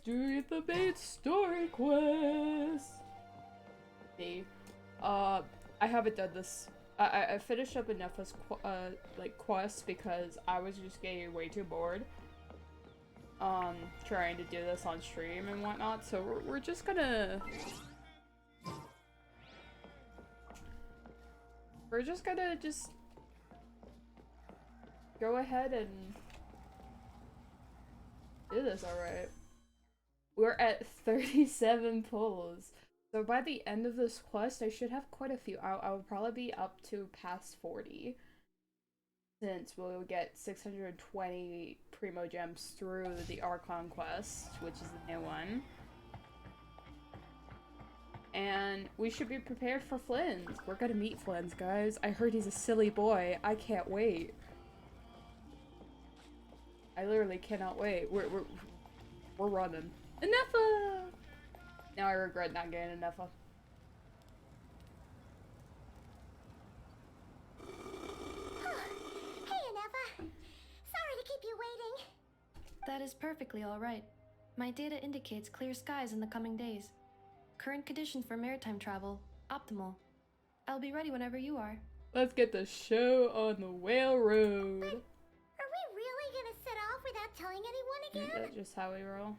do the main story quest. I haven't done this. I finished up Nefa's like quest because I was just getting way too bored. Trying to do this on stream and whatnot. So we're just gonna. We're just gonna go ahead and do this, alright. We're at 37 pulls. So by the end of this quest, I should have quite a few. I will probably be up to past 40. Since we'll get 620 Primo Gems through the Archon quest, which is the new one. And we should be prepared for Flynn's. We're gonna meet Flynn's, guys. I heard he's a silly boy. I can't wait. I literally cannot wait. We're running. Nefa! Now I regret not getting Nefa. Hey, Nefa. Sorry to keep you waiting. That is perfectly alright. My data indicates clear skies in the coming days. Current conditions for maritime travel, optimal. I'll be ready whenever you are. Let's get the show on the whale road. But are we really gonna set off without telling anyone Is again? that just how we roll?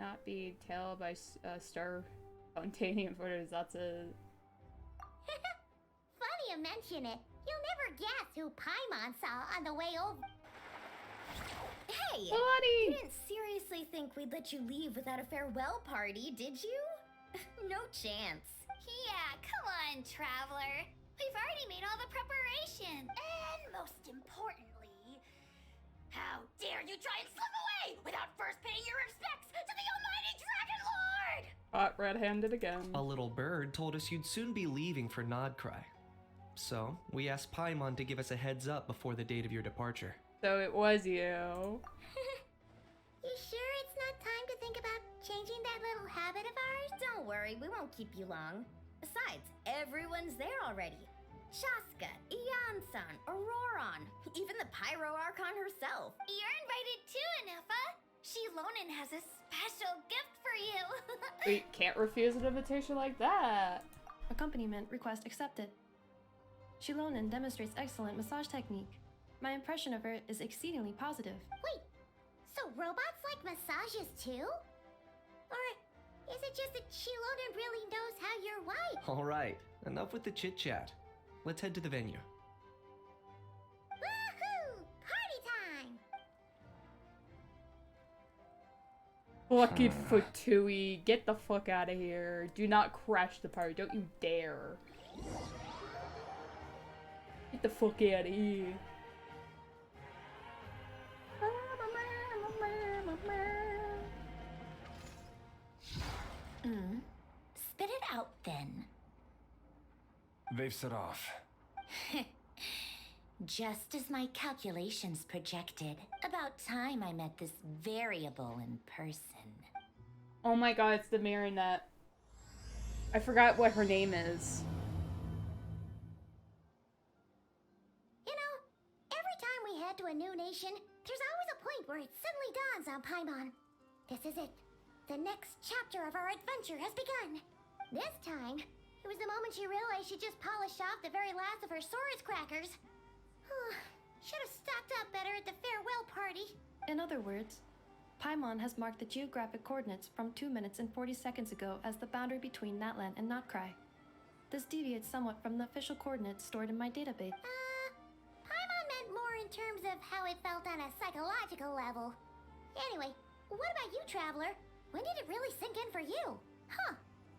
Not be tailed by star spontaneous photos. That's a. Funny you mention it. You'll never guess who Paimon saw on the way over. Hey! Bloody! You didn't seriously think we'd let you leave without a farewell party, did you? No chance. Yeah, come on, traveler. We've already made all the preparation. And most importantly, how dare you try and slip away without first paying your respects to the almighty Dragon Lord! Got red-handed again. A little bird told us you'd soon be leaving for Nodcry. So, we asked Paimon to give us a heads up before the date of your departure. So it was you. You sure it's not time to think about changing that little habit of ours? Don't worry, we won't keep you long. Besides, everyone's there already. Shaska, Ian-san, Auroron, even the Pyro Archon herself. You're invited too, Anefa. Shilonen has a special gift for you. We can't refuse an invitation like that. Accompaniment request accepted. Shilonen demonstrates excellent massage technique. My impression of her is exceedingly positive. Wait, so robots like massages too? Or is it just that Shilonen really knows how you're wife? Alright, enough with the chit-chat. Let's head to the venue. Woohoo! Party time! Fucking Fatui, get the fuck out of here. Do not crash the party. Don't you dare. Get the fuck out of here. Spit it out then. They've set off. Just as my calculations projected. About time I met this variable in person. Oh my god, it's the marionette. I forgot what her name is. You know, every time we head to a new nation, there's always a point where it suddenly dawns on Paimon. This is it. The next chapter of our adventure has begun. This time, it was the moment she realized she just polished off the very last of her Saurus crackers. Should have stocked up better at the farewell party. In other words, Paimon has marked the geographic coordinates from 2 minutes and 40 seconds ago as the boundary between Natlan and Notcry. This deviates somewhat from the official coordinates stored in my database. Paimon meant more in terms of how it felt on a psychological level. Anyway, what about you, Traveler? When did it really sink in for you? Huh,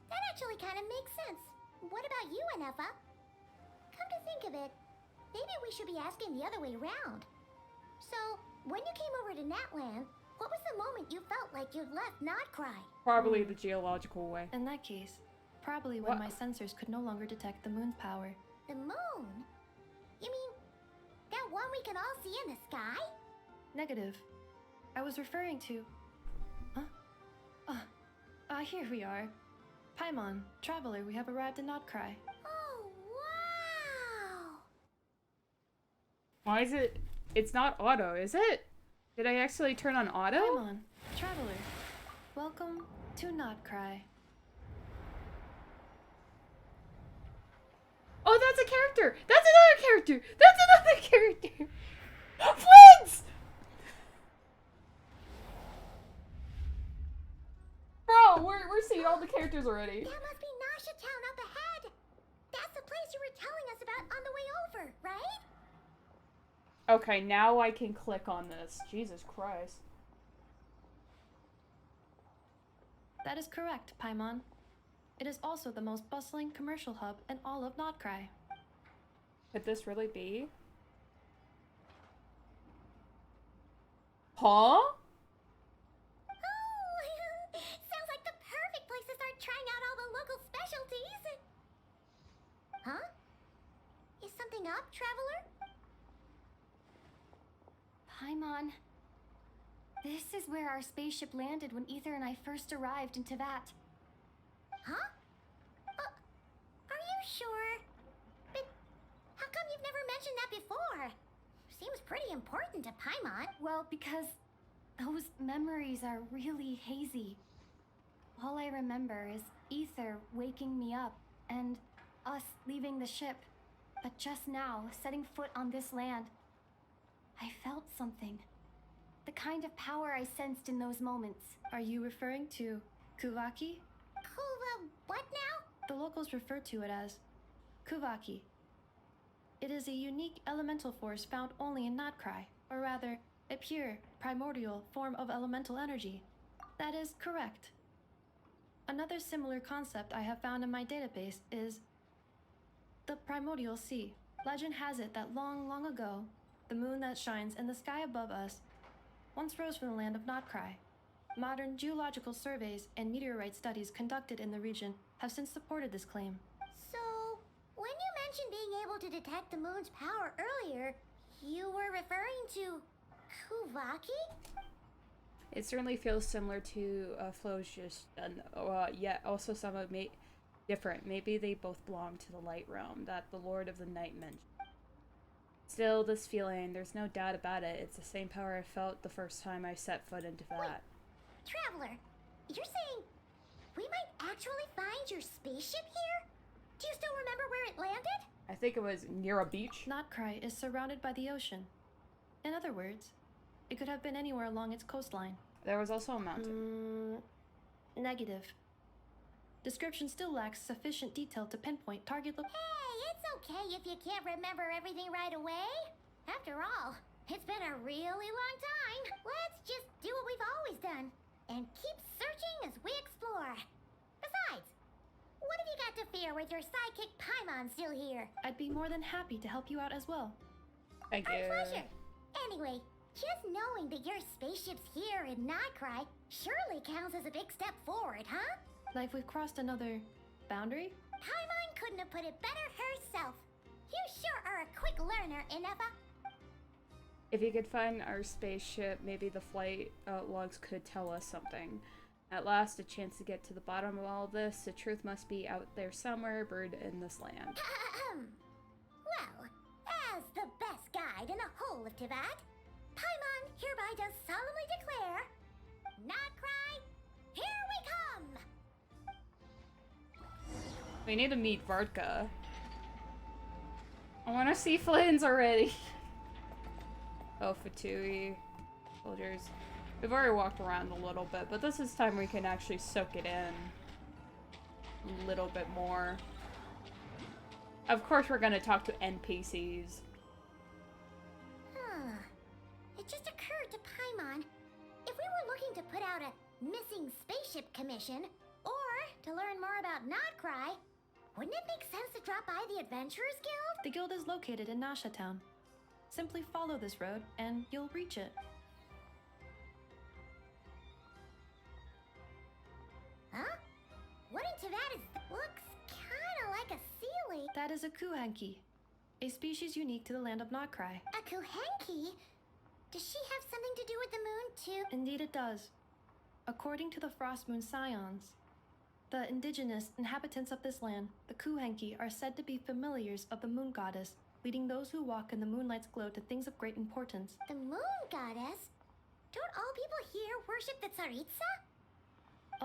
that actually kind of makes sense. What about you, Anefa? Come to think of it, maybe we should be asking the other way around. So, when you came over to Natlan, what was the moment you felt like you'd left Notcry? Probably the geological way. In that case, probably when What? my sensors could no longer detect the moon's power. The moon? You mean, that one we can all see in the sky? Negative. I was referring to... Huh? Here we are. Paimon, Traveler, we have arrived in Notcry. Oh, wow! Why is it? It's not auto, is it? Did I actually turn on auto? Paimon, Traveler, Welcome to Notcry. Oh, that's a character! That's another character! That's another character! Flins! Bro, we're seeing all the characters already. That must be Nasha Town up ahead. That's the place you were telling us about on the way over, right? Okay, now I can click on this. Jesus Christ. That is correct, Paimon. It is also the most bustling commercial hub in all of Notcry. Could this really be? Huh? Oh, sounds like the perfect place to start trying out all the local specialties. Huh? Is something up, traveler? Paimon. This is where our spaceship landed when Ether and I first arrived in Tevat. Huh? Are you sure? But how come you've never mentioned that before? Seems pretty important to Paimon. Well, because those memories are really hazy. All I remember is Ether waking me up and us leaving the ship. But just now, setting foot on this land, I felt something. The kind of power I sensed in those moments. Are you referring to Kuvaki? What now? The locals refer to it as Kuvaki. It is a unique elemental force found only in Notcry, or rather, a pure, primordial form of elemental energy. That is correct. Another similar concept I have found in my database is the primordial sea. Legend has it that long, long ago, the moon that shines in the sky above us once rose from the land of Notcry. Modern geological surveys and meteorite studies conducted in the region have since supported this claim. So, when you mentioned being able to detect the moon's power earlier, you were referring to Kuvaki? It certainly feels similar to Flo's just done, yet also somewhat different. Maybe they both belong to the light realm that the Lord of the Night mentioned. Still, this feeling, there's no doubt about it, it's the same power I felt the first time I set foot into that. Traveler, you're saying we might actually find your spaceship here? Do you still remember where it landed? I think it was near a beach. Notcry is surrounded by the ocean. In other words, it could have been anywhere along its coastline. There was also a mountain. Negative. Description still lacks sufficient detail to pinpoint target Hey, it's okay if you can't remember everything right away. After all, it's been a really long time. Let's just do what we've always done and keep searching as we explore. Besides, what have you got to fear with your sidekick Paimon still here? I'd be more than happy to help you out as well. Thank you. Our pleasure. Anyway, just knowing that your spaceship's here in Notcry surely counts as a big step forward, huh? Like we've crossed another boundary? Paimon couldn't have put it better herself. You sure are a quick learner, Inefa. If you could find our spaceship, maybe the flight logs could tell us something. At last, a chance to get to the bottom of all this. The truth must be out there somewhere, buried in this land. Well, as the best guide in the whole of Tevat, Paimon hereby does solemnly declare, Notcry, here we come! We need to meet Vartka. I want to see Flynn's already. Oh, Fatui. Soldiers. We've already walked around a little bit, but this is time we can actually soak it in a little bit more. Of course we're gonna talk to NPCs. It just occurred to Paimon, if we were looking to put out a missing spaceship commission, or to learn more about Notcry, wouldn't it make sense to drop by the Adventurers Guild? The guild is located in Nasha Town. Simply follow this road and you'll reach it. Huh? What in Tevat is... looks kinda like a ceiling. That is a kuhanki, a species unique to the land of Notcry. A Kuhenki? Does she have something to do with the moon, too? Indeed it does. According to the Frost Moon Scions, the indigenous inhabitants of this land, the kuhanki, are said to be familiars of the moon goddess, leading those who walk in the moonlight's glow to things of great importance. The moon goddess? Don't all people here worship the Tsaritsa?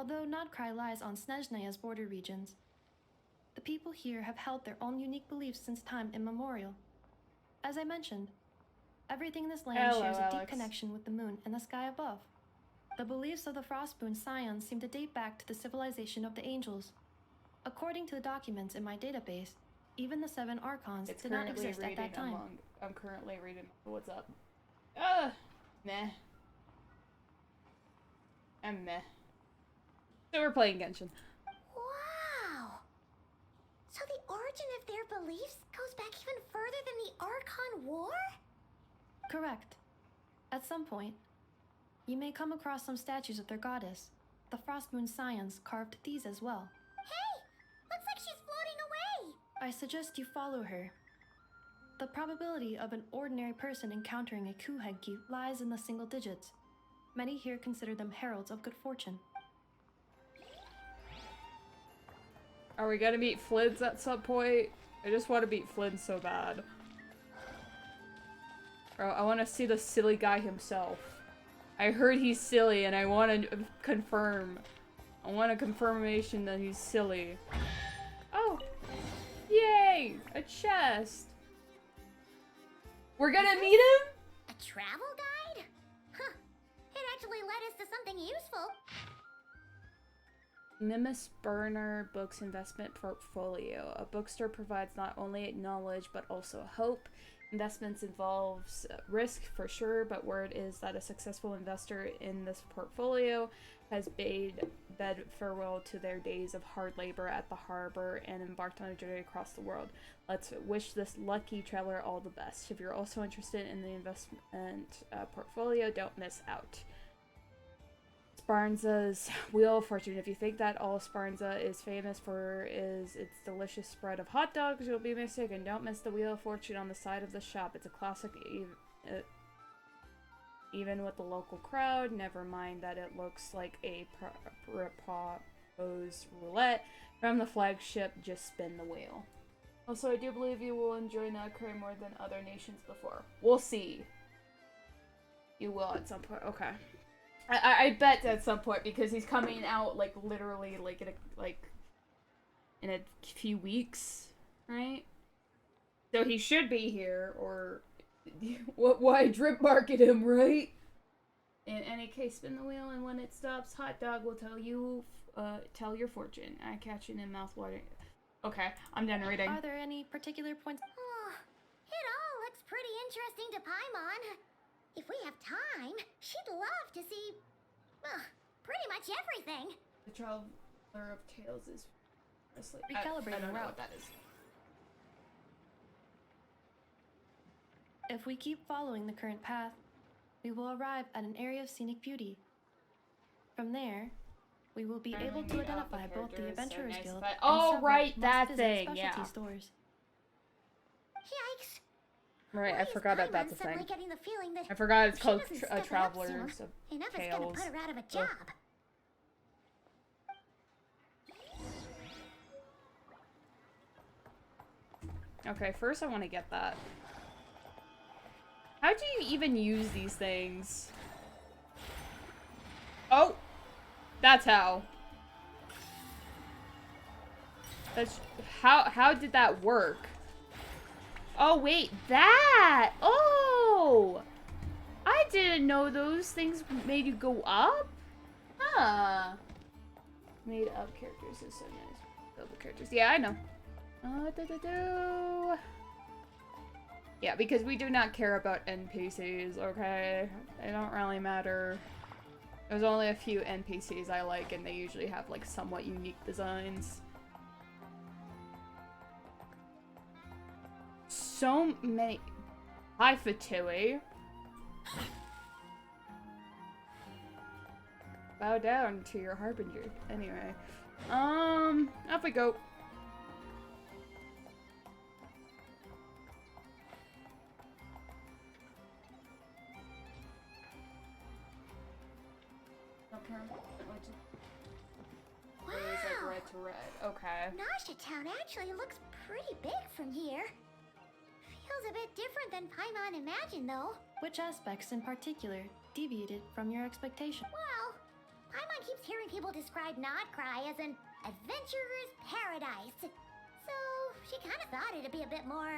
Although Nodcry lies on Snezhnaya's border regions, the people here have held their own unique beliefs since time immemorial. As I mentioned, everything in this land Hello, shares a deep Alex. connection with the moon and the sky above. The beliefs of the Frostmoon Scions seem to date back to the civilization of the angels. According to the documents in my database, even the 7 Archons It's did not currently exist at reading that time. I'm currently reading what's up. Meh. I'm meh. So we're playing Genshin. Wow! So the origin of their beliefs goes back even further than the Archon War? Correct. At some point, you may come across some statues of their goddess. The Frostmoon Scions carved these as well. Hey! Looks like she's floating away! I suggest you follow her. The probability of an ordinary person encountering a Kuhenki lies in the single digits. Many here consider them heralds of good fortune. Are we gonna meet Flins at some point? I just want to meet Flynn so bad. Bro, I want to see the silly guy himself. I heard he's silly and I want to confirm. I want a confirmation that he's silly. Oh! Yay! A chest! We're gonna meet him? A travel guide? Huh. It actually led us to something useful. Nimbus Burner Books Investment Portfolio. A bookstore provides not only knowledge but also hope. Investments involves risk for sure, but word is that a successful investor in this portfolio has bade farewell to their days of hard labor at the harbor and embarked on a journey across the world. Let's wish this lucky traveler all the best. If you're also interested in the investment portfolio, don't miss out. Sparnza's Wheel of Fortune. If you think that all Sparnza is famous for is its delicious spread of hot dogs, you'll be mistaken. Don't miss the Wheel of Fortune on the side of the shop. It's a classic even with the local crowd. Never mind that it looks like a repose roulette. From the flagship, just spin the wheel. Also, I do believe you will enjoy Nagkray more than other nations before. We'll see. You will at some point. Okay. I bet at some point because he's coming out like literally like in a few weeks, right? So he should be here, or why drip market him, right? In any case, spin the wheel, and when it stops, hot dog will tell your fortune. I catch it in mouth-watering. Okay, I'm done reading. Are there any particular points? Oh, it all looks pretty interesting to Paimon. If we have time, she'd love to see, pretty much everything. The Traveler of Tales is Recalibrating I don't know route. what that is. If we keep following the current path, we will arrive at an area of scenic beauty. From there, we will be able to identify both the Adventurers Guild and Oh, several right, that must-visit thing, specialty yeah. stores. Yikes. Right, Why I forgot that is that's a Paimon suddenly thing. getting the feeling that I forgot it's if she called doesn't step it up Travelers soon, of enough is gonna Tales. put her out of a job. Okay, first I want to get that. How do you even use these things? Oh! That's how. That's how did that work? Oh wait, that! Oh! I didn't know those things made you go up? Huh. Made up characters is so nice. Double characters. Yeah, I know. Yeah, because we do not care about NPCs, okay? They don't really matter. There's only a few NPCs I like, and they usually have, like, somewhat unique designs. So many... Hi, Fatui. Bow down to your harbinger. Anyway. Off we go. Wow. Red to red. Okay. Nasha Town actually looks pretty big from here. Feels a bit different than Paimon imagined, though. Which aspects in particular deviated from your expectation? Well, Paimon keeps hearing people describe Notcry as an adventurer's paradise. So she kind of thought it'd be a bit more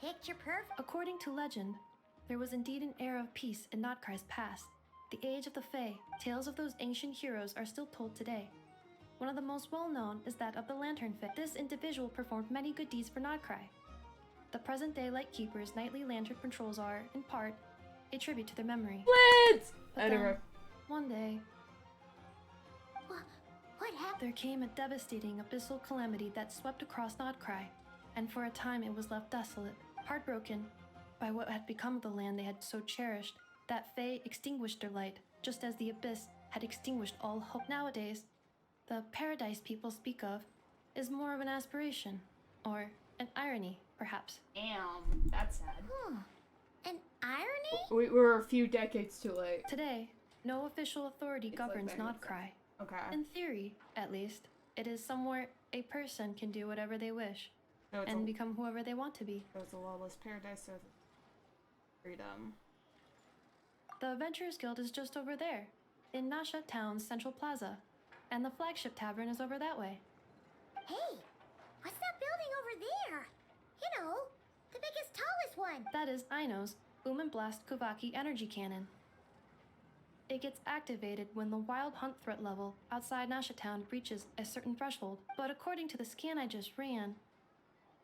picture perfect. According to legend, there was indeed an era of peace in Notcry's past. The age of the Fae, tales of those ancient heroes are still told today. One of the most well-known is that of the Lantern Fae. This individual performed many good deeds for Notcry. The present-day Lightkeeper's nightly lantern patrols are, in part, a tribute to their memory. Blitz! But then, one day, What happened? there came a devastating abyssal calamity that swept across Notcry, and for a time it was left desolate. Heartbroken by what had become of the land they had so cherished, that Fae extinguished their light, just as the abyss had extinguished all hope. Nowadays, the paradise people speak of is more of an aspiration, or an irony, perhaps. Damn, that's sad. An irony? We were a few decades too late. Today, no official authority It's like governs that. Notcry. Okay. In theory, at least, it is somewhere a person can do whatever they wish So it's, and become whoever they want to be. a lawless paradise of freedom. The Adventurers Guild is just over there, in Nasha Town's Central Plaza, and the flagship tavern is over that way. Hey, what's that building over there? You know, the biggest, tallest one. That is Aino's Boom and Blast Kuvaki energy cannon. It gets activated when the wild hunt threat level outside Nasha Town reaches a certain threshold, but according to the scan I just ran,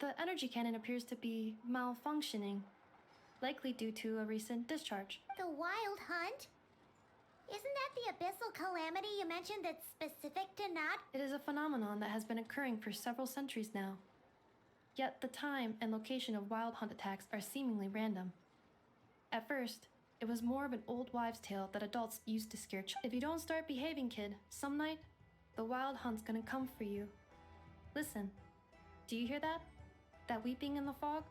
the energy cannon appears to be malfunctioning, likely due to a recent discharge. The wild hunt? Isn't that the abyssal calamity you mentioned that's specific to Nod? It is a phenomenon that has been occurring for several centuries now. Yet the time and location of wild hunt attacks are seemingly random. At first, it was more of an old wives' tale that adults used to scare children. If you don't start behaving, kid, some night, the wild hunt's gonna come for you. Listen, do you hear that? That weeping in the fog?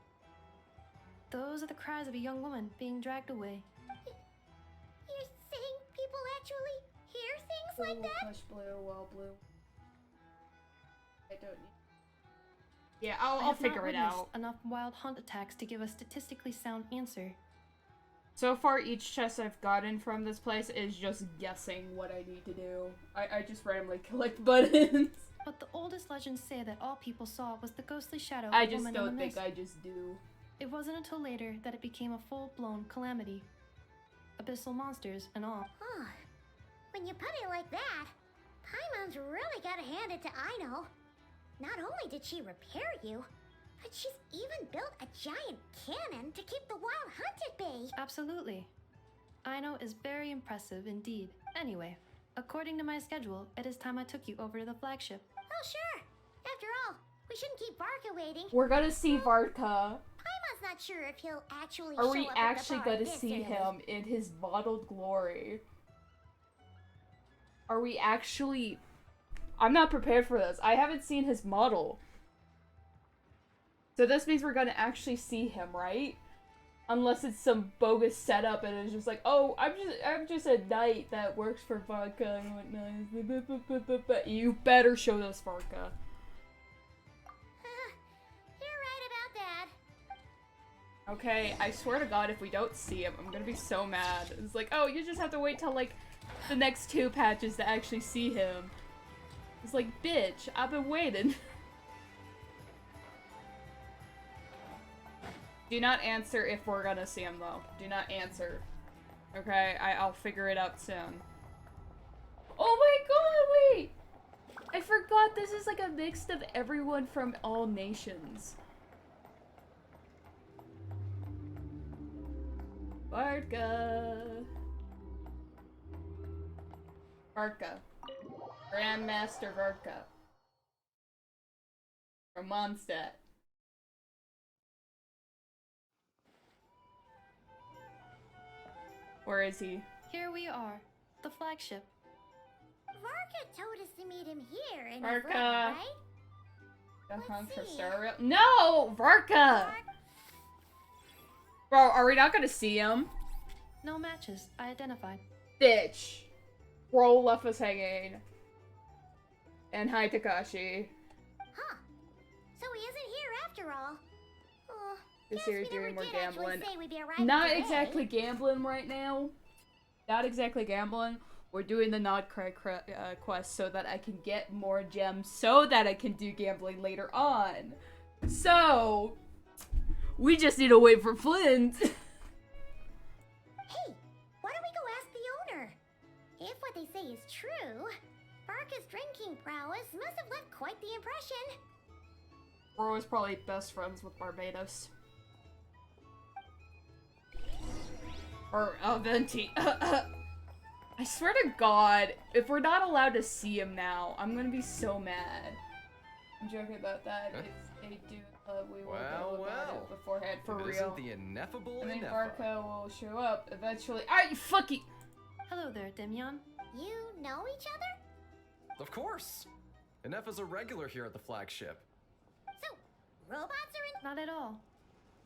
Those are the cries of a young woman being dragged away. You're saying people actually hear things like that? Push blue, well blue. I don't need. Yeah, I I'll have figure not it witnessed out. enough wild hunt attacks to give a statistically sound answer. So far, each chest I've gotten from this place is just guessing what I need to do. I just randomly collect buttons. But the oldest legends say that all people saw was the ghostly shadow of I a just woman in the don't think mist. I just do. It wasn't until later that it became a full-blown calamity. Abyssal monsters and all. Huh. When you put it like that, Paimon's really gotta hand it to Aino. Not only did she repair you, but she's even built a giant cannon to keep the wild hunt at bay. Absolutely. Aino is very impressive indeed. Anyway, according to my schedule, it is time I took you over to the flagship. Oh, sure. After all, we shouldn't keep Varka waiting. We're gonna see Varka. Paimon's not sure if he'll actually Are show we up actually at the bar gonna this see early. him in his bottled glory? Are we actually... I'm not prepared for this. I haven't seen his model. So this means we're gonna actually see him, right? Unless it's some bogus setup and it's just like, oh, I'm just a knight that works for Vodka and whatnot. But you better show us Vodka. You're right about that. Okay, I swear to God, if we don't see him, I'm gonna be so mad. It's like, oh, you just have to wait till like the next 2 patches to actually see him. It's like, bitch, I've been waiting. Do not answer if we're gonna see him, though. Do not answer. Okay, I'll figure it out soon. Oh my god, wait! I forgot this is like a mix of everyone from all nations. Varka. Varka. Grandmaster Varka. From Mondstadt. Where is he? Here we are, the flagship. Varka told us to meet him here in his Varka. letter, right? The Let's hunt for see. Star Rail. No! Varka! Bro, are we not gonna see him? No matches, I identified. Bitch. Bro left us hanging. And hi, Takashi. Huh. So he isn't here after all. Oh, This guess year's we never doing more did actually gambling. say we'd be arriving Not today. exactly gambling right now. Not exactly gambling. we're doing the Nodcry quest so that I can get more gems so that I can do gambling later on. So, we just need to wait for Flint. Hey, why don't we go ask the owner? If what they say is true, Barca's drinking prowess must have left quite the impression. Bro is probably best friends with Barbados. Or Venti. I swear to God, if we're not allowed to see him now, I'm gonna be so mad. I'm joking about that. Huh? If they do, we will Well, look at well. it beforehand, for It real. isn't the ineffable And then Ineffa. Barca will show up eventually. Ah, you fucking. Hello there, Demyon. You know each other? Of course. Ineffa's a regular here at the flagship. So, robots are in. Not at all.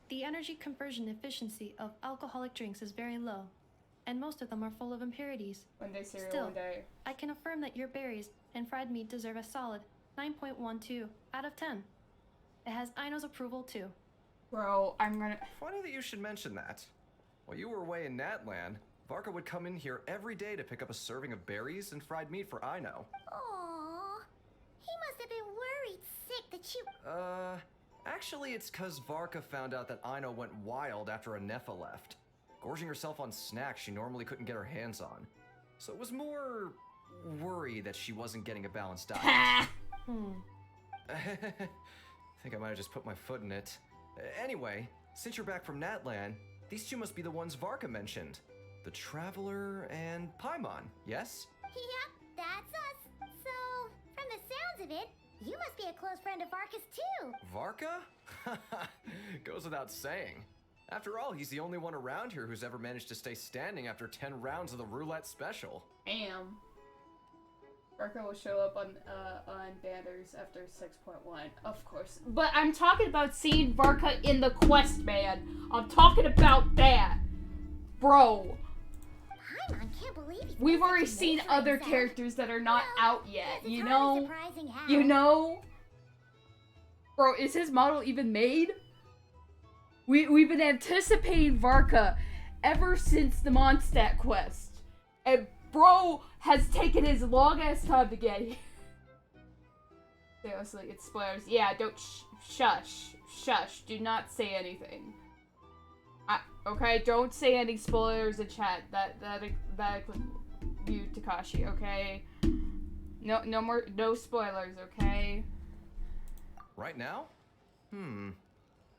The energy conversion efficiency of alcoholic drinks is very low, and most of them are full of impurities. One day cereal, Still, one day. I can affirm that your berries and fried meat deserve a solid 9.12 out of 10. It has Aino's approval too. Bro, I'm gonna. Funny that you should mention that. While you were away in Natland, Varka would come in here every day to pick up a serving of berries and fried meat for Aino. Aww. He must have been worried sick that you. Actually, it's cause Varka found out that Aino went wild after Ineffa left, gorging herself on snacks she normally couldn't get her hands on. So it was more worry that she wasn't getting a balanced diet. Ha! Think I might have just put my foot in it. Anyway, since you're back from Natland, these two must be the ones Varka mentioned. The Traveler and Paimon, yes? Yep, that's us. So, from the sounds of it, you must be a close friend of Varka's too. Varka? Goes without saying. After all, he's the only one around here who's ever managed to stay standing after 10 rounds of the roulette special. Damn. Barca will show up on banners after 6.1, of course. But I'm talking about seeing Varka in the quest, man. I'm talking about that. Bro. Paimon can't believe he We've put already such a seen name for other himself. characters that are not Well, out yet, yes, it's you hardly know? surprising how. You know? Bro, is his model even made? We've been anticipating Varka ever since the Mondstadt quest. And bro has taken his long ass time to get here. Seriously, it's spoilers. Yeah, don't shush. Do not say anything. Okay, don't say any spoilers in chat. That includes you, Takashi. Okay. No spoilers. Okay. Right now?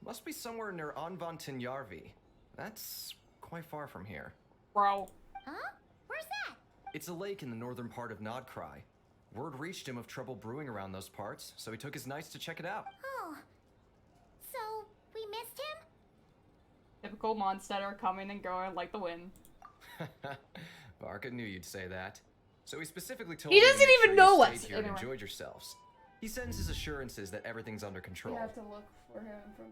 Must be somewhere near Anvantinjarvi. That's quite far from here. Bro. Huh? Where's that? It's a lake in the northern part of Nodcry. Word reached him of trouble brewing around those parts, so he took his knights to check it out. Oh. So, we missed him? Typical Mondstadter coming and going like the wind. Varka knew you'd say that. So he specifically told He you to doesn't make even sure you know stayed us. here and Anyway. enjoyed yourselves. He sends his assurances that everything's under control. You have to look for him from.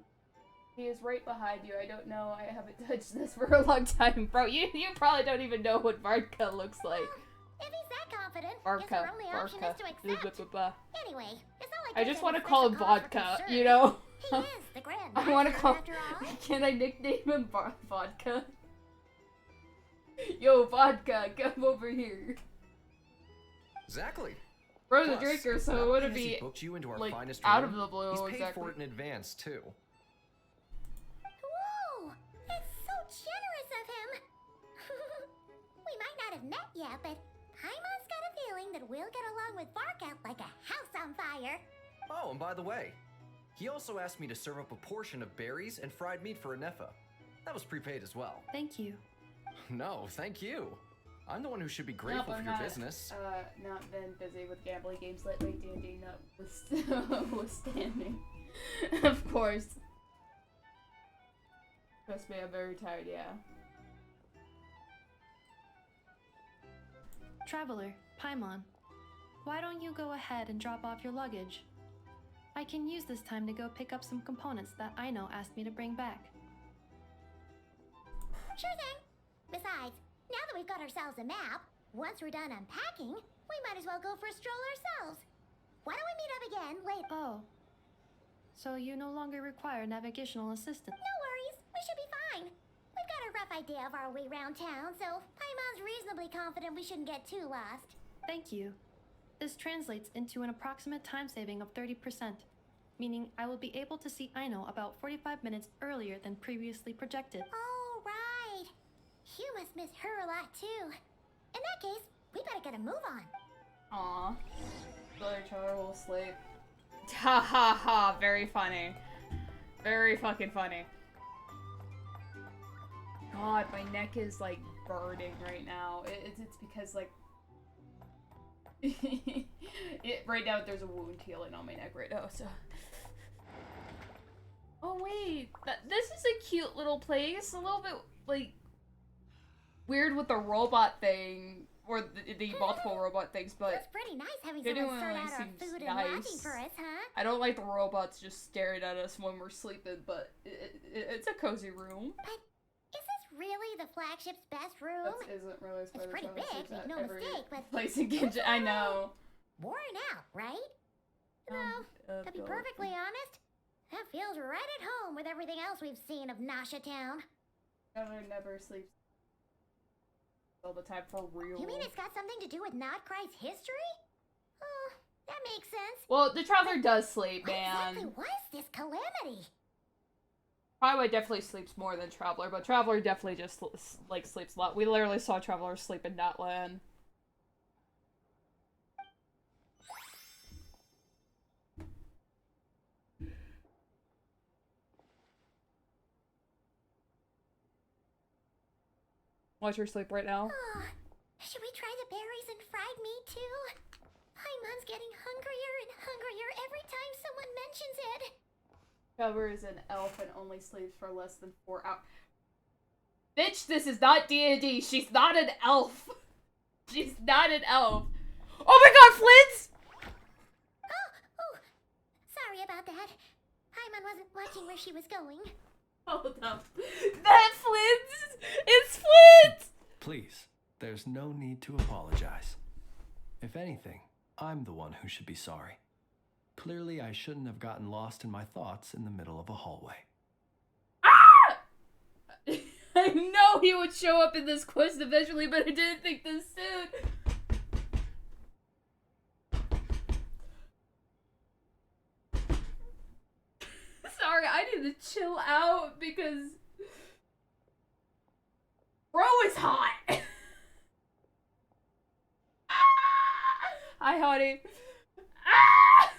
He is right behind you. I don't know. I haven't touched this for a long time, bro. You probably don't even know what Varka looks like. If he's that confident, guess Varka. our only option is to accept. Anyway, it's not like I there's just any want to call him special cause for Vodka. concern. You know. He is the Grand I want to Master, call. after all. Can I nickname him Vodka? Yo, Vodka, come over here. Exactly. Bro, the Plus, drinker, so not it only wouldn't has he be booked you into our like finest out room, of the blue. he's paid Exactly. for it in advance too. Whoa! That's so generous of him! We might not have met yet, but Paimon's got a feeling that we'll get along with Varka like a house on fire. Oh, and by the way, he also asked me to serve up a portion of berries and fried meat for Ineffa. That was prepaid as well. Thank you. No, thank you. I'm the one who should be grateful Nope, for your business. Not been busy with gambling games lately. D&D notwithstanding. Of course. Trust me, I'm very tired. Yeah. Traveler, Paimon, why don't you go ahead and drop off your luggage? I can use this time to go pick up some components that Aino asked me to bring back. Sure thing. Besides, now that we've got ourselves a map, once we're done unpacking, we might as well go for a stroll ourselves. Why don't we meet up again later? Oh. So you no longer require navigational assistance. No worries, we should be fine. We've got a rough idea of our way around town, so Paimon's reasonably confident we shouldn't get too lost. Thank you. This translates into an approximate time saving of 30%, meaning I will be able to see Aino about 45 minutes earlier than previously projected. Oh, right. You must miss her a lot, too. In that case, we better get a move on. Aw. Brother Trevor will sleep. Ha ha ha, very funny. Very fucking funny. God, my neck is like burning right now. It's because like right now there's a wound healing on my neck right now, so. Oh wait, this is a cute little place. A little bit like weird with the robot thing or the multiple robot things, but It's pretty nice having it someone sort genuinely out our seems food and lodging nice. for us, huh? I don't like the robots just staring at us when we're sleeping, but it's a cozy room. But is this really the flagship's best room? That isn't really It's pretty big, make no mistake, but place in Genshin. I know. worn out, right? No, to be perfectly honest, that feels right at home with everything else we've seen of Nasha Town. Traveler never sleeps all the time for real. You mean it's got something to do with Nodcry's history? Oh, that makes sense. Well, the Traveler does sleep, What man. exactly was this calamity? Highway definitely sleeps more than Traveler, but Traveler definitely just like sleeps a lot. We literally saw Traveler sleep in Natlan. Watch her sleep right now. Oh, should we try the berries and fried meat too? Paimon's getting hungrier and hungrier every time someone mentions it. Traveler is an elf and only sleeps for less than 4 hours. Bitch, this is not D&D. She's not an elf. She's not an elf. Oh my god, Flint's! Oh, sorry about that. Paimon wasn't watching where she was going. Hold up. That Flint's! It's Flint! Please, there's no need to apologize. If anything, I'm the one who should be sorry. Clearly, I shouldn't have gotten lost in my thoughts in the middle of a hallway. Ah! I know he would show up in this quest eventually, but I didn't think this soon. Sorry, I need to chill out because bro is hot. Hi, honey. Ah!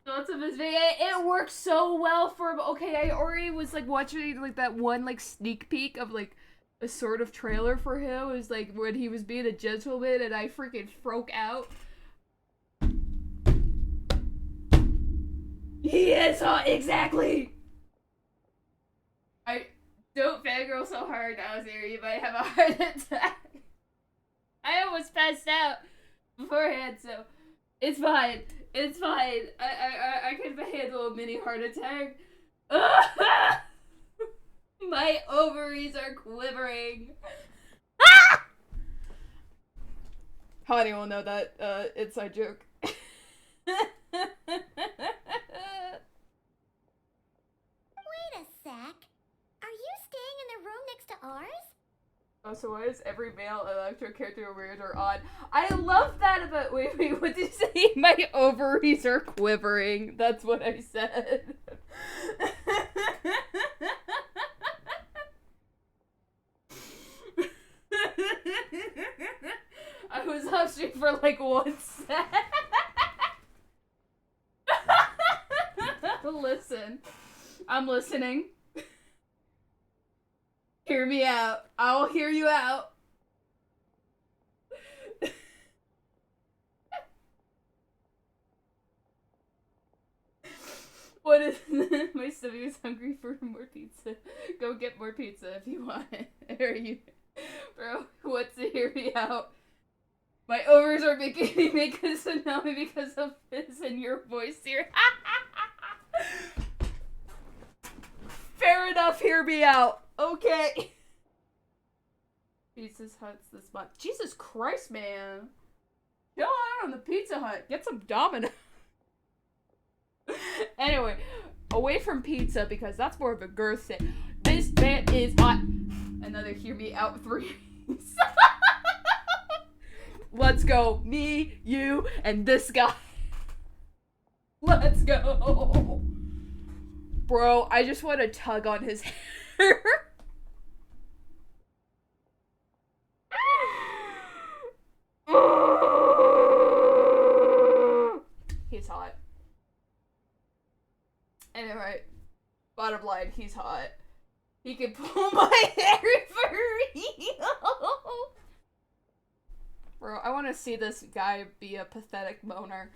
Thoughts of his video. It worked so well for him. Okay, I already was like watching like that one like sneak peek of like a sort of trailer for him. It was like when he was being a gentleman, and I freaking broke out. He is hot, exactly. I don't fangirl so hard now, Ziri. You might have a heart attack. I almost passed out beforehand, so it's fine. It's fine. I can handle a mini heart attack. My ovaries are quivering. Ah! Honey will know that inside joke. Wait a sec. Are you staying in the room next to ours? Oh, so why is every male electro character weird or odd? I love that about- wait, what did you say? My ovaries are quivering. That's what I said. I was off stream for like 1 sec. Listen. I'm listening. Hear me out. I will hear you out. What is my stomach is hungry for more pizza. Go get more pizza if you want it. Or you, bro. What's to hear me out? My ovaries are making me make a tsunami because of this in your voice here. Fair enough. Hear me out. Okay. Pizza Hut's the spot. Jesus Christ, man. Chill out on the Pizza Hut. Get some Domino. Anyway, away from pizza because that's more of a girth thing. This man is hot. Another hear me out 3. Let's go. Me, you, and this guy. Let's go. Bro, I just want to tug on his hair. He's hot. Anyway, bottom line, he's hot. He can pull my hair for real. Bro, I want to see this guy be a pathetic moaner.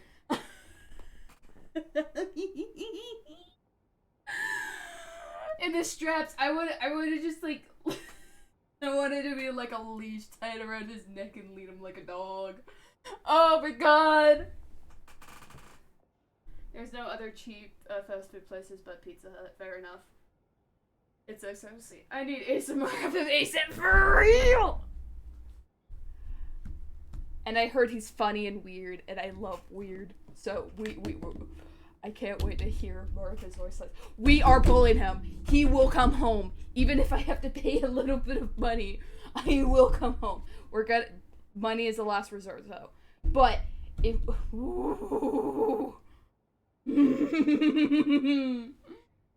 In the straps, I would have just like, I wanted to be like a leash tied around his neck and lead him like a dog. Oh my god. There's no other cheap fast food places but Pizza Hut. Fair enough. It's SMC. I need ASMR of him ASAP for real. And I heard he's funny and weird, and I love weird. So I can't wait to hear more of his voice. We are pulling him. He will come home, even if I have to pay a little bit of money. He will come home. We're gonna. Money is the last resort, though. But if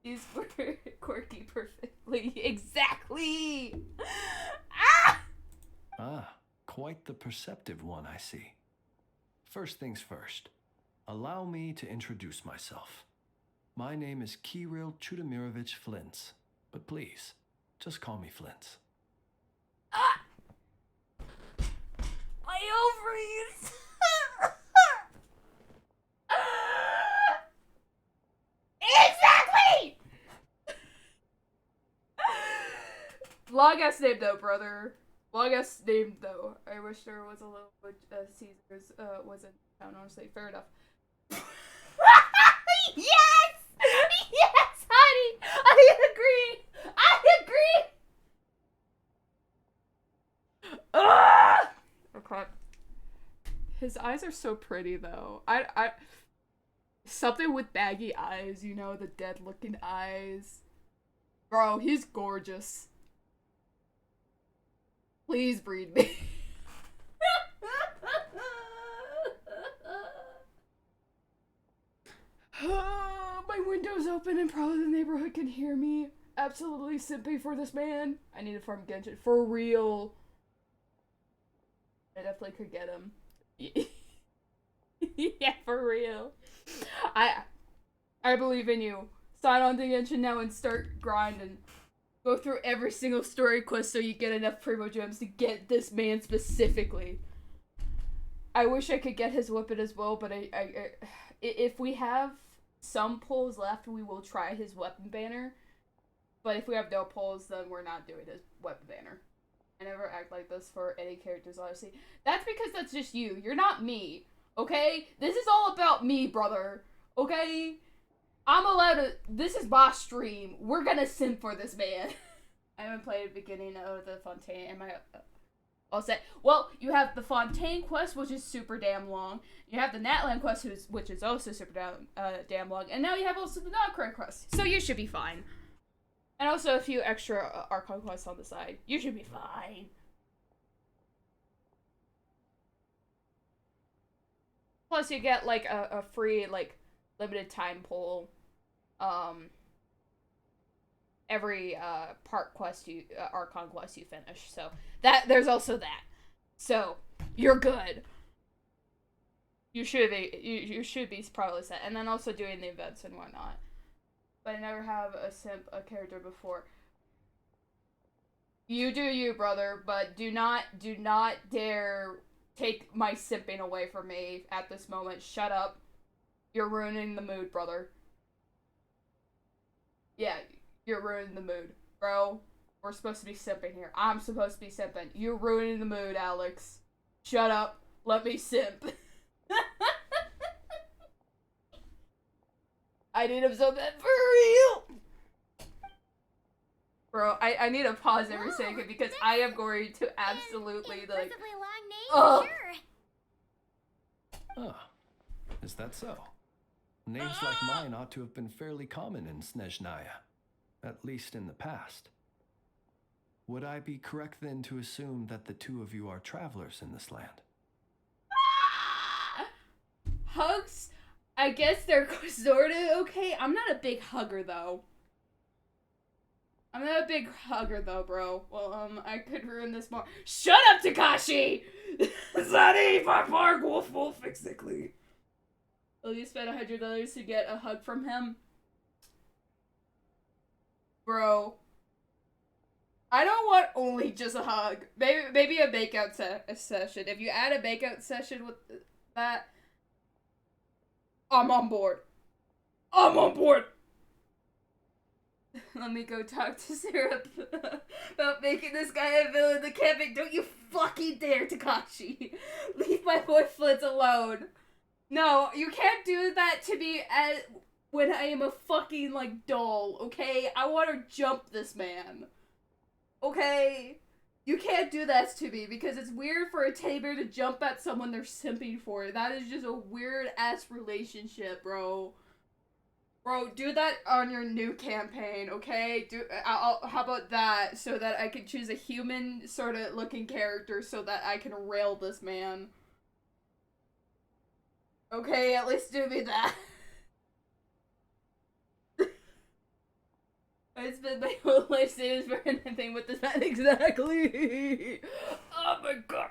he's quirky perfectly, exactly. Ah, quite the perceptive one, I see. First things first, allow me to introduce myself. My name is Kirill Chudamirovich Flintz, but please, just call me Flintz. My ovaries! Exactly! Long ass name though, brother. Long ass name though. I wish there was a little Caesar's was in town, honestly. Fair enough. Yes! Yes, honey! I agree! Okay. His eyes are so pretty though. I something with baggy eyes, you know, the dead looking eyes. Bro, he's gorgeous. Please breed me. My window's open and probably the neighborhood can hear me. Absolutely simping for this man. I need to farm Genshin. For real. I definitely could get him. Yeah, for real. I believe in you. Sign on to Genshin now and start grinding. Go through every single story quest so you get enough Primo Gems to get this man specifically. I wish I could get his weapon as well, but if we have some pulls left, we will try his weapon banner. But if we have no pulls, then we're not doing his weapon banner. I never act like this for any characters, honestly. That's because that's just you. You're not me. Okay? This is all about me, brother. Okay? I'm allowed to. This is my stream. We're gonna simp for this man. I haven't played the beginning of the Fontaine. Am I all set? Well, you have the Fontaine quest, which is super damn long. You have the Natlan quest, which is also super damn long. And now you have also the Nodcry quest. So you should be fine. And also a few extra Archon quests on the side. You should be fine. Plus, you get like a free like limited time pull. Every part quest Archon quest you finish. So there's also that. So you're good. You should be probably set. And then also doing the events and whatnot. But I never have a character before. You do you, brother, but do not dare take my simping away from me at this moment. Shut up. You're ruining the mood, brother. Yeah, you're ruining the mood. Bro, we're supposed to be simping here. I'm supposed to be simping. You're ruining the mood, Alex. Shut up. Let me simp. I need him so bad for real. Bro, I need to pause every second because I am going to absolutely like. Long name, sure. Ah, is that so? Names like mine ought to have been fairly common in Snezhnaya, at least in the past. Would I be correct then to assume that the two of you are travelers in this land? Hugs, I guess they're sorta okay. I'm not a big hugger though. Bro. Well, I could ruin this more. Shut up, Takashi! Zani, Bark, Wolf, exactly. Will you spend $100 to get a hug from him? Bro. I don't want only just a hug. Maybe a makeout session. If you add a makeout session with that, I'm on board. Let me go talk to Syrup about making this guy a villain in the camping. Don't you fucking dare, Takashi. Leave my boy Flint alone. No, you can't do that to me when I am a fucking, like, doll, okay? I want to jump this man. Okay? You can't do that to me because it's weird for a teddy bear to jump at someone they're simping for. That is just a weird-ass relationship, bro. Bro, do that on your new campaign, okay? How about that, so that I can choose a human sort of looking character so that I can rail this man. Okay, at least do me that. I spent my whole life savings for anything with this man. Exactly. Oh my god.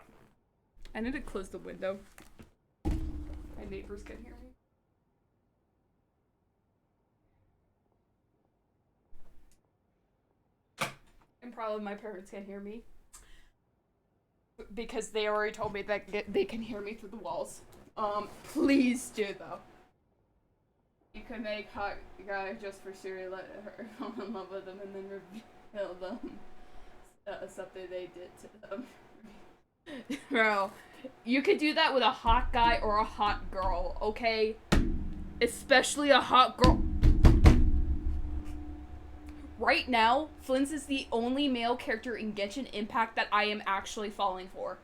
I need to close the window. My neighbors can hear me. And probably my parents can hear me. Because they already told me that they can hear me through the walls. Please do though. You could make hot guy just for Siri, let her fall in love with them, and then reveal them something they did to them. Bro, you could do that with a hot guy or a hot girl, okay? Especially a hot girl. Right now, Flint's is the only male character in Genshin Impact that I am actually falling for.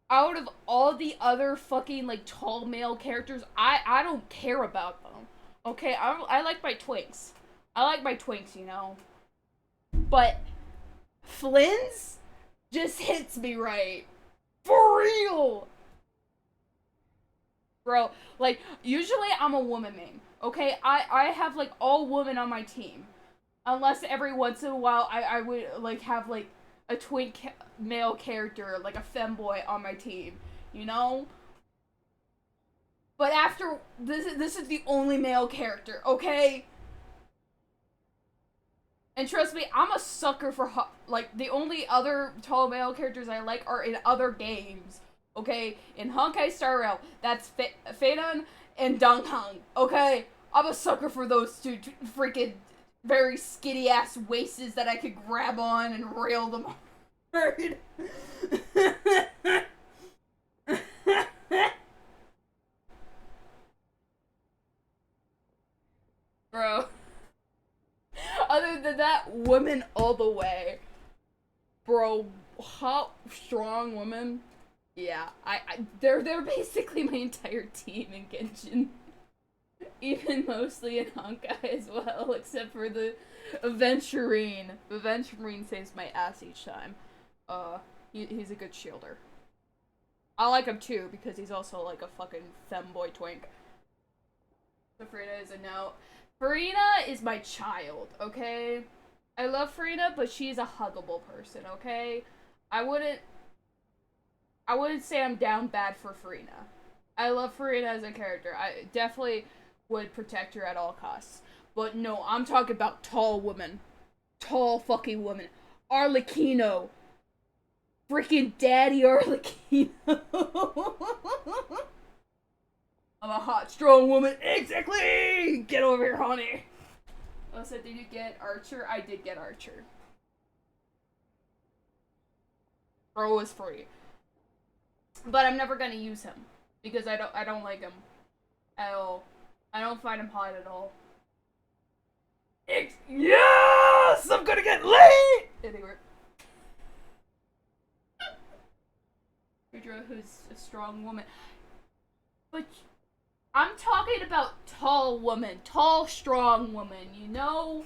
Out of all the other fucking, like, tall male characters, I don't care about them. Okay, I like my twinks. You know? But Flynn's just hits me right. For real! Bro, like, usually I'm a woman main. Okay, I have, like, all women on my team. Unless every once in a while I would, like, have, like, a twink male character, like a femboy on my team, you know? But after, this is the only male character, okay? And trust me, I'm a sucker for, like, the only other tall male characters I like are in other games, okay? In Honkai Star Rail, that's Feidan and Donghang, okay? I'm a sucker for those two freaking very skinny-ass wastes that I could grab on and rail them hard. Bro. Other than that, women all the way. Bro, hot, strong women. Yeah, they're basically my entire team in Genshin. Even mostly in Honkai as well, except for the Aventurine. The Aventurine saves my ass each time. He's a good shielder. I like him too, because he's also like a fucking femboy twink. So Farina is a no. Farina is my child, okay? I love Farina, but she's a huggable person, okay? I wouldn't say I'm down bad for Farina. I love Farina as a character. I definitely would protect her at all costs. But no, I'm talking about tall women. Tall fucking women. Arlecchino. Freaking Daddy Arlecchino. I'm a hot, strong woman. Exactly! Get over here, honey. Also, did you get Archer? I did get Archer. Bro was free. But I'm never gonna use him. Because I don't like him. At all. I don't find him hot at all. Yes! I'm gonna get late! Anyway. Phaedra, who's a strong woman. But I'm talking about tall woman. Tall, strong woman, you know?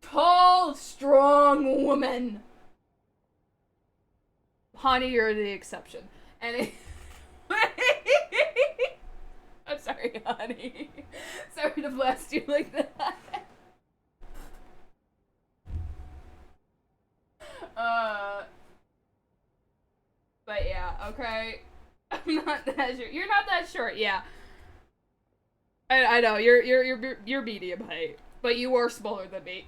Tall, strong woman. Honey, you're the exception. And I'm sorry, honey. Sorry to blast you like that. But yeah, okay. I'm not that short. You're not that short, yeah. I know you're medium height, but you are smaller than me.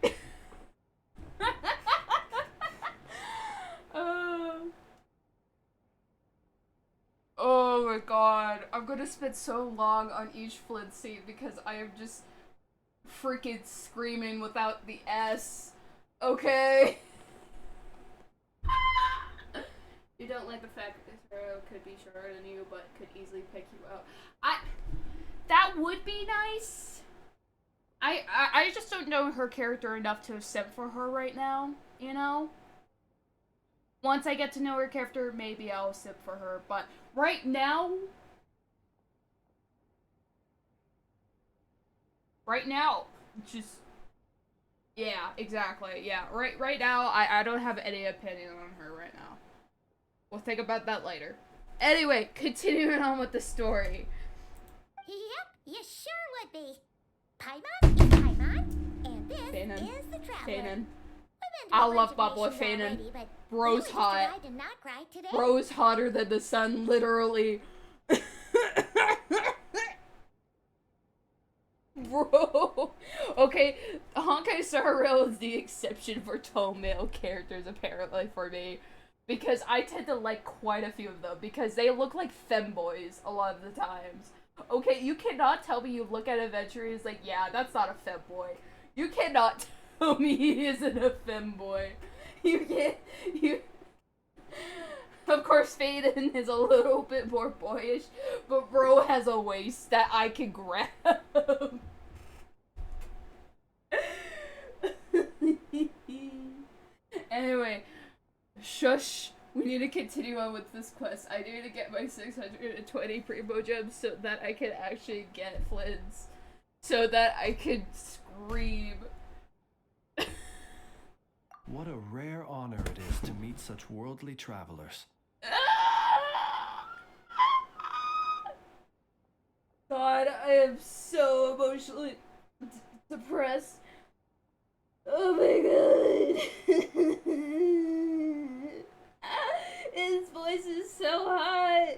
Oh my god, I'm gonna spend so long on each Flint scene because I am just freaking screaming without the S. Okay. You don't like the fact that this hero could be shorter than you, but could easily pick you out. That would be nice. I just don't know her character enough to simp for her right now, you know? Once I get to know her character, maybe I'll simp for her, but right now, just, yeah, exactly, yeah, right now, I don't have any opinion on her right now. We'll think about that later. Anyway, continuing on with the story. Yep, you sure would be. Paimon is Paimon, and this Fanon. is the Traveler. Fanon. We've been to I the love my boy reservations Fanon. already, but Bro's we just hot. arrived in Notcry today. Bro's hotter than the sun, literally. Bro. Okay, Honkai Star Rail is the exception for tall male characters, apparently, for me. Because I tend to like quite a few of them, because they look like femboys a lot of the times. Okay, you cannot tell me you look at Adventure and it's like, yeah, that's not a femboy. You cannot tell me he isn't a femboy. You can't, Of course, Faden is a little bit more boyish, but bro has a waist that I can grab. Anyway, shush. We need to continue on with this quest. I need to get my 620 Primo Gems so that I can actually get Flynn's. So that I can scream. What a rare honor it is to meet such worldly travelers. God, I am so emotionally depressed. Oh my god. His voice is so hot.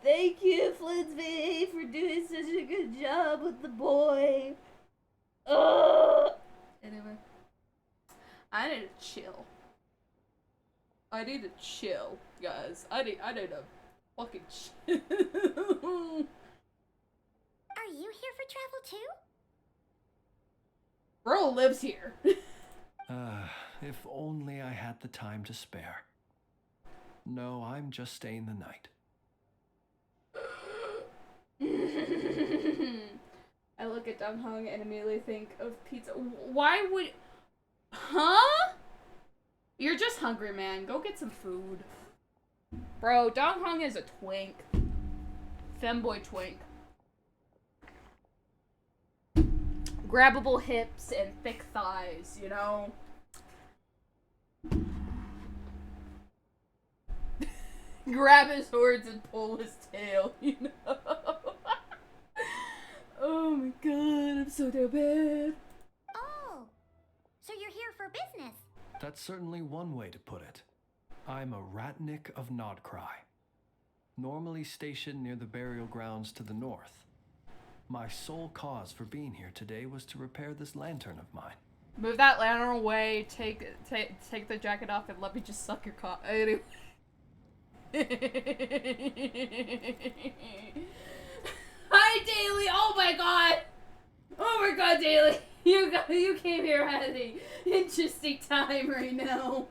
Thank you, Flinsby, for doing such a good job with the boy. Anyway. I need to chill. I need to chill, guys. I need to fucking chill. Are you here for travel too? Bro lives here. If only I had the time to spare. No, I'm just staying the night. I look at Dong Hong and immediately think of pizza. Why would... Huh? You're just hungry, man. Go get some food. Bro, Dong Hong is a twink. Femboy twink. Grabbable hips and thick thighs, you know? Grab his horns and pull his tail, you know? Oh my god, I'm so damn bad. Oh, so you're here for business. That's certainly one way to put it. I'm a Ratnik of Nodcry, normally stationed near the burial grounds to the north. My sole cause for being here today was to repair this lantern of mine. Move that lantern away, take the jacket off, and let me just suck your cock. Anyway. Hi, Daily! Oh my god! Oh my god, Daily! You came here at an interesting time right now.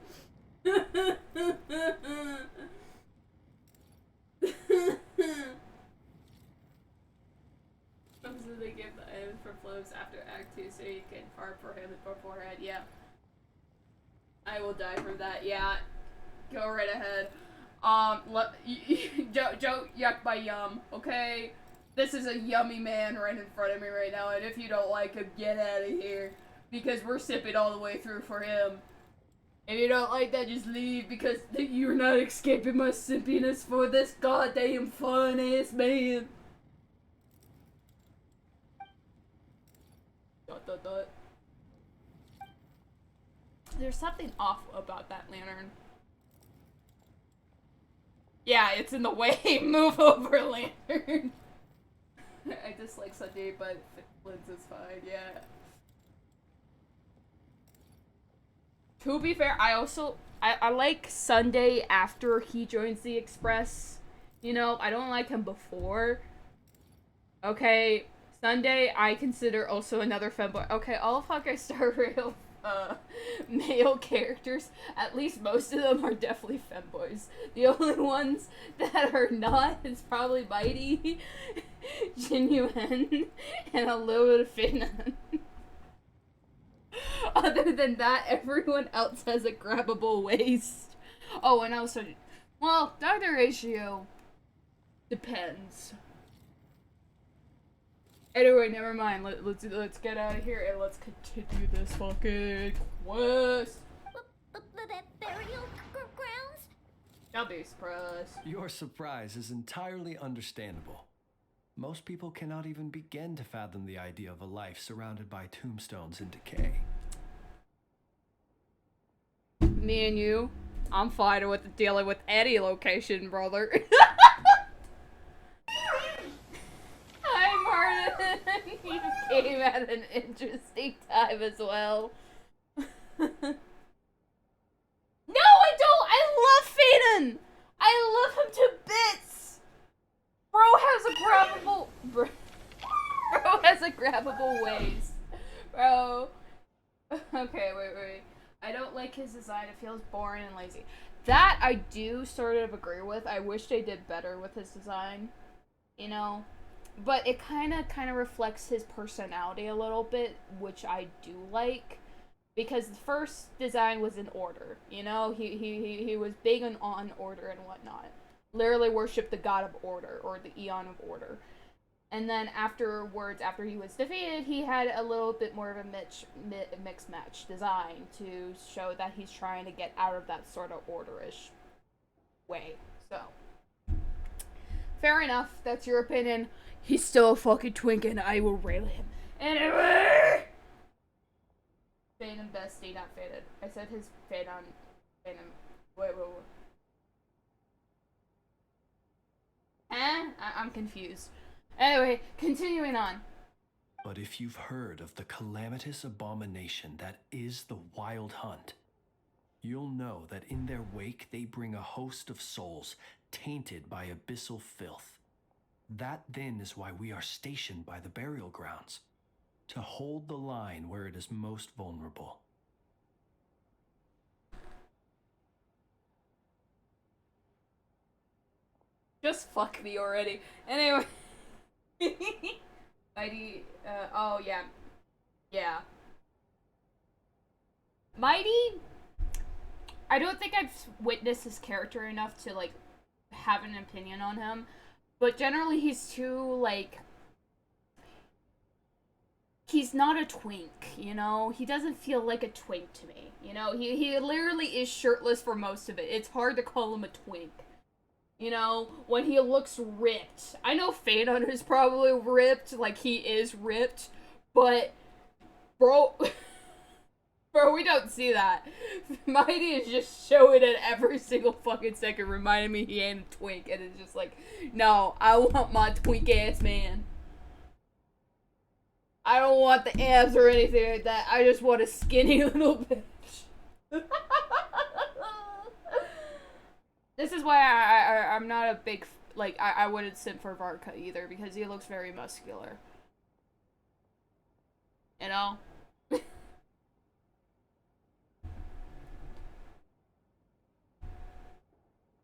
So they give the item for flows after Act 2 so you can farm for him beforehand. Yeah. I will die from that. Yeah. Go right ahead. Don't yuck my yum, okay? This is a yummy man right in front of me right now, and if you don't like him, get out of here. Because we're sipping all the way through for him. If you don't like that, just leave, because you're not escaping my simpiness for this goddamn fun-ass man. Dot dot dot. There's something off about that lantern. Yeah, it's in the way. Move over, lantern. I dislike Sunday, but Flint's is fine, yeah. To be fair, I like Sunday after he joins the Express. You know, I don't like him before. Okay, Sunday I consider also another femboy. Okay, all of Hawkeye Star Rail male characters, at least most of them are definitely femboys. The only ones that are not is probably Mighty, Jinyuan, and a little bit of Finnan. Other than that, everyone else has a grabbable waist. Oh, and also, well, Dr. Ratio depends. Anyway, never mind. Let's get out of here and let's continue this fucking quest. Burial grounds? I'll be surprised. Your surprise is entirely understandable. Most people cannot even begin to fathom the idea of a life surrounded by tombstones in decay. Me and you, I'm fine with dealing with any location, brother. Hi, Martin. You came at an interesting time as well. No, I don't. I love Faden. I love him to bits. Bro has a grabbable waist. Bro. Okay, wait. I don't like his design. It feels boring and lazy. That I do sort of agree with. I wish they did better with his design. You know? But it kind of reflects his personality a little bit, which I do like. Because the first design was in order. You know? He was big on order and whatnot. Literally worshipped the god of order, or the Eon of order. And then afterwards, after he was defeated, he had a little bit more of a mixed match design to show that he's trying to get out of that sort of order-ish way. So, fair enough. That's your opinion. He's still a fucking twink, and I will rail him. Anyway! Phantom bestie, not faded. I said his Phantom. Wait. I'm confused. Anyway, continuing on. But if you've heard of the calamitous abomination that is the Wild Hunt, you'll know that in their wake they bring a host of souls tainted by abyssal filth. That then is why we are stationed by the burial grounds, to hold the line where it is most vulnerable. Just fuck me already. Anyway. Mighty, oh yeah. Yeah. Mighty, I don't think I've witnessed his character enough to, like, have an opinion on him. But generally he's too, like, he's not a twink, you know? He doesn't feel like a twink to me, you know? He literally is shirtless for most of it. It's hard to call him a twink. You know, when he looks ripped. I know Phanon is probably ripped, like he is ripped, but bro, we don't see that. Mighty is just showing it every single fucking second, reminding me he ain't a twink, and it's just like, no, I want my twink ass man. I don't want the abs or anything like that. I just want a skinny little bitch. This is why I'm not a big, like, I wouldn't simp for Varka either, because he looks very muscular. You know?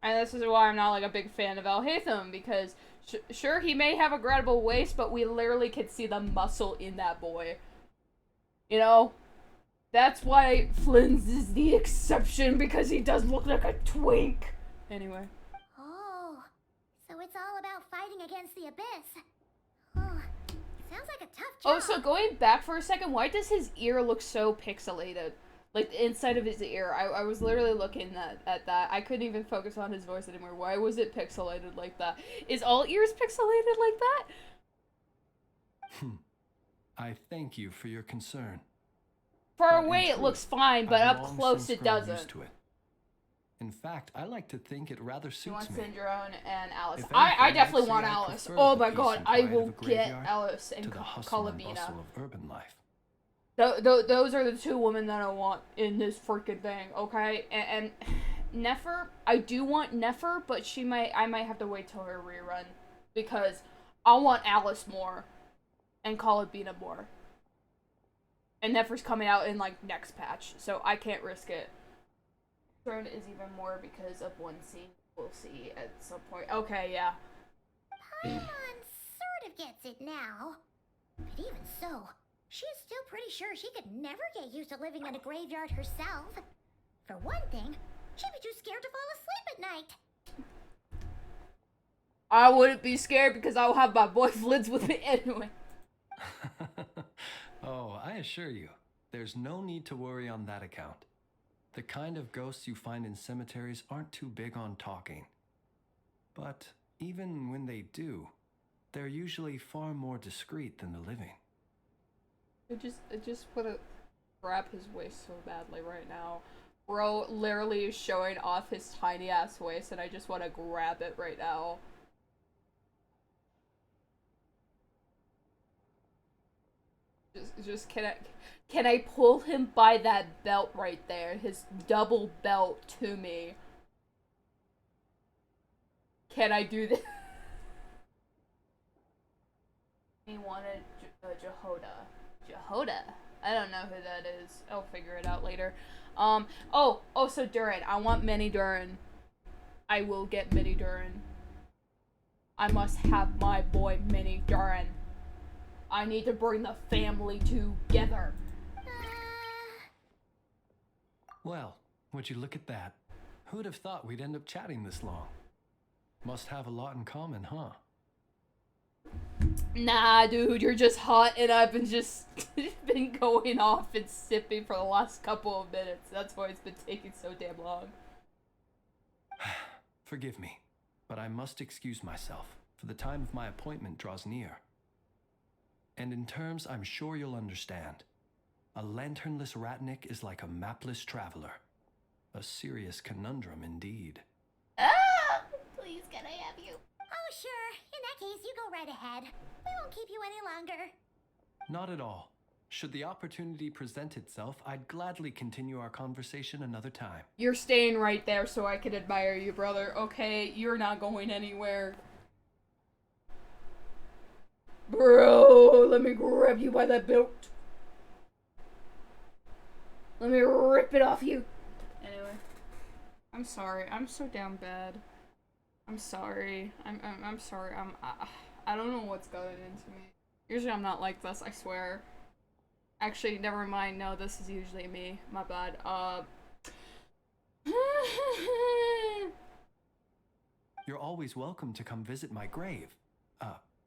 And this is why I'm not, like, a big fan of Alhaitham, because sure, he may have a grabbable waist, but we literally can see the muscle in that boy. You know? That's why Flynn's is the exception, because he does look like a twink. Anyway. Oh, so it's all about fighting against the abyss. Sounds like a tough job. Oh, so going back for a second, why does his ear look so pixelated? Like, the inside of his ear. I was literally looking at that. I couldn't even focus on his voice anymore. Why was it pixelated like that? Is all ears pixelated like that? I thank you for your concern. Far But in away it truth, looks fine, but I've up long close since it grown doesn't. used to it. In fact, I like to think it rather You suits want me. Syndrome and Alice. If I anything, definitely I'd say want I Alice. prefer Oh the my peace god, and I quiet will of a get graveyard Alice and to the hustle and Colabina. bustle of urban life. Those are the two women that I want in this freaking thing, okay? And Nefer, I do want Nefer, but I might have to wait till her rerun. Because I want Alice more. And Colabina more. And Nefer's coming out in, like, next patch, so I can't risk it. Throne is even more because of one scene we'll see at some point. Okay, yeah. Paimon sort of gets it now. But even so, she is still pretty sure she could never get used to living in a graveyard herself. For one thing, she'd be too scared to fall asleep at night. I wouldn't be scared because I'll have my boy Flint's with me anyway. Oh, I assure you, there's no need to worry on that account. The kind of ghosts you find in cemeteries aren't too big on talking. But even when they do, they're usually far more discreet than the living. I just wanna grab his waist so badly right now. Bro literally is showing off his tiny ass waist and I just wanna grab it right now. Just can I pull him by that belt right there, his double belt to me? Can I do this? He wanted Jehoda. I don't know who that is. I'll figure it out later. So Durin. I want Mini Durin. I will get Mini Durin. I must have my boy Mini Durin. I need to bring the family together. Well, would you look at that? Who'd have thought we'd end up chatting this long? Must have a lot in common, huh? Nah, dude, you're just hot and I've been just been going off and sipping for the last couple of minutes. That's why it's been taking so damn long. Forgive me, but I must excuse myself, for the time of my appointment draws near. And in terms I'm sure you'll understand, a lanternless Ratnik is like a mapless traveler. A serious conundrum indeed. Ah! Please, can I have you? Oh, sure. In that case, you go right ahead. We won't keep you any longer. Not at all. Should the opportunity present itself, I'd gladly continue our conversation another time. You're staying right there so I can admire you, brother. Okay, you're not going anywhere. Bro, let me grab you by that belt. Let me rip it off you. Anyway, I'm sorry. I'm so damn bad. I'm sorry. I'm sorry. I don't know what's going into me. Usually I'm not like this, I swear. Actually, never mind. No, this is usually me. My bad. You're always welcome to come visit my grave.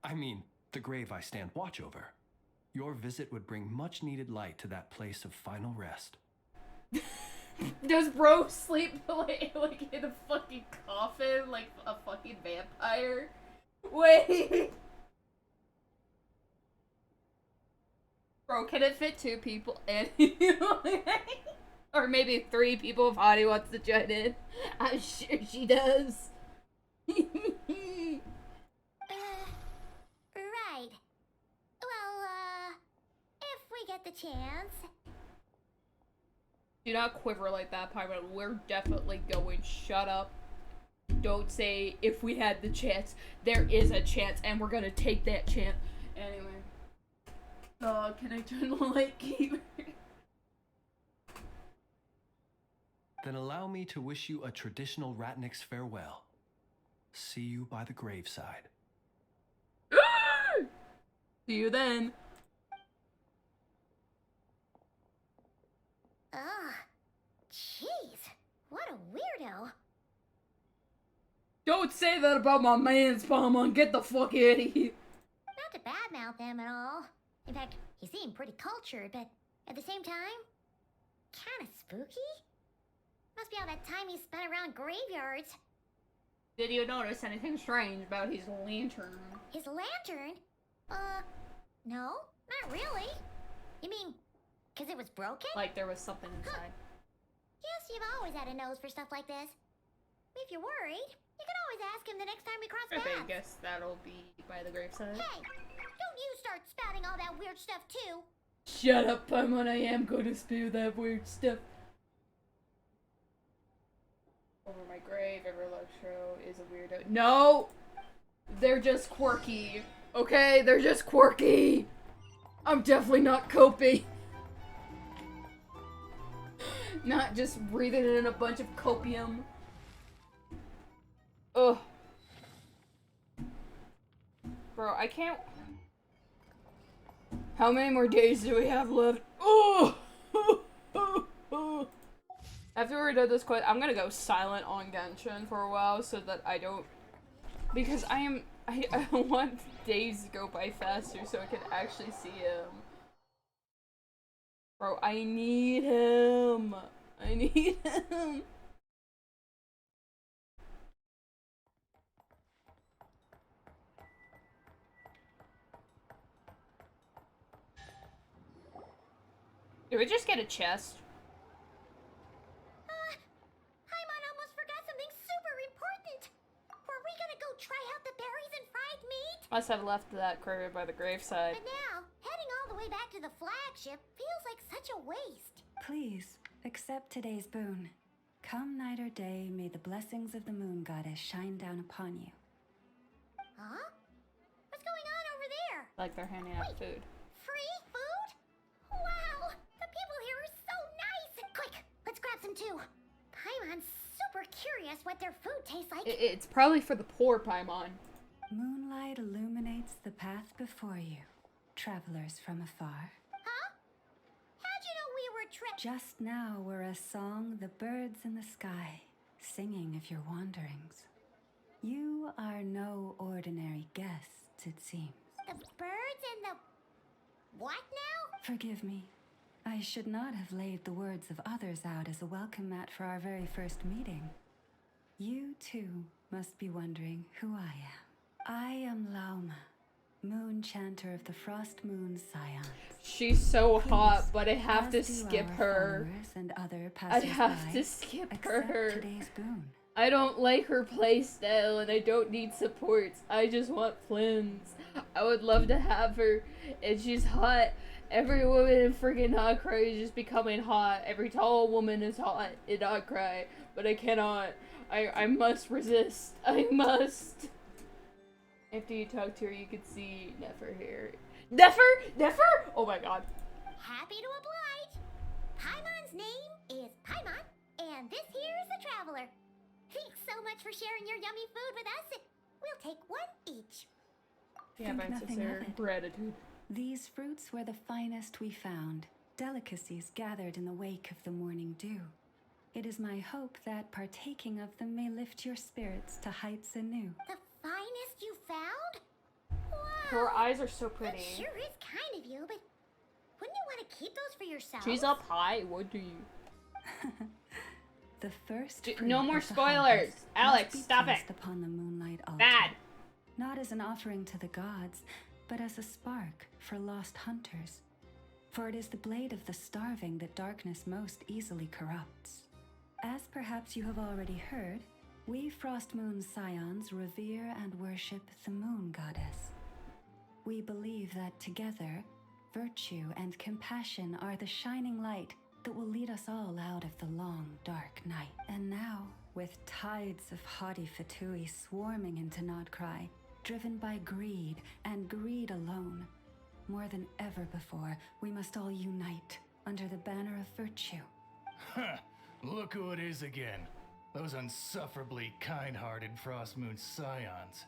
I mean, the grave I stand watch over. Your visit would bring much needed light to that place of final rest. Does bro sleep like in a fucking coffin, like a fucking vampire? Wait. Bro, can it fit 2 people and or maybe 3 people if Hottie wants to join in? I'm sure she does. Right. Well, if we get the chance. Do not quiver like that, Pyro. We're definitely going. Shut up. Don't say if we had the chance. There is a chance, and we're gonna take that chance. Anyway. Can I turn the light keeper? Then allow me to wish you a traditional Ratnik's farewell. See you by the graveside. See you then. Ugh. Jeez. What a weirdo. Don't say that about my man's Paimon. Get the fuck out of here. Not not to badmouth him at all. In fact, he seemed pretty cultured, but at the same time, kind of spooky. Must be all that time he spent around graveyards. Did you notice anything strange about his lantern? His lantern? No, not really. You mean, because it was broken? Like there was something inside. Yes, you've always had a nose for stuff like this. If you're worried, you can always ask him the next time we cross Okay, paths. I guess that'll be by the graveside. Hey, don't you start spouting all that weird stuff too. Shut up, Paimon, I am gonna spew that weird stuff. Over my grave, every Electro is a weirdo. No! They're just quirky. Okay, they're just quirky! I'm definitely not coping. Not just breathing in a bunch of copium. Ugh. Bro, I can't... How many more days do we have left? Oh! After we're done this quest, I'm gonna go silent on Genshin for a while so that I don't... Because I want days to go by faster so I can actually see him. Bro, I need him. I need him. Did we just get a chest? Paimon almost forgot something super important. Were we gonna go try out the berries and fried meat? Must have left that courier by the graveside. But now, heading all the way back to the flagship feels like such a waste. Please, accept today's boon. Come night or day, may the blessings of the moon goddess shine down upon you. Huh? What's going on over there? Like they're handing out food. Free food? Wow! The people here are so nice! Quick, let's grab some too. Paimon's super curious what their food tastes like. It's probably for the poor, Paimon. Moonlight illuminates the path before you, travelers from afar. Huh? How'd you know we were Just now were a song the birds in the sky, singing of your wanderings. You are no ordinary guests, it seems. the birds and the... What now? Forgive me. I should not have laid the words of others out as a welcome mat for our very first meeting. You, too, must be wondering who I am. I am Lauma, moon chanter of the Frost Moon Scions. She's so hot, but I have As to do skip our her. followers and other I have passersby, to skip accept her. today's boon. I don't like her playstyle and I don't need supports. I just want Flynn's. I would love to have her, and she's hot. Every woman in friggin' Notcry is just becoming hot. Every tall woman is hot in Notcry, but I cannot. I must resist. I must. After you talk to her, you can see Nefer here. Nefer? Nefer? Oh my god. Happy to oblige. Paimon's name is Paimon, and this here is the Traveler. Thanks so much for sharing your yummy food with us. We'll take one each. Yeah, Think my nothing sincere of it. gratitude. These fruits were the finest we found, delicacies gathered in the wake of the morning dew. It is my hope that partaking of them may lift your spirits to heights anew. The finest you found? Wow. Her eyes are so That pretty. sure is kind of you, but wouldn't you want to keep those for yourself? She's up high, would you? The first No fruit more of the spoilers! harvest Alex, must be stop it! placed upon the moonlight altar. Bad! Not as an offering to the gods, but as a spark for lost hunters. For it is the blade of the starving that darkness most easily corrupts. As perhaps you have already heard, we Frost Moon Scions revere and worship the moon goddess. We believe that together, virtue and compassion are the shining light that will lead us all out of the long, dark night. And now, with tides of haughty Fatui swarming into Notcry, driven by greed and greed alone, more than ever before, we must all unite under the banner of virtue. Huh, look who it is again. Those unsufferably kind-hearted Frost Moon Scions.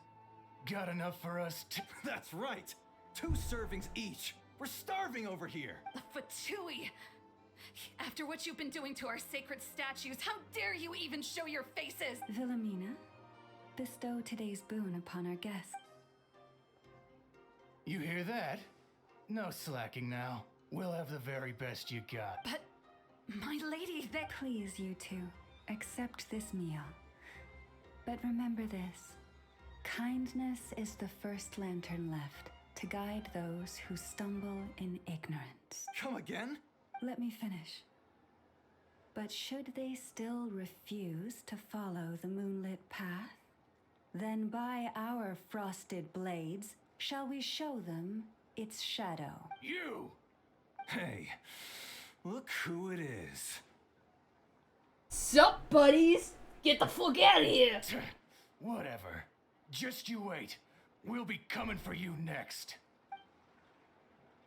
Got enough for us to... That's right! 2 servings each! We're starving over here! Fatui! After what you've been doing to our sacred statues, how dare you even show your faces? Wilhelmina, bestow today's boon upon our guests. You hear that? No slacking now. We'll have the very best you got. But, my lady, they... Please, you two, accept this meal. But remember this. Kindness is the first lantern left to guide those who stumble in ignorance. Come again? Let me finish. But should they still refuse to follow the moonlit path, then by our frosted blades shall we show them its shadow. You! Hey, look who it is. Sup, buddies? Get the fuck out of here! Whatever. Just you wait. We'll be coming for you next.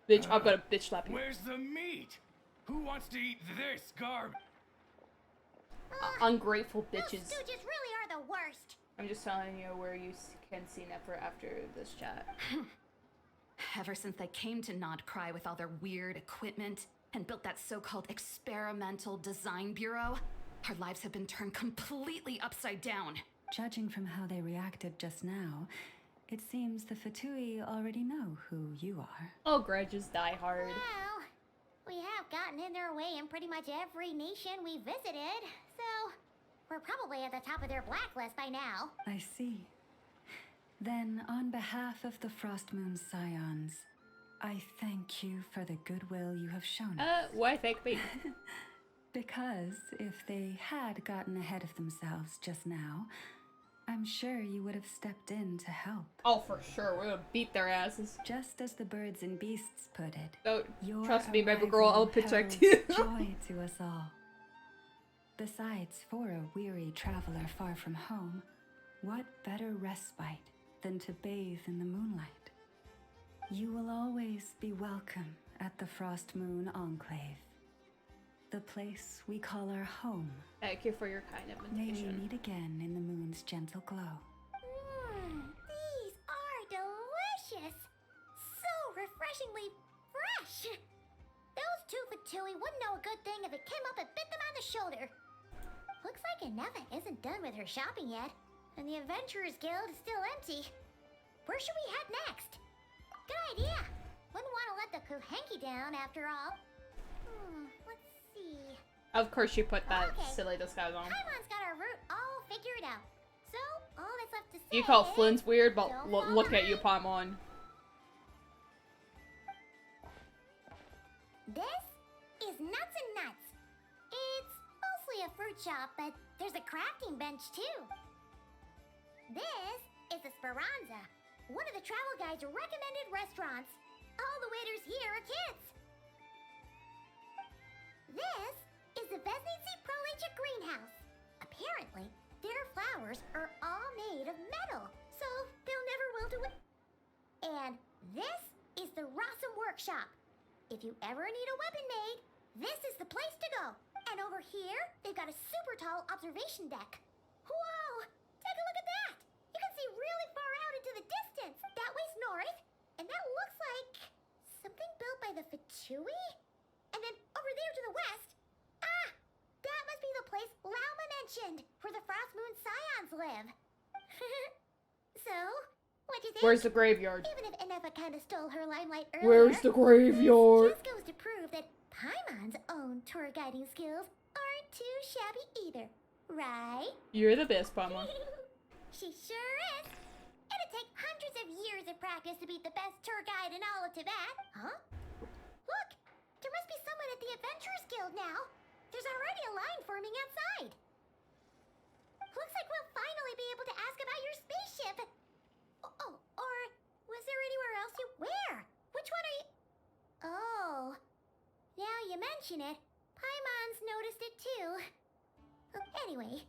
Bitch, I'm gonna bitch slap you. Where's the meat? Who wants to eat this garb? Ungrateful Those bitches. stooges really are the worst. I'm just telling you where you can see Nefer after this chat. Ever since they came to Nodcry with all their weird equipment and built that so-called experimental design bureau, our lives have been turned completely upside down. Judging from how they reacted just now, it seems the Fatui already know who you are. Oh, grudges die hard. Well, we have gotten in their way in pretty much every nation we visited, so we're probably at the top of their blacklist by now. I see. Then, on behalf of the Frostmoon Scions, I thank you for the goodwill you have shown us. Why thank me? Because if they had gotten ahead of themselves just now, I'm sure you would have stepped in to help. Oh, for sure. We're gonna beat their asses. Just as the birds and beasts put it. Oh, Your trust me, baby girl, arrival I'll protect heralds you. joy to us all. Besides, for a weary traveler far from home, what better respite than to bathe in the moonlight? You will always be welcome at the Frost Moon Enclave, the place we call our home. Thank you for your kind May we invitation. meet again in the moon's gentle glow. These are delicious. So refreshingly fresh. Those two Fatui wouldn't know a good thing if it came up and bit them on the shoulder. Looks like Inefa isn't done with her shopping yet, and the Adventurers Guild is still empty. Where should we head next? Good idea. Wouldn't want to let the Kuhenki down after all. Let's see. Of course, you put that Okay. silly disguise on. Paimon's got our route all figured out. So, all that's left to say You call is, Flynn's weird, but don't look fall at you, behind. Paimon. This is Nuts and Nuts. It's mostly a fruit shop, but there's a crafting bench too. This is the Speranza, one of the travel guide's recommended restaurants. All the waiters here are kids. This is the Vesnici Prolicha greenhouse. Apparently, their flowers are all made of metal, so they'll never wilt away. And this is the Rossum Workshop. If you ever need a weapon made, this is the place to go. And over here, they've got a super tall observation deck. Whoa! Take a look at that! You can see really far out into the distance. That way's north, and that looks like something built by the Fatui? And then over there to the west, that must be the place Lauma mentioned, where the Frost Moon Scions live. So, what do you think? Where's the graveyard? Even if Inefa kind of stole her limelight earlier, Where's the graveyard? this just goes to prove that Paimon's own tour guiding skills aren't too shabby either, right? You're the best, Paimon. She sure is. It'd take hundreds of years of practice to beat the best tour guide in all of Tibet. Huh? Look, there must be someone at the Adventurers Guild now. There's already a line forming outside. Looks like we'll finally be able to ask about your spaceship. Oh, or was there anywhere else you... Where? Which one are you... Oh, now you mention it, Paimon's noticed it too. Anyway,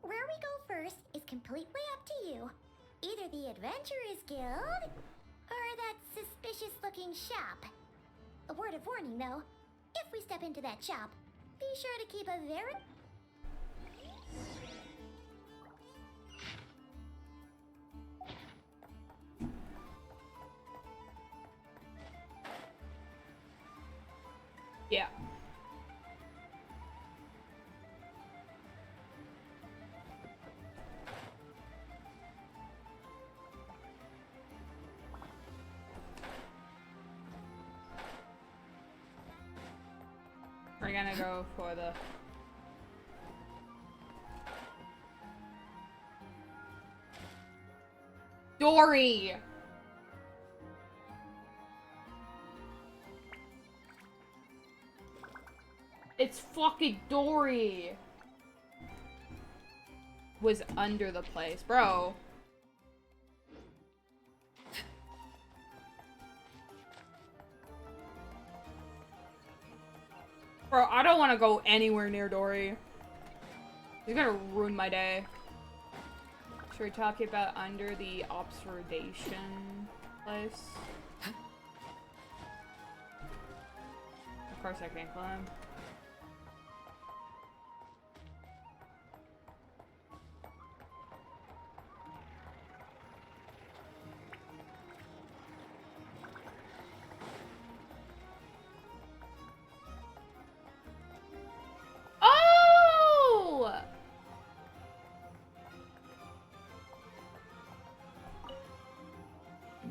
where we go first is completely up to you. Either the Adventurers Guild, or that suspicious-looking shop. A word of warning, though. If we step into that shop, be sure to keep a very... Yeah. We're gonna go for the... Dory! It's fucking Dory! Was under the place. Bro. Bro, I don't want to go anywhere near Dory. He's gonna ruin my day. Should we talk about under the observation place? Of course I can't climb. Oh!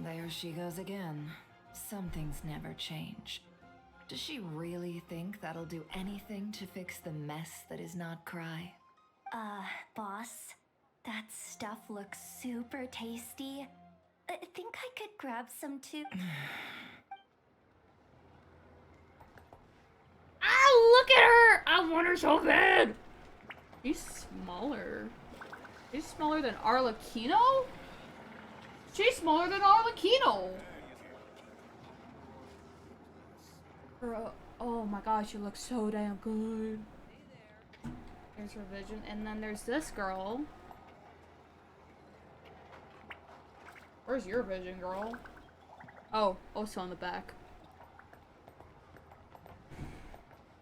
There she goes again. Some things never change. Does she really think that'll do anything to fix the mess that is Not Cry? Boss, that stuff looks super tasty. I think I could grab some too. Ah, look at her! I want her so bad! She's smaller. She's smaller than Arlecchino? She's smaller than Arlecchino! Bro, oh my gosh, she looks so damn good. There's her vision, and then there's this girl. Where's your vision, girl? Oh, also on the back.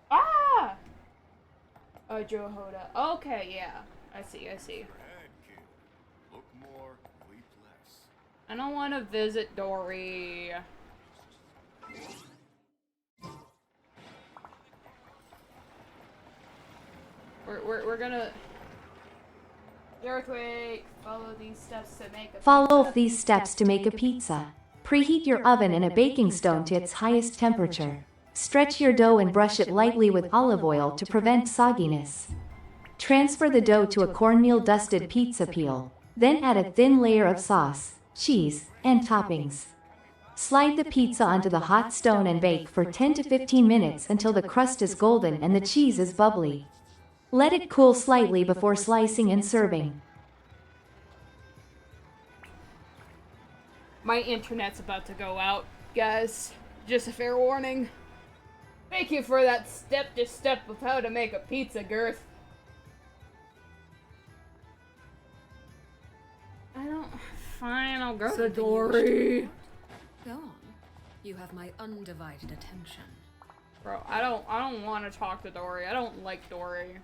Ah! Oh, Joe Hoda. Okay, yeah. I see, I see. Look more, weep less. I don't want to visit Dory. We're gonna... The earthquake. Follow these steps to make a Follow pizza. these steps to make a pizza. Preheat your oven in a baking stone to its highest temperature. Stretch your dough and brush it lightly with olive oil to prevent sogginess. Transfer the dough to a cornmeal dusted pizza peel. Then add a thin layer of sauce, cheese, and toppings. Slide the pizza onto the hot stone and bake for 10 to 15 minutes until the crust is golden and the cheese is bubbly. Let it cool slightly before slicing and serving. My internet's about to go out, guys. Just a fair warning. Thank you for that step-to-step of how to make a pizza, Girth. I don't... Fine, I'll go to Dory. Go on. You have my undivided attention. Bro, I don't want to talk to Dory. I don't like Dory.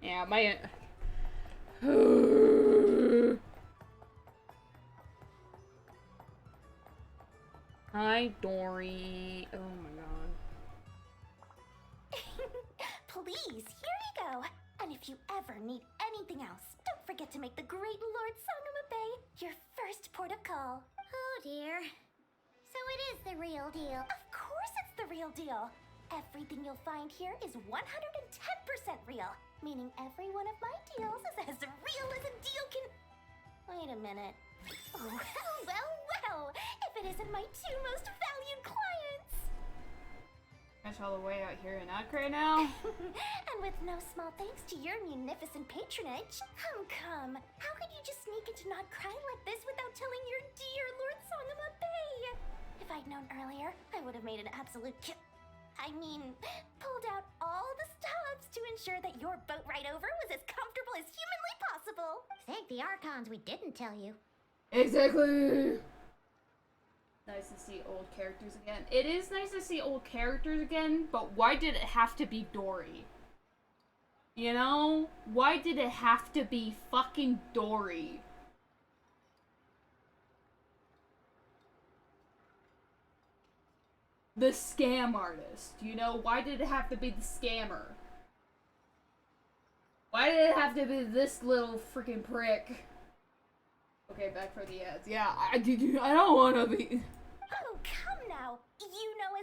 Yeah, my... Hi, Dory. Oh my god. Please, here you go. And if you ever need anything else, don't forget to make the great Lord Sangama Bay your first port of call. Oh dear. So it is the real deal. Of course it's the real deal. Everything you'll find here is 110% real, meaning every one of my deals is as real as a deal can... Wait a minute. Oh, well, if it isn't my two most valued clients. That's all the way out here in Akre now. And with no small thanks to your munificent patronage. Come. How could you just sneak into Not Cry like this without telling your dear Lord Sangama Bay? If I'd known earlier, I would have made an absolute pulled out all the stops to ensure that your boat ride over was as comfortable as humanly possible. Thank the Archons we didn't tell you. Exactly. Nice to see old characters again. It is nice to see old characters again, but why did it have to be Dory? You know? Why did it have to be fucking Dory? The scam artist, you know? Why did it have to be the scammer? Why did it have to be this little freaking prick? Okay, back for the ads. Yeah, I don't want to be... Oh, come now.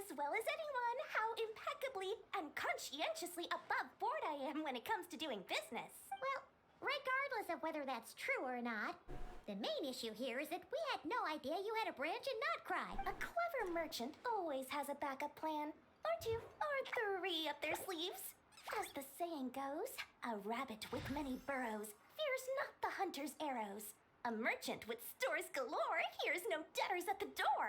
as well as anyone how impeccably and conscientiously above board I am when it comes to doing business. Well, regardless of whether that's true or not, the main issue here is that we had no idea you had a branch in Notcry. A clever merchant always has a backup plan, or two, or three up their sleeves. As the saying goes, a rabbit with many burrows fears not the hunter's arrows. A merchant with stores galore hears no debtors at the door.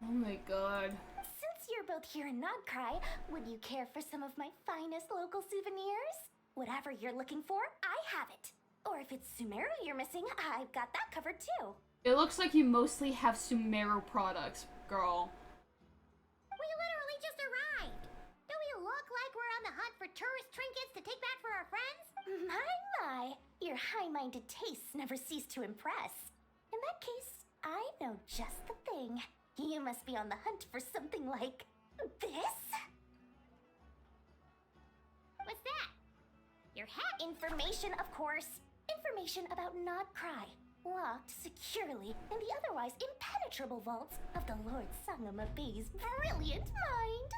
Oh my god. Since you're both here in Nodcry, would you care for some of my finest local souvenirs? Whatever you're looking for, I have it. Or if it's Sumeru you're missing, I've got that covered too. It looks like you mostly have Sumeru products, girl. We literally just arrived. Do we look like we're on the hunt for tourist trinkets to take back for our friends? My, your high-minded tastes never cease to impress. In that case, I know just the thing. You must be on the hunt for something like this? What's that? Your hat? Information, of course. Information about Nodcry, locked securely in the otherwise impenetrable vaults of the Lord Sangamabei's brilliant mind.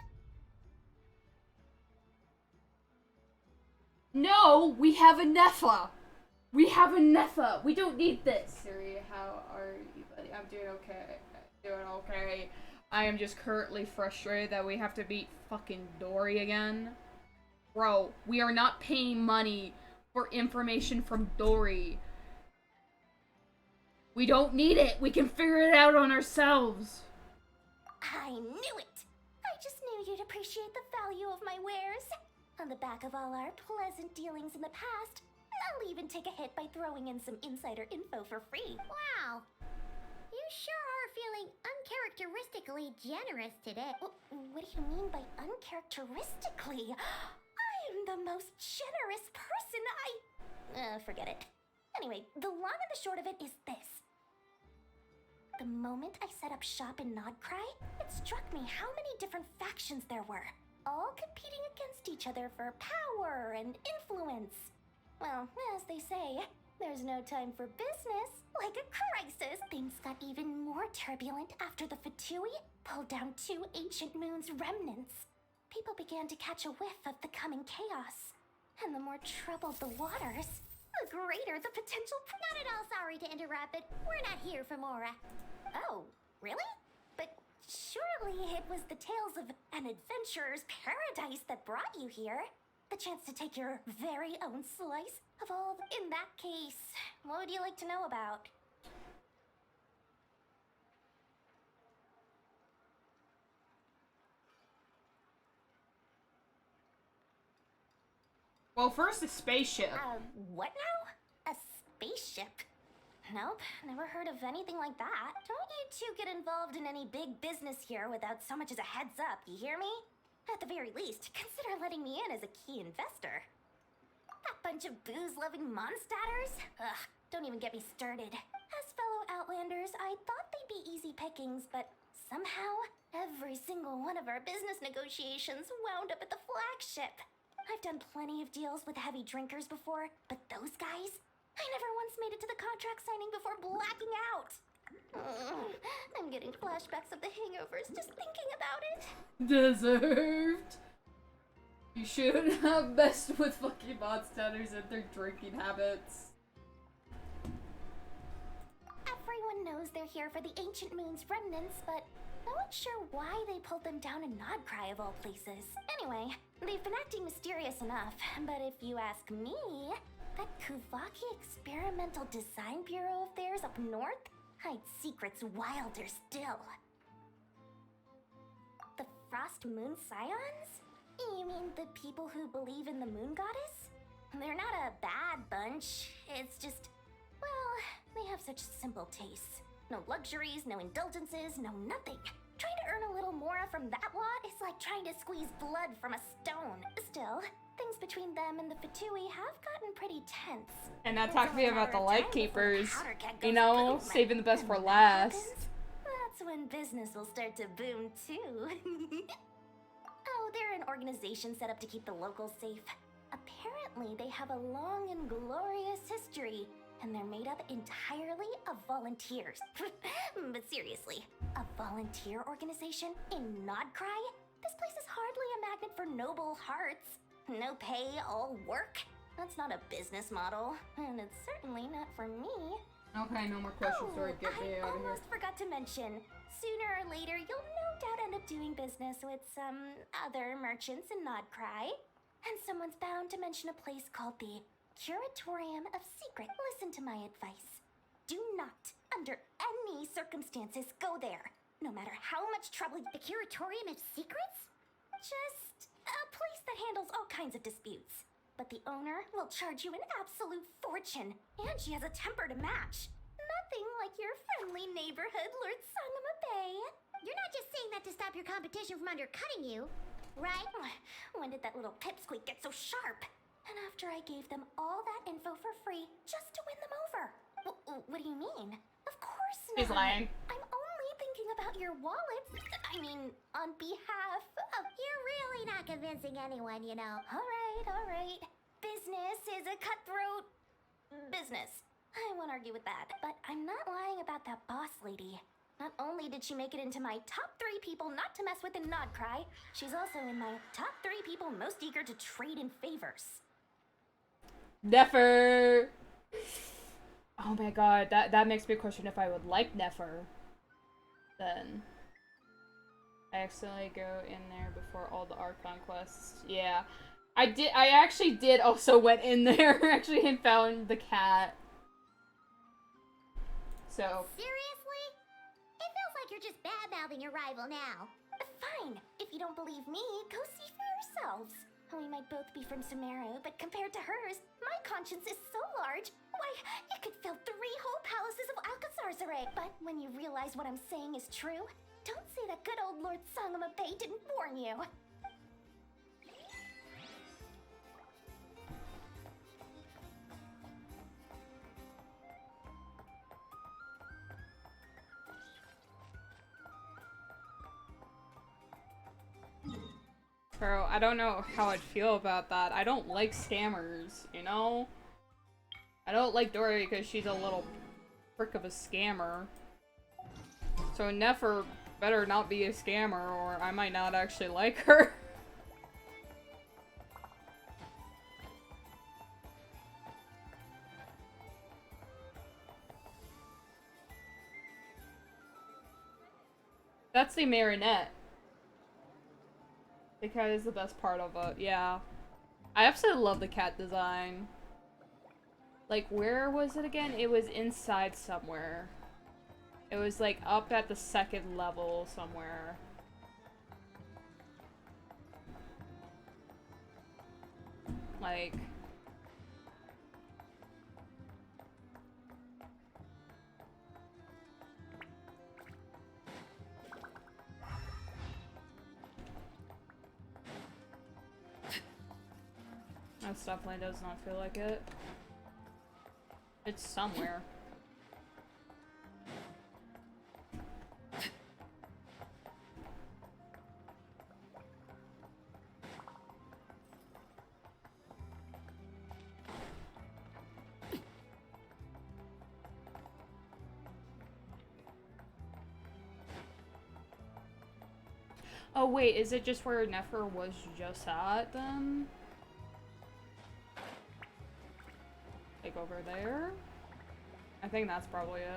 No, we have a Nepha. We have a Nepha. We don't need this. Siri, how are you, buddy? I'm doing okay. Doing okay. I am just currently frustrated that we have to beat fucking Dory again. Bro, we are not paying money for information from Dory. We don't need it. We can figure it out on ourselves. I knew it. I just knew you'd appreciate the value of my wares. On the back of all our pleasant dealings in the past, I'll even take a hit by throwing in some insider info for free. Wow. You sure are feeling uncharacteristically generous today. What do you mean by uncharacteristically? I am the most generous person. Forget it. Anyway, the long and the short of it is this. The moment I set up shop in Nodcry, it struck me how many different factions there were, all competing against each other for power and influence. Well, as they say, there's no time for business. Like a crisis, things got even more turbulent after the Fatui pulled down 2 ancient moon's remnants. People began to catch a whiff of the coming chaos. And the more troubled the waters, the greater the potential. Not at all sorry to interrupt, but we're not here for Mora. Oh, really? But surely it was the tales of an adventurer's paradise that brought you here. The chance to take your very own slice of all. In that case, what would you like to know about? Well, first a spaceship. What now? A spaceship? Nope, never heard of anything like that. Don't you two get involved in any big business here without so much as a heads up, you hear me? At the very least, consider letting me in as a key investor. That bunch of booze-loving monsters? Ugh, don't even get me started. As fellow Outlanders, I thought they'd be easy pickings, but somehow, every single one of our business negotiations wound up at the flagship. I've done plenty of deals with heavy drinkers before, but those guys? I never once made it to the contract signing before blacking out. I'm getting flashbacks of the hangovers just thinking about it. Deserved. You shouldn't have messed with fucking monsters and their drinking habits. Everyone knows they're here for the Ancient Moon's remnants, but no one's sure why they pulled them down in Nodcry of all places. Anyway, they've been acting mysterious enough, but if you ask me, that Kuvaki Experimental Design Bureau of theirs up north hides secrets wilder still. The Frost Moon Scions? You mean the people who believe in the Moon Goddess? They're not a bad bunch, it's just, well, they have such simple tastes. No luxuries, no indulgences, no nothing. Trying to earn a little more from that lot is like trying to squeeze blood from a stone. Still, things between them and the Fatui have gotten pretty tense. And that talked to me about the Lightkeepers. You know, saving the best for last. That's when business will start to boom too. Oh, they're an organization set up to keep the locals safe. Apparently, they have a long and glorious history, and they're made up entirely of volunteers. But seriously, a volunteer organization in Nodcry? This place is hardly a magnet for noble hearts. No pay, all work. That's not a business model, and it's certainly not for me. Okay, no more questions. Sorry, get me I out of here. almost forgot to mention. Sooner or later, you'll no doubt end up doing business with some other merchants in Nodcry. And someone's bound to mention a place called the Curatorium of Secret. Listen to my advice. Do not, under any circumstances, go there. No matter how much trouble. The Curatorium of Secrets? Just a place that handles all kinds of disputes. But the owner will charge you an absolute fortune, and she has a temper to match. Nothing like your friendly neighborhood, Lord Sangama Bay. You're not just saying that to stop your competition from undercutting you, right? When did that little pipsqueak get so sharp? And after I gave them all that info for free just to win them over. What do you mean? Of course not. He's lying. I'm only thinking about your wallets. I mean, on behalf of... You're really not convincing anyone, you know. All right. Business is a cutthroat business. I won't argue with that. But I'm not lying about that boss lady. Not only did she make it into my top 3 people not to mess with in Nodcry, she's also in my top 3 people most eager to trade in favors. Nefer! Oh my god, that makes me question if I would like Nefer. Then. I accidentally go in there before all the Archon quests. Yeah. I actually did also went in there actually and found the cat. So. Seriously? It feels like you're just bad-mouthing your rival now. Fine. If you don't believe me, go see for yourselves. We might both be from Sumeru, but compared to hers, my conscience is so large, why, it could fill 3 whole palaces of Alcazar's. But when you realize what I'm saying is true, don't say that good old Lord Sangama Bay didn't warn you. Bro, I don't know how I'd feel about that. I don't like scammers, you know? I don't like Dory because she's a little prick of a scammer. So Nefer better not be a scammer or I might not actually like her. That's the marionette. The cat is the best part of it, yeah. I absolutely love the cat design. Like, where was it again? It was inside somewhere. It was, like, up at the 2nd level somewhere. Like... That definitely does not feel like it. It's somewhere. Oh wait, is it just where Nefer was just at then? Like over there? I think that's probably it.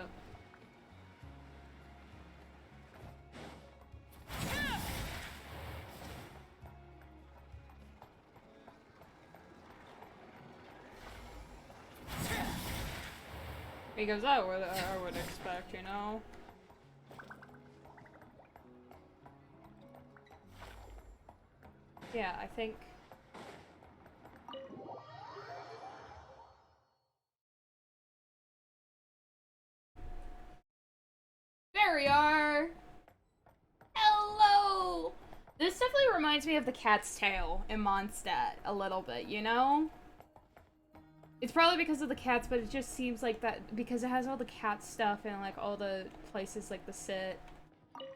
Because that would I would expect, you know? Yeah, I think... There we are! Hello! This definitely reminds me of the Cat's Tail in Mondstadt a little bit, you know? It's probably because of the cats, but it just seems like that because it has all the cat stuff and like all the places like the sit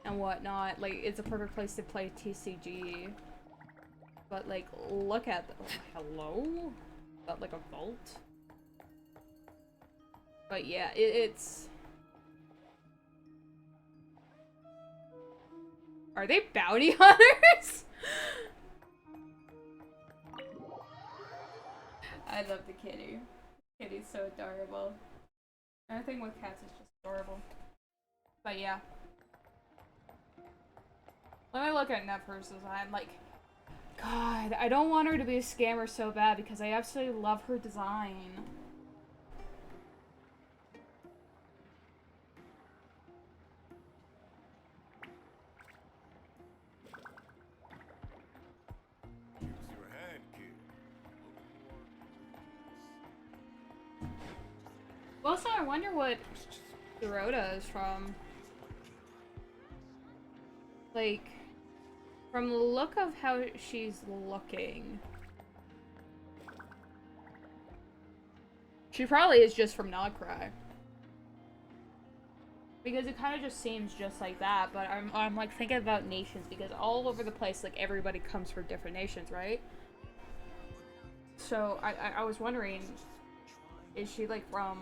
and whatnot. Like, it's a perfect place to play TCG. But like, look at the, hello? Is that like a vault? But yeah, it's... Are they bounty hunters? I love the kitty. Kitty's so adorable. Everything with cats is just adorable. But yeah. Let me look at Nephers' design. Like, God, I don't want her to be a scammer so bad because I absolutely love her design. Use your hand, kid. Also, I wonder what Dorota is from. Like, from the look of how she's looking. She probably is just from Nodcry. Because it kind of just seems just like that, but I'm like thinking about nations because all over the place, like everybody comes from different nations, right? So I was wondering, is she like from,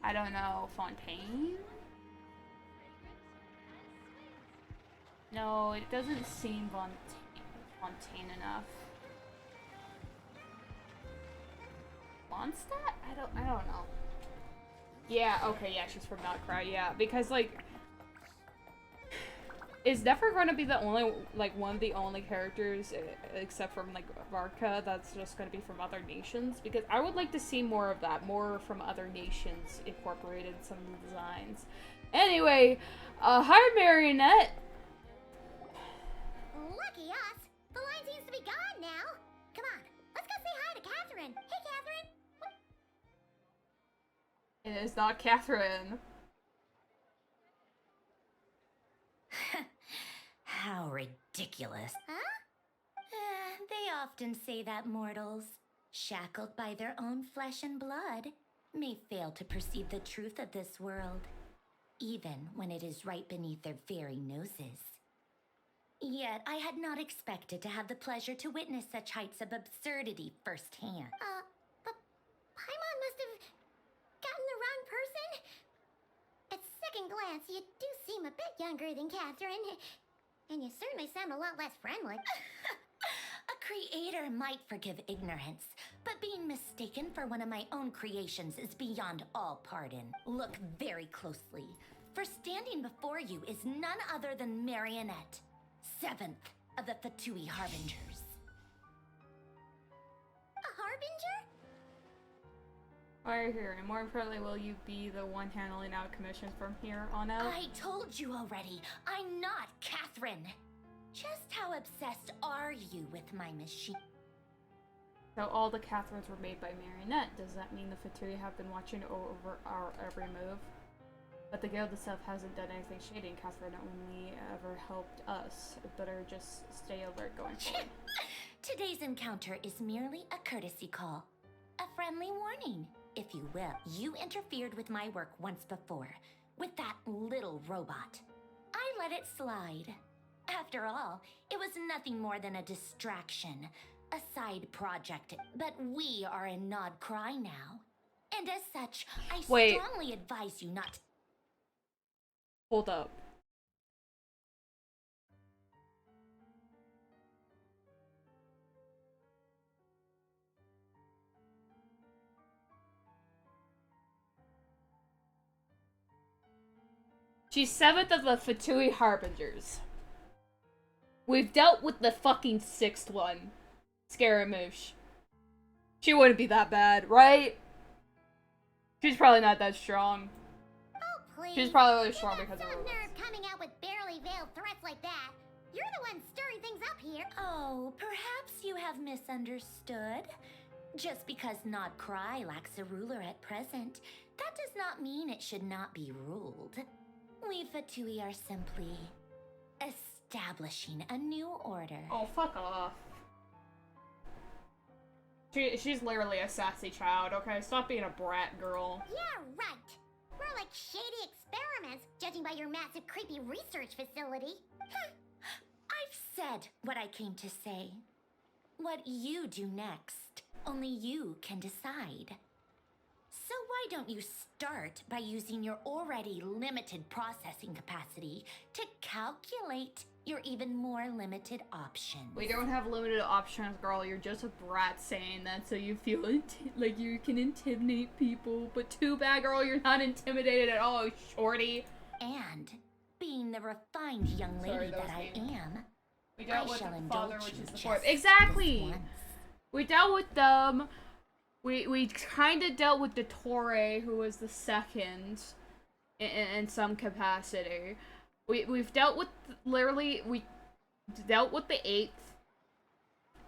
I don't know, Fontaine? No, it doesn't seem Fontaine enough. Mondstadt? I don't know. Yeah, okay, yeah, she's from Notcry, yeah, because like, is Nefer gonna be the only, like, one of the only characters, except from like Varka, that's just gonna be from other nations? Because I would like to see more of that, more from other nations incorporated in some of the designs. Anyway, hi Marionette. Lucky us! The line seems to be gone now. Come on, let's go say hi to Catherine. Hey, Catherine! It is not Catherine. How ridiculous. Huh? They often say that mortals, shackled by their own flesh and blood, may fail to perceive the truth of this world, even when it is right beneath their very noses. Yet I had not expected to have the pleasure to witness such heights of absurdity firsthand. But Paimon must have gotten the wrong person? At second glance, you do seem a bit younger than Catherine. And you certainly sound a lot less friendly. A creator might forgive ignorance, but being mistaken for one of my own creations is beyond all pardon. Look very closely, for standing before you is none other than Marionette, 7th of the Fatui Harbingers. A Harbinger? Why are you here? And more importantly, will you be the one handling out commissions from here on out? I told you already, I'm not Catherine. Just how obsessed are you with my machine? So all the Catherines were made by Marionette. Does that mean the Fatui have been watching over our every move? But the guild itself hasn't done anything shady, and Catherine only ever helped us. Better just stay alert going forward. Today's encounter is merely a courtesy call. A friendly warning, if you will. You interfered with my work once before, with that little robot. I let it slide. After all, it was nothing more than a distraction, a side project. But we are in Nod Cry now. And as such, I strongly advise you not to... Hold up. She's 7th of the Fatui Harbingers. We've dealt with the fucking 6th one. Scaramouche. She wouldn't be that bad, right? She's probably not that strong. Oh, please. She's probably really strong because of her some nerve coming out with barely veiled threats like that. You're the one stirring things up here. Oh, perhaps you have misunderstood. Just because Nod Cry lacks a ruler at present, that does not mean it should not be ruled. We Fatui are simply establishing a new order. Oh, fuck off. She's literally a sassy child, okay? Stop being a brat, girl. Yeah, right. We're like shady experiments, judging by your massive, creepy research facility. I've said what I came to say. What you do next, only you can decide. So why why don't you start by using your already limited processing capacity to calculate your even more limited options? We don't have limited options, girl. You're just a brat saying that so you feel like you can intimidate people. But too bad, girl, you're not intimidated at all, shorty. And, being the refined young lady that I am, we dealt with shall the indulge father, you which is the just fourth. this Exactly! once. We dealt with them. We kind of dealt with the Torre, who was the second, in some capacity. We've dealt with, literally, we dealt with the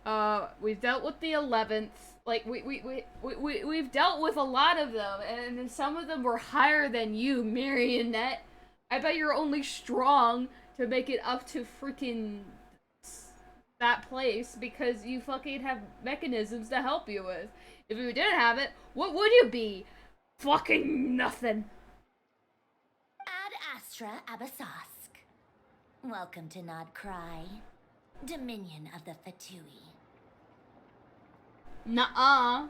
8th. We've dealt with the 11th. Like, we've dealt with a lot of them, and some of them were higher than you, Marionette. I bet you're only strong to make it up to freaking that place because you fucking have mechanisms to help you with. If you didn't have it, what would you be? Fucking nothing. Ad Astra Abasask. Welcome to Nodcry, Dominion of the Fatui. Nuh-uh.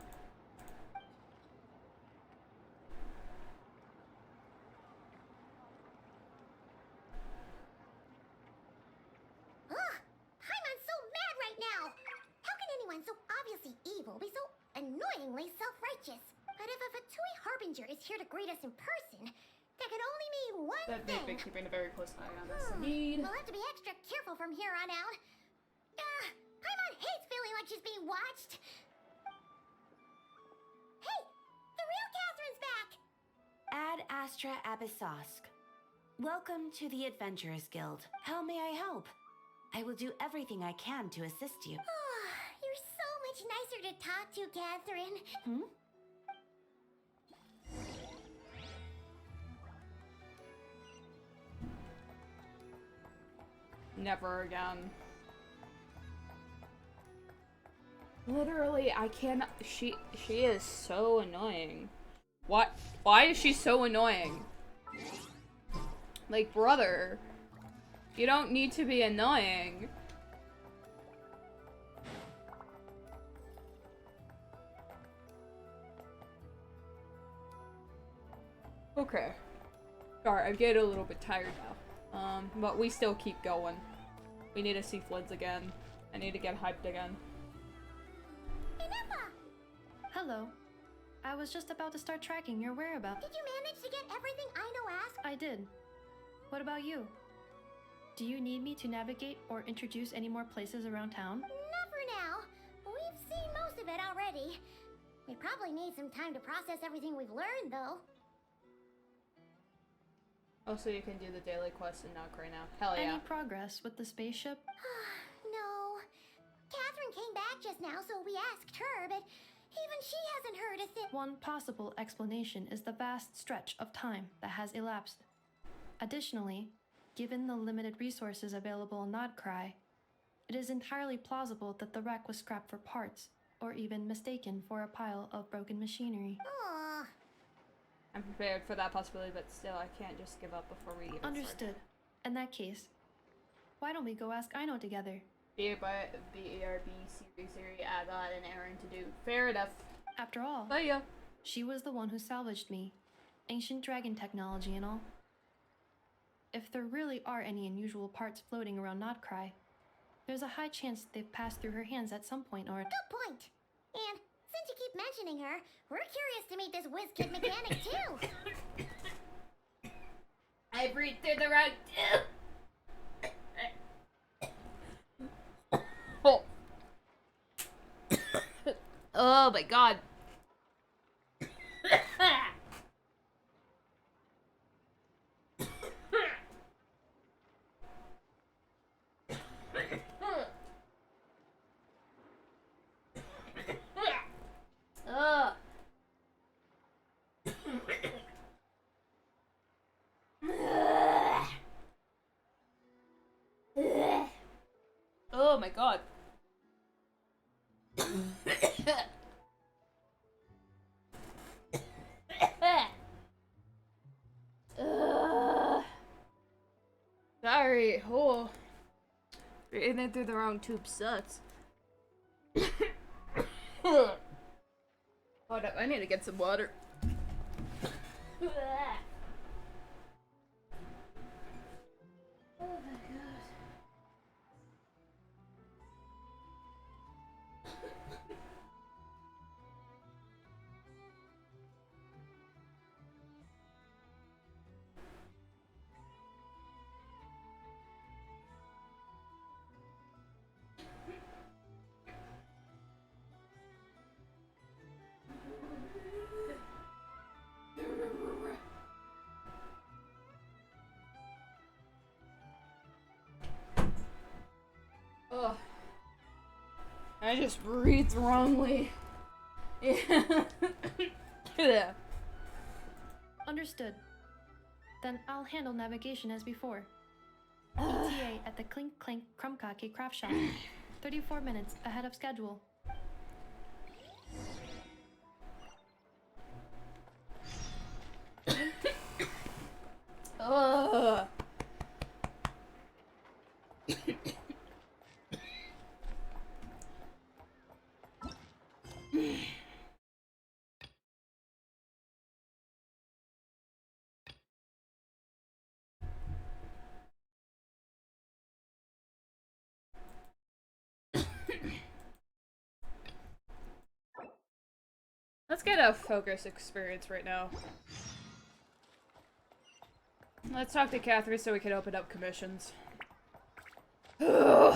Paimon's so mad right now! How can anyone so obviously evil be so annoyingly self-righteous? But if a Fatui Harbinger is here to greet us in person, that can only mean one That they've been thing. keeping a very close eye on us. Indeed. We'll have to be extra careful from here on out. Paimon hates feeling like she's being watched. Hey, the real Catherine's back! Ad Astra Abyssosque. Welcome to the Adventurers Guild. How may I help? I will do everything I can to assist you. You're so much nicer to talk to, Catherine. Never again. Literally, I can't. She is so annoying. What? Why is she so annoying? Like, brother, you don't need to be annoying. Okay. Sorry, I'm getting a little bit tired now. But we still keep going. We need to see Flids again. I need to get hyped again. Hello. I was just about to start tracking your whereabouts. Did you manage to get everything Aino asked? I did. What about you? Do you need me to navigate or introduce any more places around town? Not for now. We've seen most of it already. We probably need some time to process everything we've learned, though. Oh, so you can do the daily quest and not right now. Hell yeah. Any progress with the spaceship? No. Catherine came back just now, so we asked her, but even she hasn't heard a thing. One possible explanation is the vast stretch of time that has elapsed. Additionally, given the limited resources available in Nodcry, it is entirely plausible that the wreck was scrapped for parts, or even mistaken for a pile of broken machinery. Aw. I'm prepared for that possibility, but still, I can't just give up before we even Understood. In that case, why don't we go ask Aino together? The ERB Siri, I got an errand to do. Fair enough. After all, she was the one who salvaged me. Ancient dragon technology and all. If there really are any unusual parts floating around Nodcry, there's a high chance they've passed through her hands at some point or... Good point. And since you keep mentioning her, we're curious to meet this whiz-kid mechanic, too. I breathed through the rug, too. Oh. Oh my god. Oh my god. Sorry. Oh. Breathing through the wrong tube sucks. Hold up, I need to get some water. Oh my god. Ugh. I just breathed wrongly. Yeah. Yeah. Understood. Then I'll handle navigation as before. ETA at the Clink Clink Krumkake craft shop. 34 minutes ahead of schedule. Ugh. Let's get a focus experience right now. Let's talk to Catherine so we can open up commissions. Good.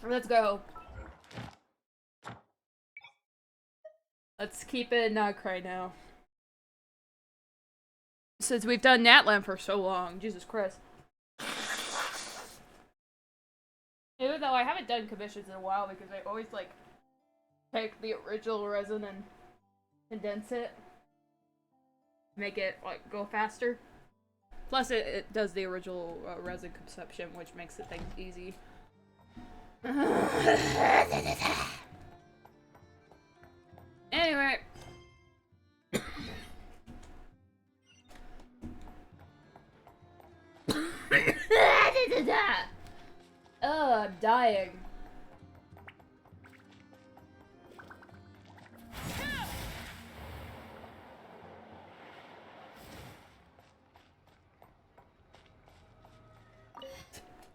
Let's go. Let's keep it Nightcry now. Since we've done Natlan for so long, Jesus Christ. Even though I haven't done commissions in a while because I always like take the original resin and condense it. Make it like go faster. Plus it does the original resin conception, which makes the thing easy. Anyway. Ugh, I'm dying.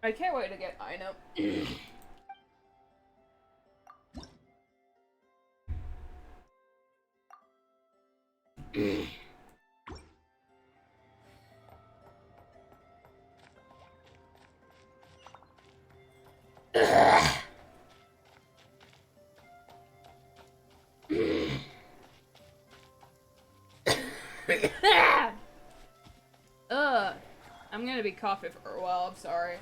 I can't wait to get Ino. Ugh. I'm gonna be coughing for a while, I'm sorry.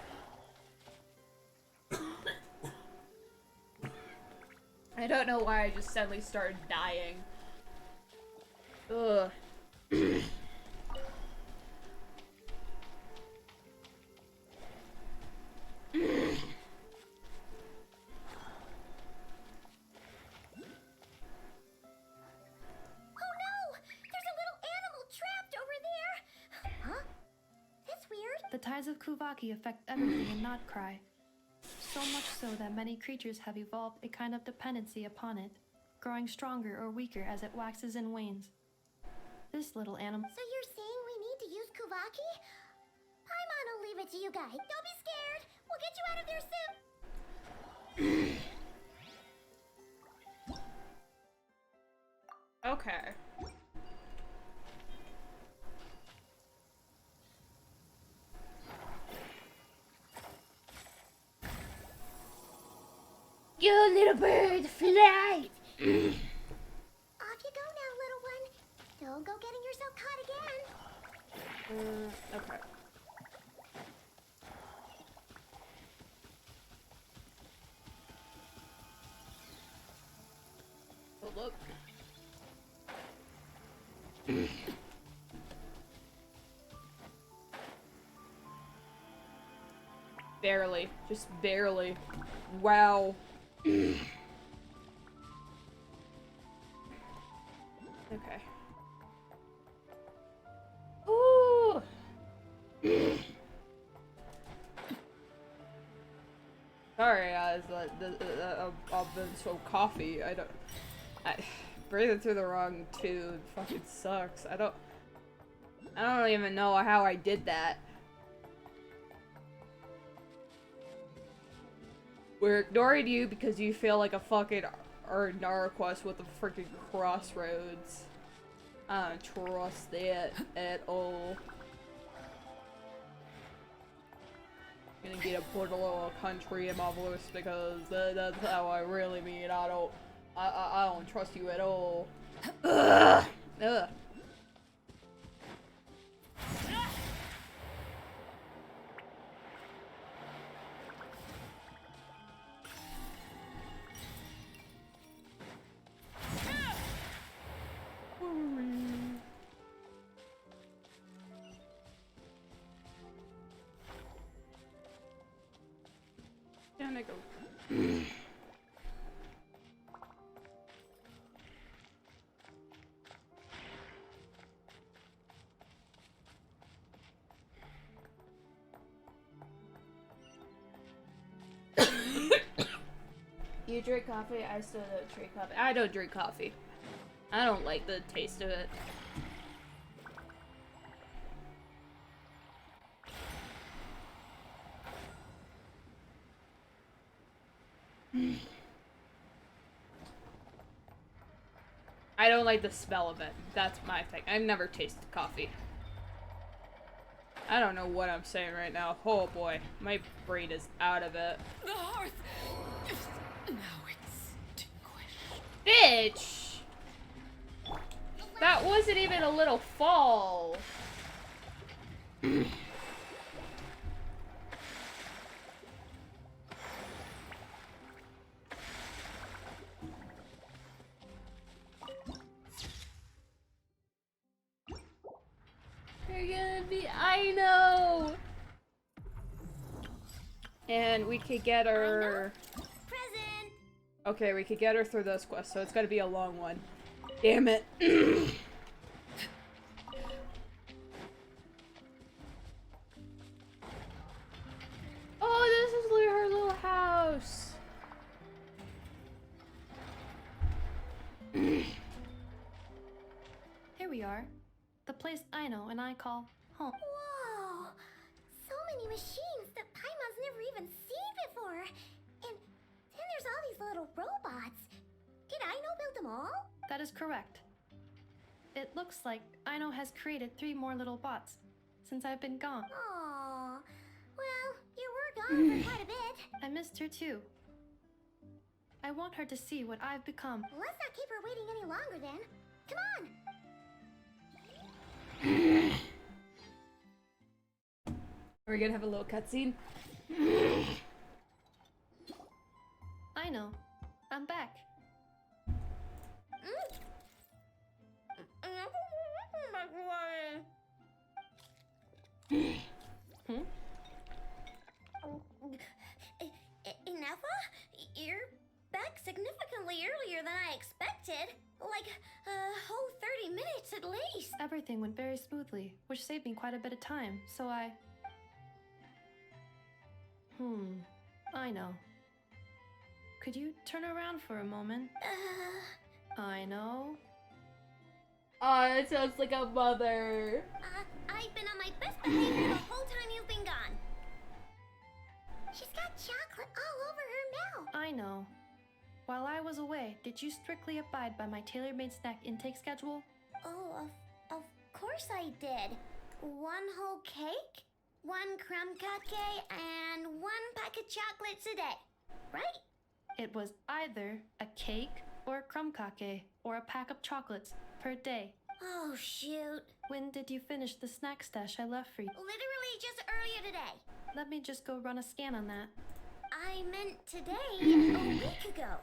I don't know why I just suddenly started dying. Ugh. The tides of Kuvaki affect everything in Notcry. So much so that many creatures have evolved a kind of dependency upon it, growing stronger or weaker as it waxes and wanes. This little animal. So you're saying we need to use Kuvaki? Paimon will leave it to you guys. Don't be scared. We'll get you out of there soon. Okay. You little bird, fly! Off you go now, little one. Don't go getting yourself caught again. Okay. Oh, look. Barely. Just barely. Wow. I've been so coffee. I breathing through the wrong tube fucking sucks. I don't even know how I did that. We're ignoring you because you feel like a fucking Narquest with a freaking crossroads. I don't trust that at all. I'm gonna get a portal country in my voice because that's how I really mean. I don't trust you at all. Ugh. Ugh. Down I go. You drink coffee? I still don't drink coffee. I don't drink coffee. I don't like the taste of it. I don't like the smell of it. That's my thing. I've never tasted coffee. I don't know what I'm saying right now. Oh boy, my brain is out of it. The hearth! Now it's Bitch! That wasn't even a little fall. You're gonna be, I know! And we could get her... Present! Okay, we could get her through this quest, so it's gotta be a long one. Damn it. Oh, this is her little house. Here we are. The place I know and I call home. Whoa! So many machines that Paimon's never even seen before. And then there's all these little robots. Did Aino build them all? That is correct. It looks like Aino has created 3 more little bots since I've been gone. Aww. Well, you were gone for quite a bit. I missed her too. I want her to see what I've become. Let's not keep her waiting any longer then. Come on! Are we gonna have a little cutscene? I know. I'm back. Ineffa? You're back significantly earlier than I expected. Like a whole 30 minutes at least. Everything went very smoothly, which saved me quite a bit of time, so I know. Could you turn around for a moment? I know. Oh, it sounds like a mother. I've been on my best behavior the whole time you've been gone. She's got chocolate all over her mouth. I know. While I was away, did you strictly abide by my tailor-made snack intake schedule? Oh, of course I did. 1 whole cake, 1 crumb cupcake, and 1 pack of chocolates a day. Right? It was either a cake or a crumb cake or a pack of chocolates per day. Oh, shoot. When did you finish the snack stash I left for you? Literally just earlier today. Let me just go run a scan on that. I meant today, a week ago.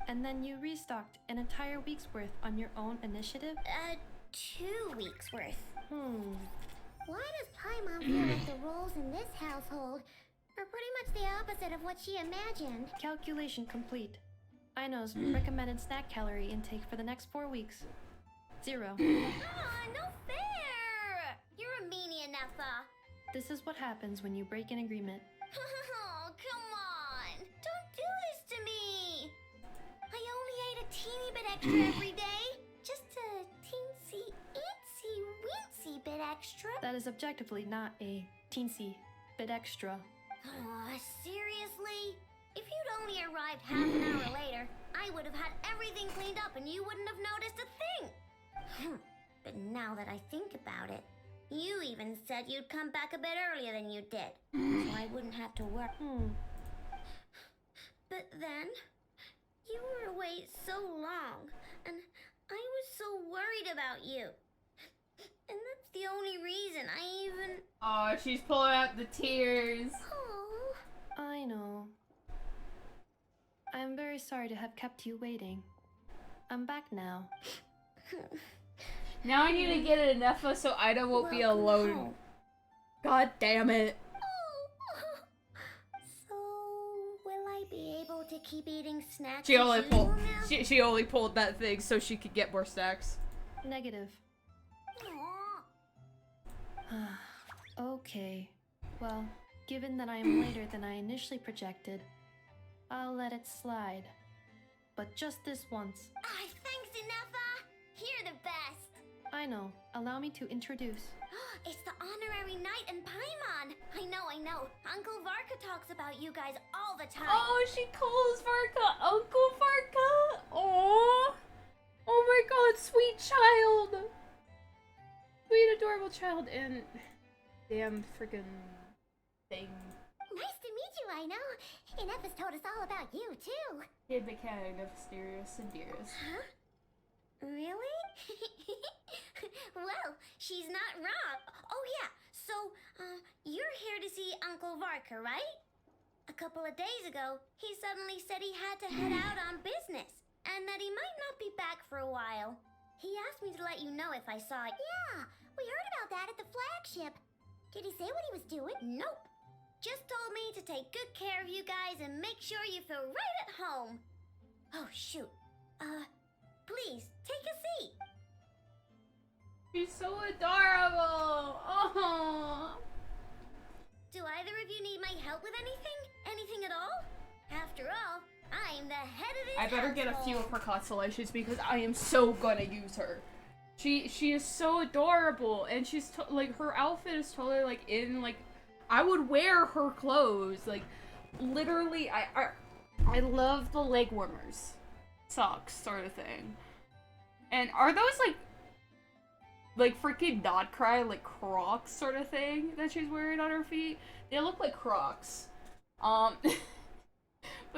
And then you restocked an entire week's worth on your own initiative? 2 weeks worth. Why does Paimon feel like the roles in this household are pretty much the opposite of what she imagined? Calculation complete. Aino's recommended snack calorie intake for the next 4 weeks. 0. Aw, no fair! You're a meanie, Ineffa. This is what happens when you break an agreement. Oh, come on. extra every day. Just a teensy, itsy, weensy bit extra. That is objectively not a teensy bit extra. Seriously? If you'd only arrived half an hour later, I would have had everything cleaned up and you wouldn't have noticed a thing. But now that I think about it, you even said you'd come back a bit earlier than you did, so I wouldn't have to work. But then, you were away so long, and I was so worried about you. And that's the only reason I even... Oh, she's pulling out the tears. I know. I am very sorry to have kept you waiting. I'm back now. Now I need to get an Nefa so Ida won't be alone. Home. God damn it. So, will I be able to keep eating snacks She as only usual pulled now? she only pulled that thing so she could get more stacks. Negative. Okay. Well, given that I am later than I initially projected, I'll let it slide. But just this once. Thanks, Inefa! You're the best! I know. Allow me to introduce. It's the honorary knight and Paimon! I know. Uncle Varka talks about you guys all the time. Oh, she calls Varka Uncle Varka! Oh my god, sweet child! Sweet, adorable child, and damn freaking thing. Nice to meet you, I know. Inefa's told us all about you, too. Kid became mysterious and dearest. Huh? Really? Well, she's not wrong. Oh, yeah. So, you're here to see Uncle Varka, right? A couple of days ago, he suddenly said he had to head out on business, and that he might not be back for a while. He asked me to let you know if I saw it. Yeah, we heard about that at the flagship. Did he say what he was doing? Nope. Just told me to take good care of you guys and make sure you feel right at home. Oh, shoot. Please, take a seat. She's so adorable! Oh! Do either of you need my help with anything? Anything at all? After all, I'm the head of this I better get a few household. of her constellations because I am so gonna use her. She is so adorable, and she's like, her outfit is totally like in like, I would wear her clothes, like literally. I love the leg warmers, socks sort of thing. And are those like freaking not cry like Crocs sort of thing that she's wearing on her feet? They look like Crocs. But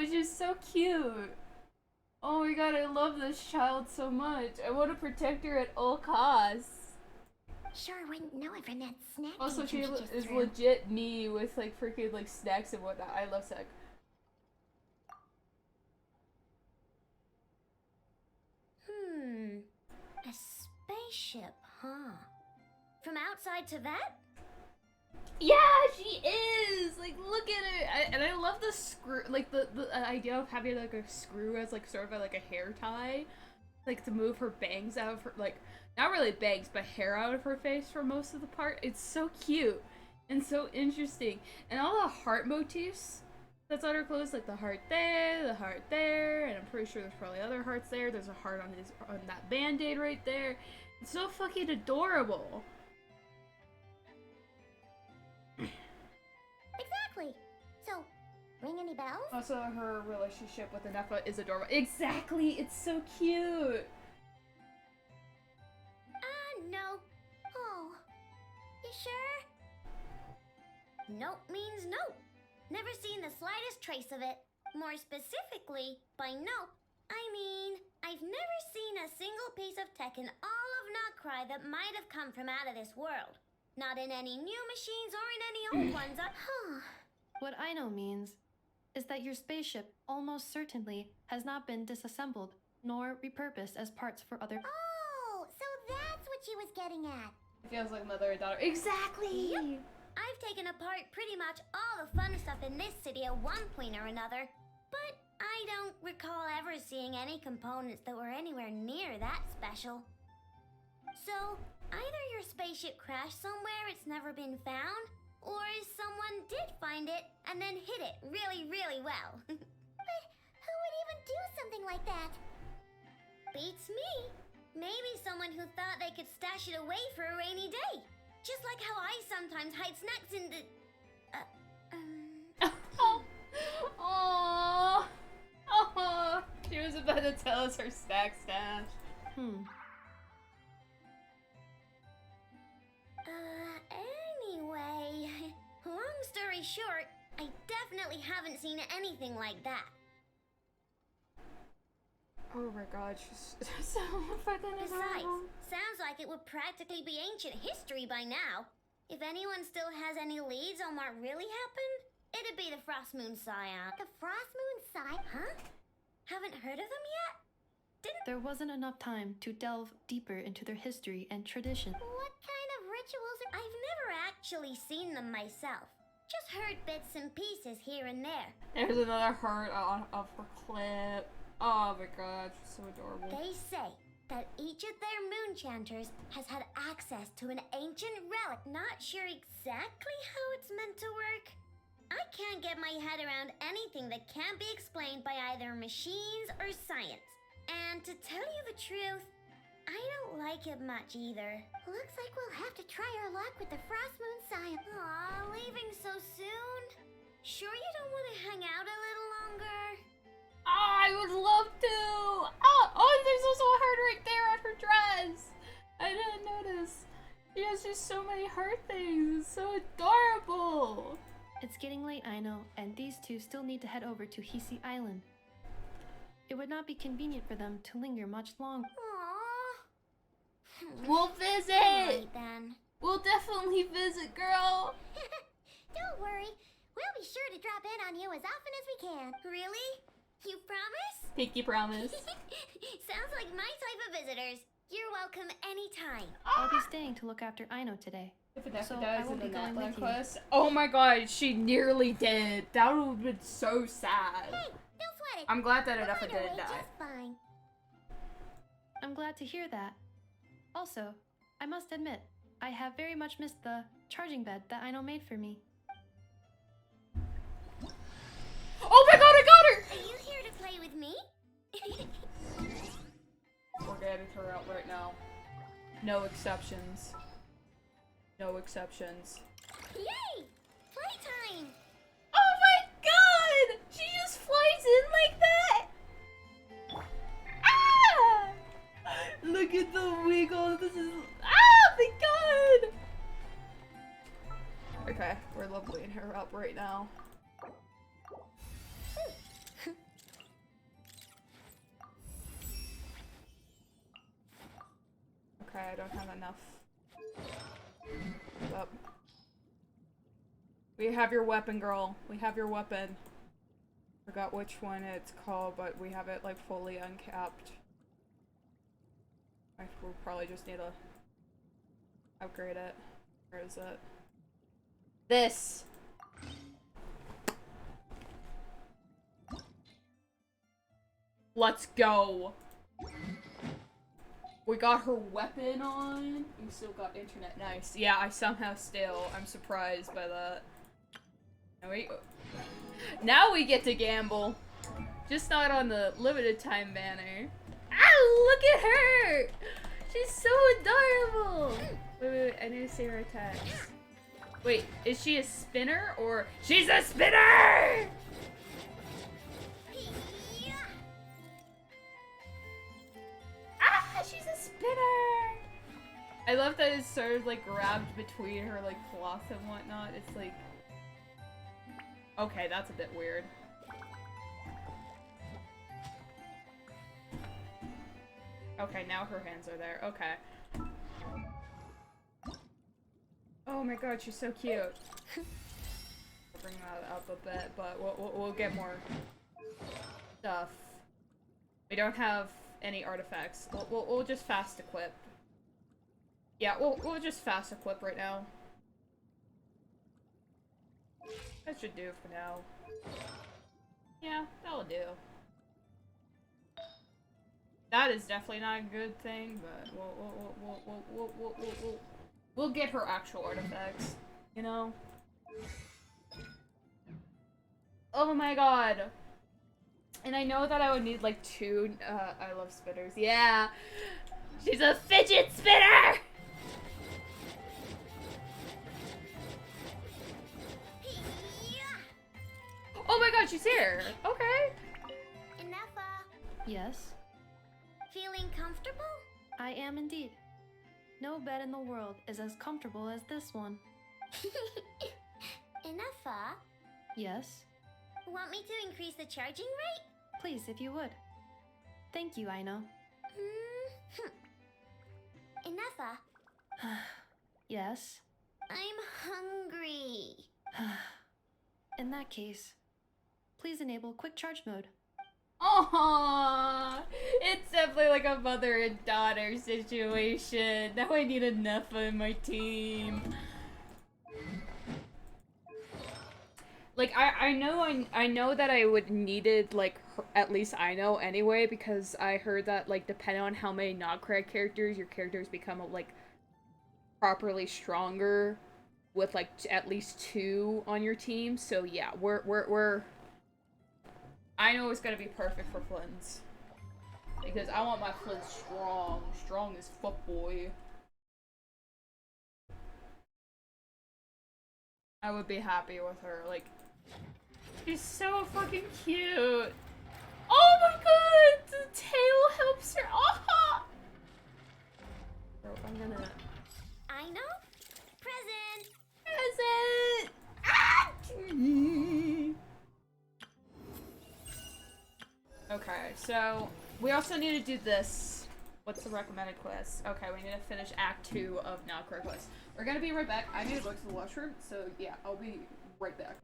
she's so cute. Oh my god, I love this child so much. I want to protect her at all costs. Sure wouldn't know it from that snack. Also, she tantrum just is threw. legit me with like freaking like snacks and whatnot. I love Sec. A spaceship, huh? From outside to that? Yeah, she is! Like, look at it! And I love the screw, like, the idea of having, like, a screw as, like, sort of like a hair tie. Like, to move her bangs out of her, like, not really bangs, but hair out of her face for most of the part. It's so cute and so interesting. And all the heart motifs that's on her clothes, like the heart there, and I'm pretty sure there's probably other hearts there. There's a heart on that band-aid right there. It's so fucking adorable. Exactly. So, ring any bells? Also, her relationship with Inefa is adorable. Exactly! It's so cute! No. Oh. You sure? Nope means nope. Never seen the slightest trace of it. More specifically, by nope, I mean, I've never seen a single piece of tech in all of Notcry that might have come from out of this world. Not in any new machines or in any old ones. What I know means is that your spaceship almost certainly has not been disassembled nor repurposed as parts for other. Oh, so that's what she was getting at. It feels like mother and daughter. Exactly! Yep. I've taken apart pretty much all the fun stuff in this city at one point or another, but I don't recall ever seeing any components that were anywhere near that special. So, either your spaceship crashed somewhere it's never been found, or someone did find it and then hid it really, really well. But who would even do something like that? Beats me. Maybe someone who thought they could stash it away for a rainy day. Just like how I sometimes hide snacks in the... Aww. Aww. She was about to tell us her snack stash. Anyway, long story short, I definitely haven't seen anything like that. Oh my god, she's so fucking Besides, adorable. sounds like it would practically be ancient history by now. If anyone still has any leads on what really happened, it'd be the Frost Moon Scion. The Frost Moon Scion? Huh? Haven't heard of them yet? There wasn't enough time to delve deeper into their history and tradition. What kind of rituals are... I've never actually seen them myself. Just heard bits and pieces here and there. There's another heart of her clip. Oh my god, she's so adorable. They say that each of their moon chanters has had access to an ancient relic. Not sure exactly how it's meant to work. I can't get my head around anything that can't be explained by either machines or science. And to tell you the truth, I don't like it much either. Looks like we'll have to try our luck with the Frost Moon Scion. Aw, leaving so soon? Sure you don't want to hang out a little longer? I would love to! Oh, there's also a heart right there on her dress! I didn't notice. She has just so many heart things. It's so adorable! It's getting late, I know, and these two still need to head over to Hisi Island. It would not be convenient for them to linger much longer. Aww. We'll visit! Alright then. We'll definitely visit, girl! Don't worry. We'll be sure to drop in on you as often as we can. Really? You promise? Pinky promise. Sounds like my type of visitors. You're welcome anytime. I'll be staying to look after Aino today. If it So dies I won't in be the going with you. quest. Oh my god, she nearly did. That would have been so sad. Hey, don't sweat it. I'm glad that We'll Adefa find our didn't way die. just fine. I'm glad to hear that. Also, I must admit, I have very much missed the charging bed that Aino made for me. Oh my god, I got her! Are you here to play with me? We're getting her out right now. No exceptions. No exceptions. Yay! Playtime! Oh my god! She just flies in like that! Ah! Look at the wiggle. This is... Ah! My god! Okay, we're leveling her up right now. Okay, I don't have enough. Up. We have your weapon, girl. We have your weapon. Forgot which one it's called, but we have it like fully uncapped. We'll probably just need to upgrade it. Where is it? This! Let's go! We got her weapon on. We still got internet. Nice. Yeah, I somehow still. I'm surprised by that. Now we get to gamble. Just not on the limited time banner. Ah, look at her! She's so adorable! Wait, I need to see her attacks. Wait, is she a spinner or... She's a spinner! Ah, she's a spinner! I love that it's sort of like grabbed between her like cloth and whatnot. It's like... Okay, that's a bit weird. Okay, now her hands are there. Okay. Oh my god, she's so cute. I'll bring that up a bit, but we'll get more stuff. We don't have any artifacts. We'll just fast equip. Yeah, we'll just fast equip right now. That should do for now. Yeah, that'll do. That is definitely not a good thing, but we'll get her actual artifacts, you know? Oh my god! And I know that I would need like 2, I love spitters. Yeah! She's a fidget spinner! Oh my god, she's here! Okay. Enough, Yes, feeling comfortable? I am indeed. No bed in the world is as comfortable as this one. Enough, Yes, want me to increase the charging rate? please, if you would. Thank you, Aino. Enough, Yes. I'm hungry. In that case, please enable quick charge mode. Aww! It's definitely like a mother and daughter situation. Now I need a Nepha in my team. Like, I know that I would needed, like, at least I know anyway, because I heard that, like, depending on how many Nodcrag characters, your characters become, like, properly stronger with, like, at least 2 on your team. So, yeah, we're I know it's gonna be perfect for Flynn's. Because I want my Flynn strong. Strong as fuck, boy. I would be happy with her. Like, she's so fucking cute. Oh my god! The tail helps her. Oh! Bro, I'm gonna... I know. Present. Present! Ah! Okay, so we also need to do this. What's the recommended quest? Okay, we need to finish Act 2 of Nodcrag quest. We're gonna be right back. I need to go to the washroom, so yeah, I'll be right back.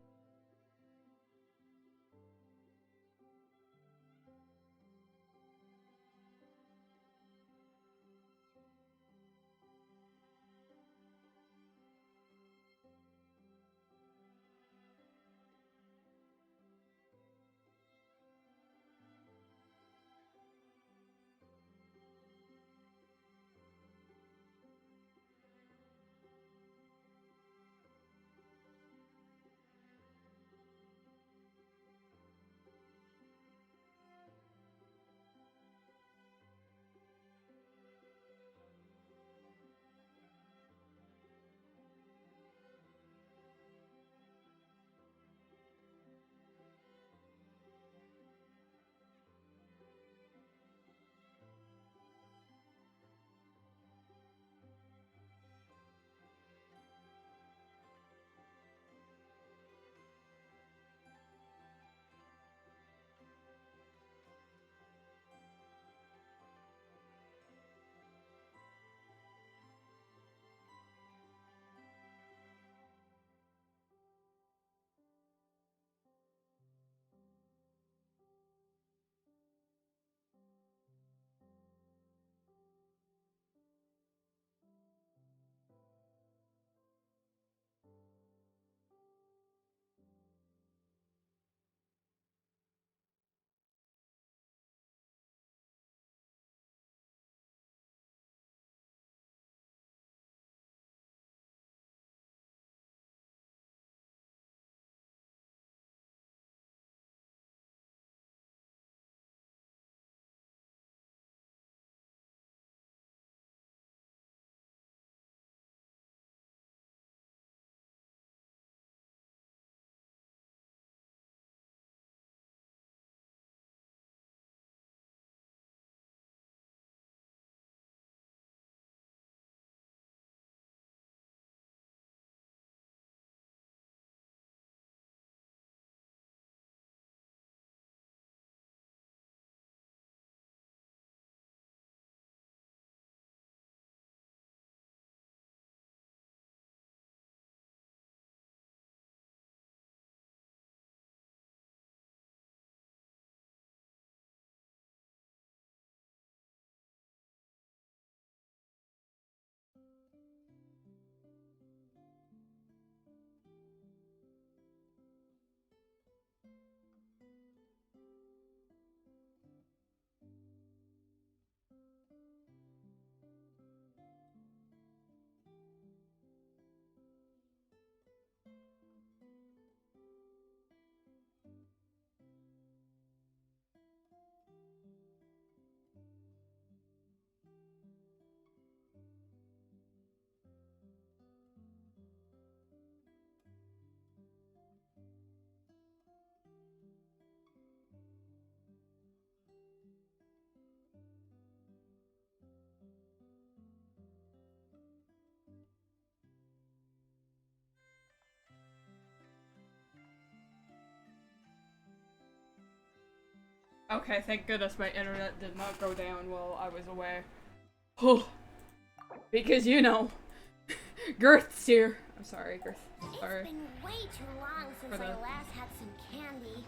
Okay, thank goodness my internet did not go down while I was away. Oh, because you know, Girth's here. I'm sorry, Girth. Sorry. It's been way too long since I last had some candy.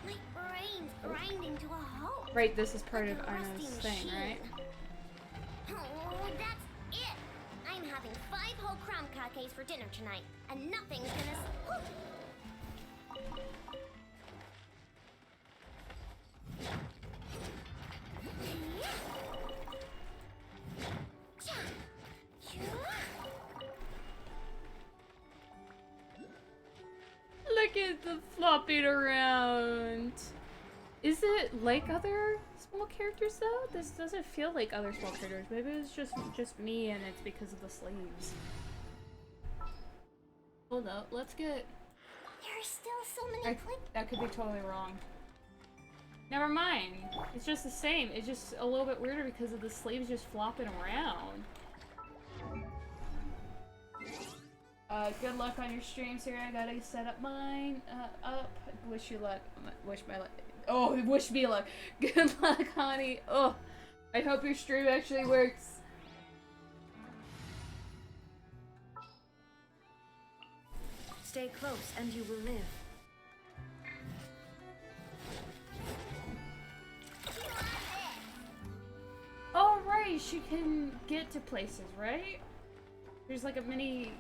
My brain's grinding to a halt. Right, this is part like of a Arna's rusty thing, machine. right? Oh, that's it. I'm having 5 whole crumb cupcakes for dinner tonight, and nothing's gonna. Look at the flopping around. Is it like other small characters though? This doesn't feel like other small characters. Maybe it's just me and it's because of the sleeves. Hold up, let's get... There's still so many clicks. That could be totally wrong. Never mind. It's just the same. It's just a little bit weirder because of the sleeves just flopping around. Good luck on your stream, Sarah. I gotta set up mine up. Wish you luck. Wish my luck. Oh, wish me luck. Good luck, honey. Oh, I hope your stream actually works. Stay close and you will live. Oh, right. She can get to places, right? There's like a mini...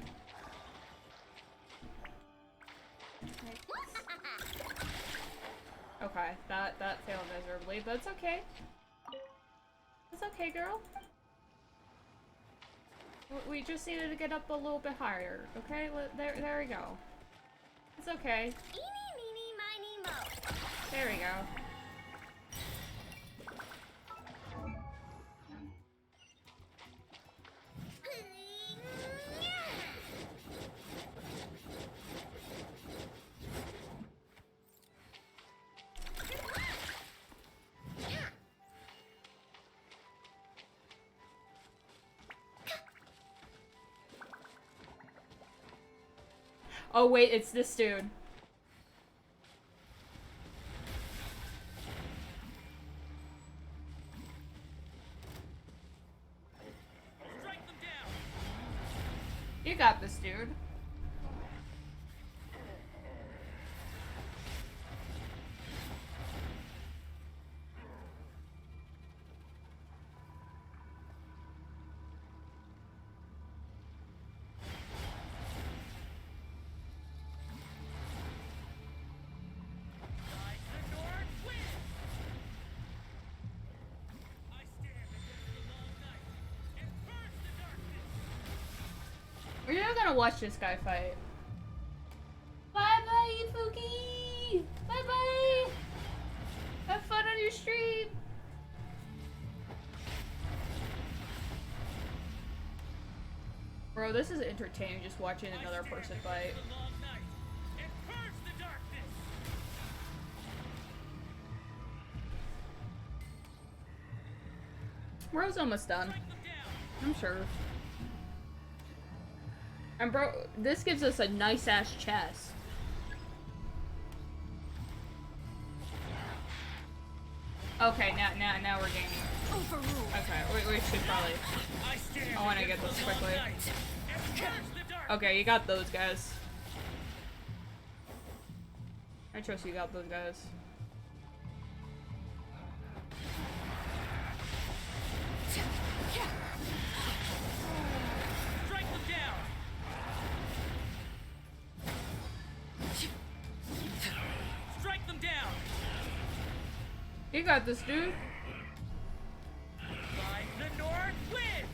Okay, that failed miserably, but it's okay. It's okay, girl. We just needed to get up a little bit higher, okay? There we go. It's okay. Eeny, meeny, miny, mo. There we go. Oh wait, it's this dude. You got this, dude. We're not gonna watch this guy fight. Bye-bye, Ifuki! Bye-bye! Have fun on your stream! Bro, this is entertaining just watching another person fight. Bro's almost done. I'm sure. And bro, this gives us a nice ass chest. Okay, now we're gaining. Okay, we should probably. I want to get this quickly. Okay, you got those guys. I trust you got those guys. You got this, dude. By the north wind.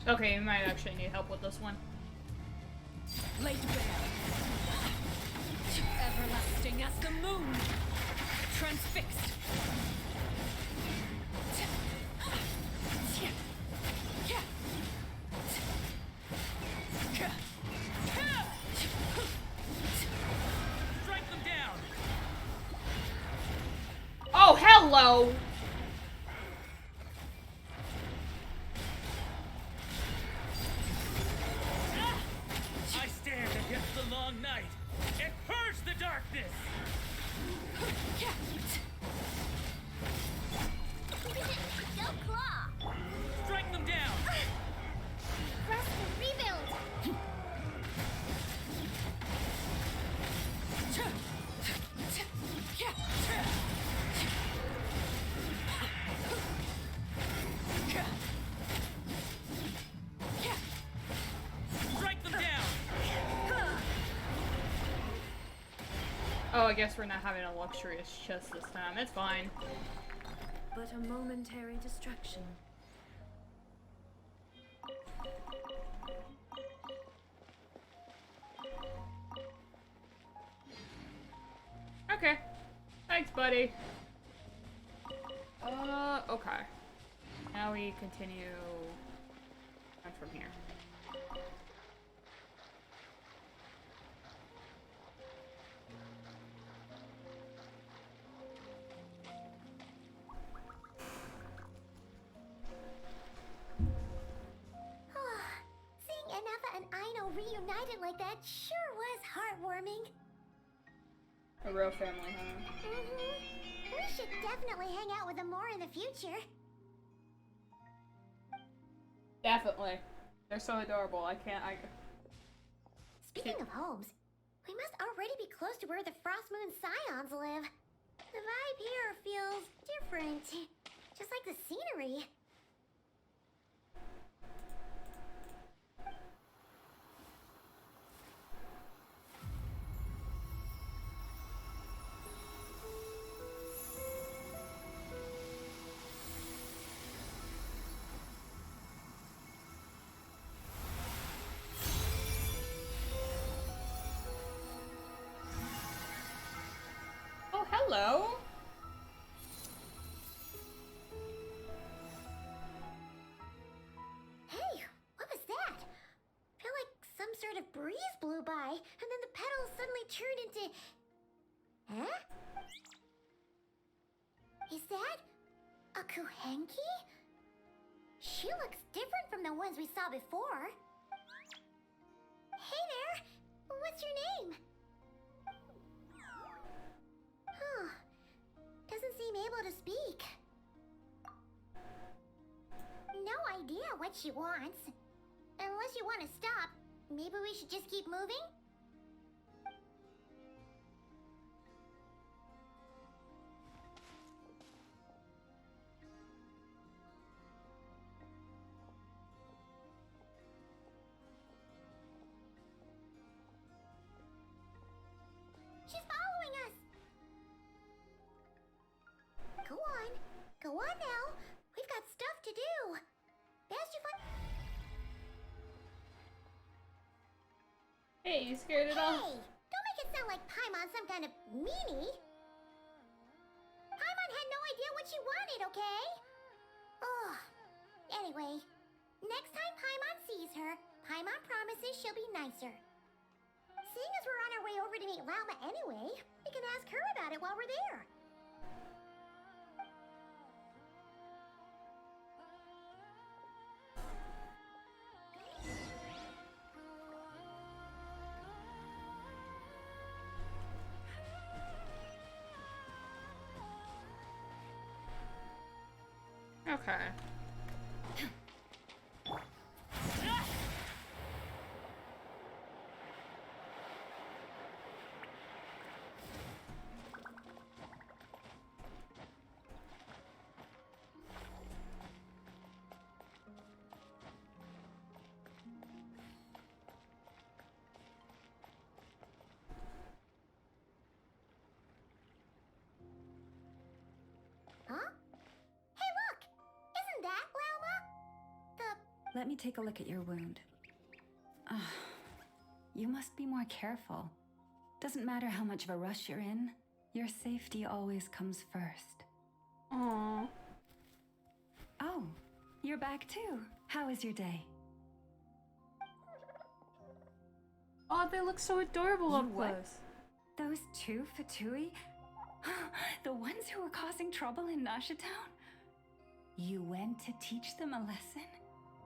Okay, you might actually need help with this one. Laid bare. Everlasting as the moon. Transfixed. Strike them down. Oh, hello! Crown Knight and purge the darkness! Go claw! Strike them down! Press to rebuild! Strike them down! Oh, I guess we're not having a luxurious chest this time. It's fine. But a momentary distraction. Okay. Thanks, buddy. Okay. Now we continue on from here. Seeing Anafa and Aino reunited like that sure was heartwarming. A real family, huh? We should definitely hang out with them more in the future. Definitely. They're so adorable. Speaking of homes, we must already be close to where the Frost Moon Scions live. The vibe here feels different. Just like the scenery. Oh, hello. Hey, what was that? Feel like some sort of breeze blew by, and then the petals suddenly turned into... Huh? Is that a Kuhenki? She looks different from the ones we saw before. Hey there! What's your name? Huh. Doesn't seem able to speak. No idea what she wants. Unless you want to stop, maybe we should just keep moving? She's following us! Go on. Go on now. We've got stuff to do. Best you find... Hey, you scared it off? Hey! Don't make it sound like Paimon's some kind of meanie. Paimon had no idea what she wanted, okay? Ugh. Anyway, next time Paimon sees her, Paimon promises she'll be nicer. Seeing as we're on our way over to meet Lauma anyway, we can ask her about it while we're there. Okay. Huh? Hey, look! Isn't that Lauma? Let me take a look at your wound. Ah, you must be more careful. Doesn't matter how much of a rush you're in, your safety always comes first. Aww. Oh, you're back too. How was your day? Oh, they look so adorable You up what? close. Those two Fatui? The ones who were causing trouble in Nasha Town? You went to teach them a lesson?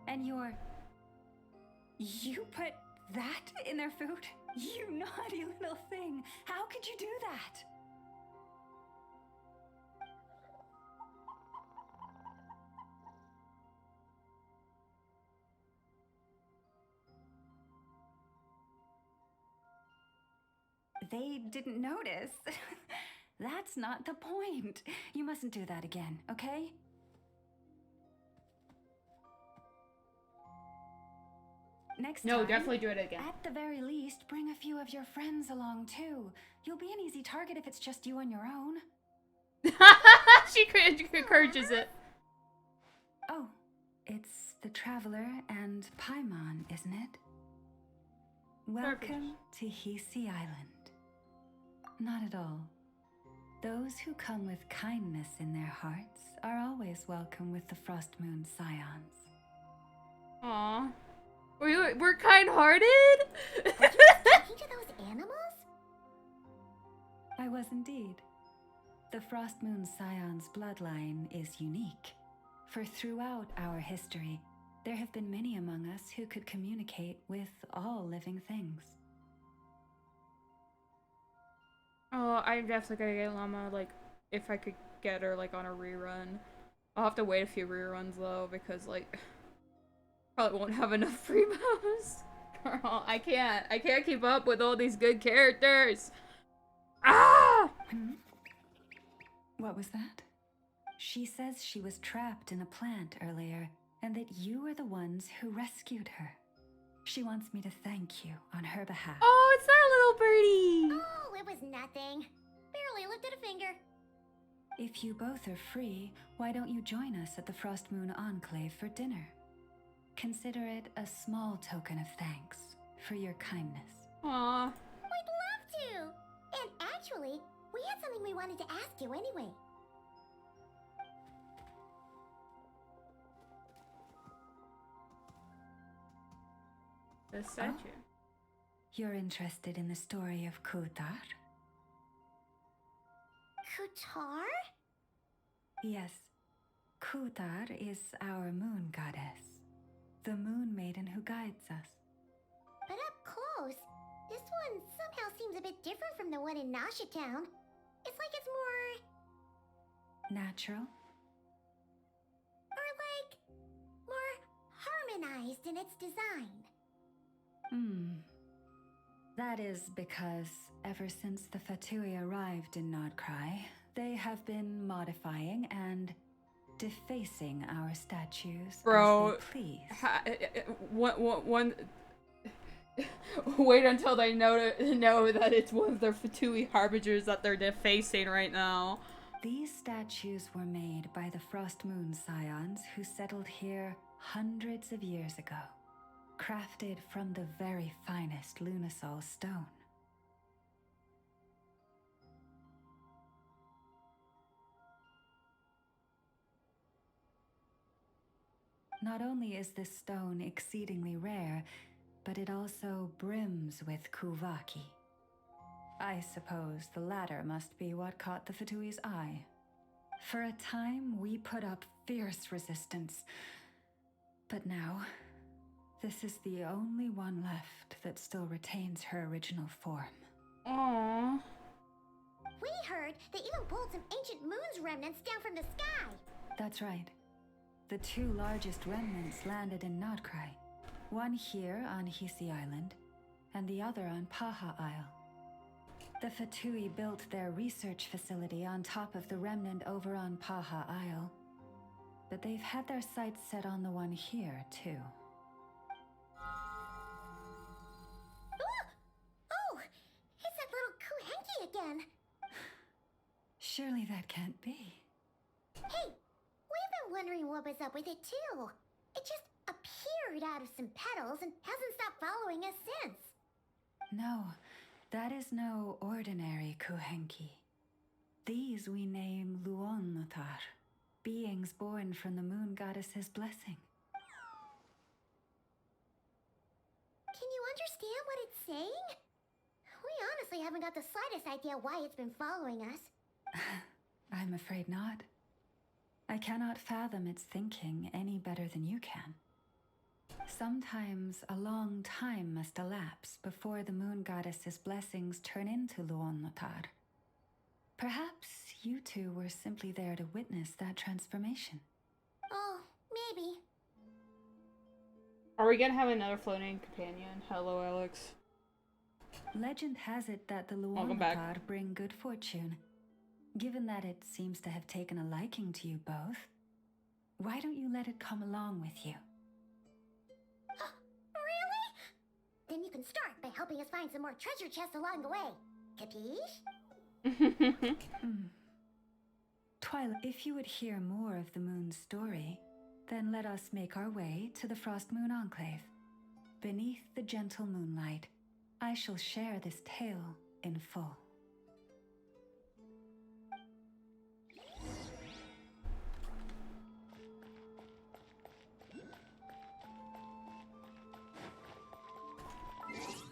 And you put that in their food? You naughty little thing! How could you do that? They didn't notice. That's not the point. You mustn't do that again, okay? Next No, time, definitely do it again. at the very least, bring a few of your friends along too. You'll be an easy target if it's just you on your own. She encourages it. Oh, it's the Traveler and Paimon, isn't it? Welcome to Hisi Island. Not at all. Those who come with kindness in their hearts are always welcome with the Frost Moon Scions. Aww. We're kind-hearted? Talking to those animals? I was indeed. The Frost Moon Scion's bloodline is unique, for throughout our history, there have been many among us who could communicate with all living things. Oh, I'm definitely gonna get Llama, like, if I could get her, like, on a rerun. I'll have to wait a few reruns, though, because, like, probably won't have enough promos. Girl, I can't keep up with all these good characters. Ah! What was that? She says she was trapped in a plant earlier, and that you were the ones who rescued her. She wants me to thank you on her behalf. Oh, it's that little birdie! Oh, it was nothing. Barely lifted a finger. If you both are free, why don't you join us at the Frost Moon Enclave for dinner? Consider it a small token of thanks for your kindness. Aww. We'd love to! And actually, we had something we wanted to ask you anyway. The statue. Oh. You're interested in the story of Kutar? Kutar? Yes. Kutar is our moon goddess, the moon maiden who guides us. But up close, this one somehow seems a bit different from the one in Nasha Town. It's like it's more... Natural? Or like... more harmonized in its design. That is because ever since the Fatui arrived in Nodcry, they have been modifying and defacing our statues Bro, as they please. Wait until they know that it's one of their Fatui harbingers that they're defacing right now. These statues were made by the Frost Moon Scions who settled here hundreds of years ago, crafted from the very finest Lunasol stone. Not only is this stone exceedingly rare, but it also brims with Kuvaki. I suppose the latter must be what caught the Fatui's eye. For a time, we put up fierce resistance. But now, this is the only one left that still retains her original form. Aww. We heard they even pulled some ancient moon's remnants down from the sky. That's right. The two largest remnants landed in Nodcry. One here on Hisi Island, and the other on Paha Isle. The Fatui built their research facility on top of the remnant over on Paha Isle, but they've had their sights set on the one here, too. Oh! It's that little Kuhenki again! Surely that can't be. Hey! We've been wondering what was up with it, too. It just appeared out of some petals and hasn't stopped following us since. No, that is no ordinary Kuhenki. These we name Luonnotar, beings born from the moon goddess's blessing. Can you understand what it's saying? We honestly haven't got the slightest idea why it's been following us. I'm afraid not. I cannot fathom its thinking any better than you can. Sometimes a long time must elapse before the moon goddess's blessings turn into Luonnotar. Perhaps you two were simply there to witness that transformation. Oh, maybe. Are we gonna have another floating companion? Hello, Alex. Legend has it that the Welcome back. Luonnotar bring good fortune. Given that it seems to have taken a liking to you both, why don't you let it come along with you? Really? Then you can start by helping us find some more treasure chests along the way. Capiche? Twilight, if you would hear more of the moon's story, then let us make our way to the Frost Moon Enclave. Beneath the gentle moonlight, I shall share this tale in full.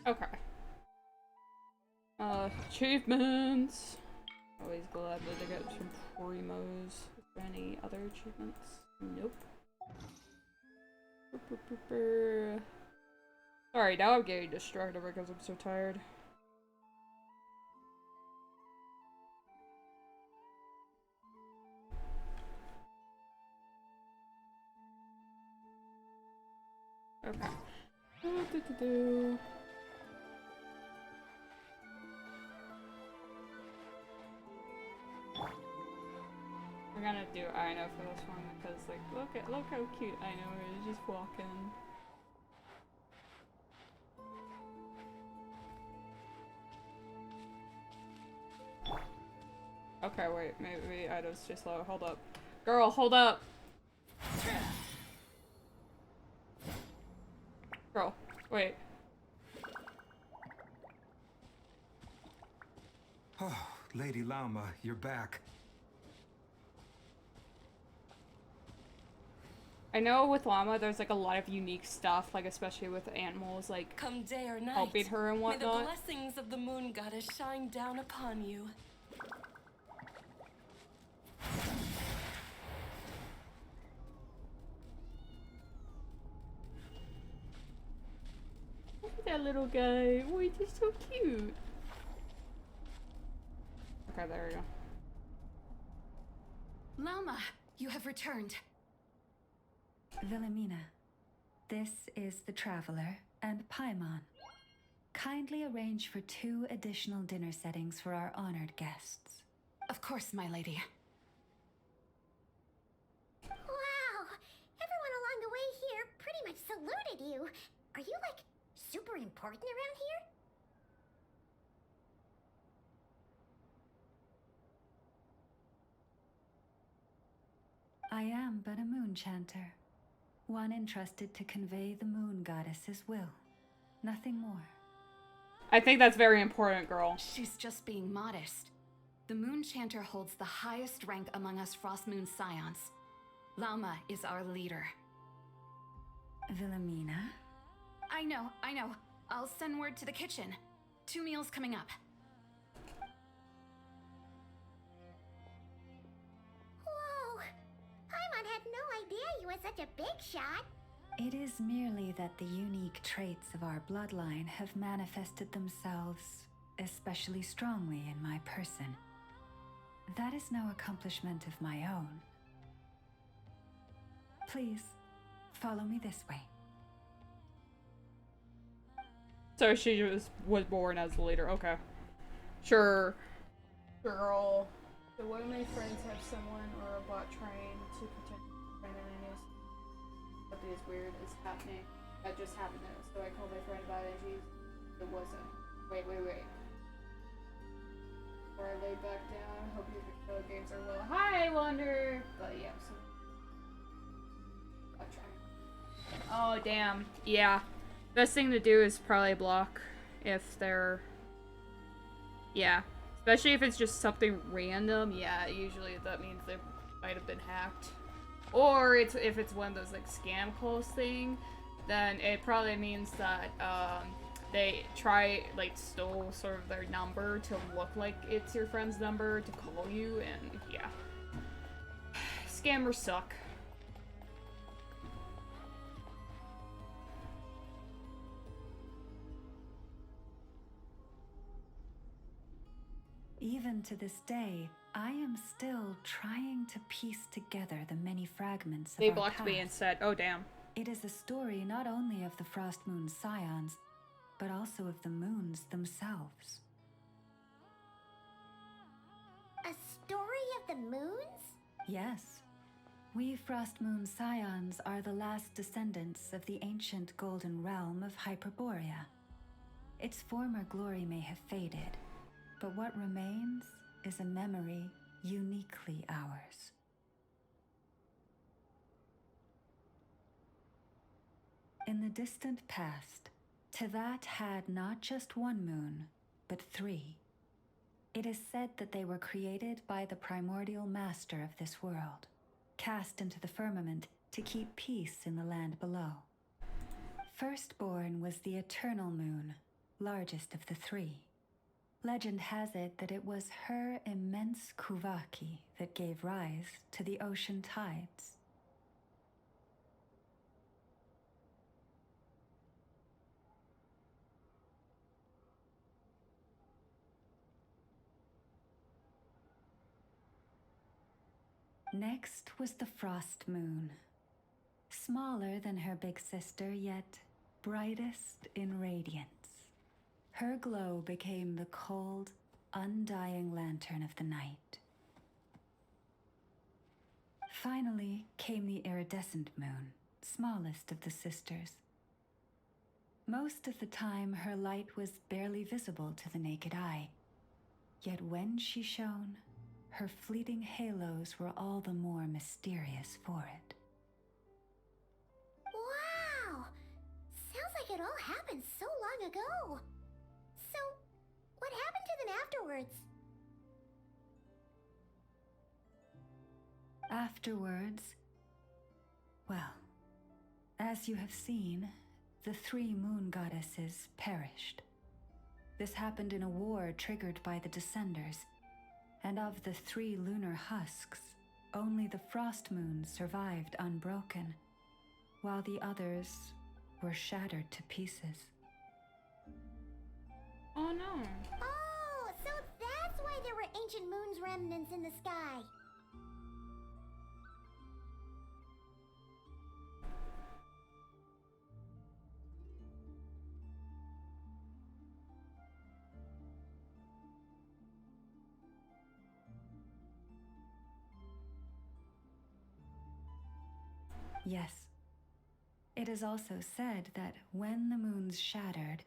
Okay. Achievements. Always glad that I got some primos. Is there any other achievements? Nope. Sorry, now I'm getting distracted because I'm so tired. Okay. We're gonna do Aino for this one because, like, look how cute Aino is just walking. Okay, wait, maybe Aino's too slow. Hold up, girl, hold up. Girl, wait. Oh, Lady Lauma, you're back. I know with Llama there's like a lot of unique stuff, like especially with animals, like come day or night, helping her and whatnot. May the blessings of the moon goddess shine down upon you. Look at that little guy. Oh, he's just so cute. Okay, there we go. Llama, you have returned. Wilhelmina, this is the Traveler and Paimon. Kindly arrange for 2 additional dinner settings for our honored guests. Of course, my lady. Wow! Everyone along the way here pretty much saluted you. Are you, like, super important around here? I am but a moon chanter. One entrusted to convey the moon goddess's will. Nothing more. I think that's very important, girl. She's just being modest. The Moon Chanter holds the highest rank among us Frost Moon Scions. Lauma is our leader. Wilhelmina? I know. I'll send word to the kitchen. 2 meals coming up. Whoa! Paimon had no idea you were such a big shot. It is merely that the unique traits of our bloodline have manifested themselves especially strongly in my person. That is no accomplishment of my own. Please, follow me this way. So she was born as the leader. Okay. Sure. Girl. So one of my friends have someone or a bot trying to pretend randomly news. Something is weird is happening. That just happened though. So I called my friend about it and it wasn't. Wait. Before I lay back down, hope your video games are well. Hi, Wonder! But yeah, so I'll try. Oh damn. Yeah. Best thing to do is probably block if they're... Yeah. Especially if it's just something random. Yeah, usually that means they might have been hacked. Or if it's one of those like scam calls thing, then it probably means that they stole sort of their number to look like it's your friend's number to call you, and yeah. Scammers suck. Even to this day, I am still trying to piece together the many fragments of They our blocked me and past. said, "Oh damn." It is a story not only of the Frost Moon scions, but also of the moons themselves. A story of the moons? Yes. We Frost Moon scions are the last descendants of the ancient golden realm of Hyperborea. Its former glory may have faded, but what remains is a memory uniquely ours. In the distant past, Tevat had not just one moon, but 3. It is said that they were created by the primordial master of this world, cast into the firmament to keep peace in the land below. Firstborn was the eternal moon, largest of the 3. Legend has it that it was her immense Kuvaki that gave rise to the ocean tides. Next was the Frost Moon. Smaller than her big sister, yet brightest in radiance. Her glow became the cold, undying lantern of the night. Finally came the iridescent moon, smallest of the sisters. Most of the time, her light was barely visible to the naked eye. Yet when she shone, her fleeting halos were all the more mysterious for it. Wow! Sounds like it all happened so long ago. So, what happened to them afterwards? Afterwards, well, as you have seen, the 3 moon goddesses perished. This happened in a war triggered by the Descenders, and of the 3 lunar husks, only the Frost Moon survived unbroken, while the others were shattered to pieces. Oh no. Oh, so that's why there were ancient moon's remnants in the sky. Yes. It is also said that when the moons shattered,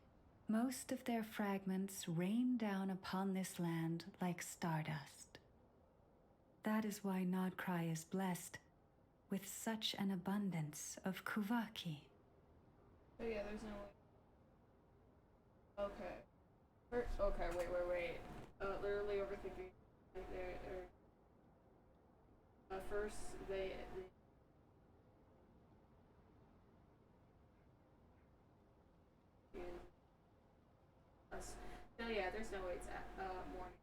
most of their fragments rained down upon this land like stardust. That is why Nodcry is blessed with such an abundance of Kuvaki. Oh yeah, there's no way. Okay. Okay, wait. Literally overthinking. First, they no, yeah, there's no way it's at morning.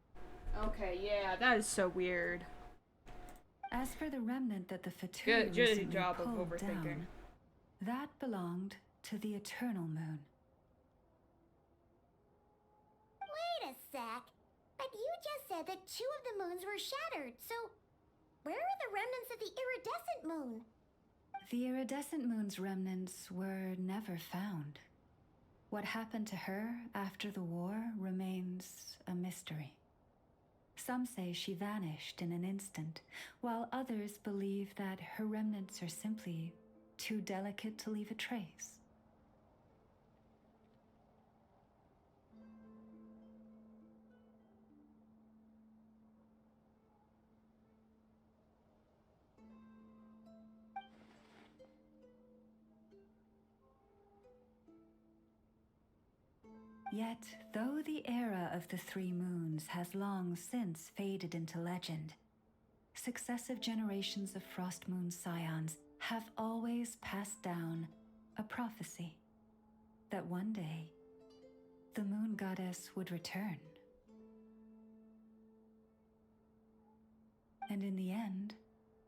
Okay, yeah, that is so weird. As for the remnant that the Fatur Good recently job of pulled overthinking. down, that belonged to the Eternal Moon. Wait a sec. But you just said that 2 of the moons were shattered, so where are the remnants of the iridescent moon? The iridescent moon's remnants were never found. What happened to her after the war remains a mystery. Some say she vanished in an instant, while others believe that her remnants are simply too delicate to leave a trace. Yet, though the era of the 3 moons has long since faded into legend, successive generations of Frost Moon scions have always passed down a prophecy that one day the moon goddess would return. And in the end,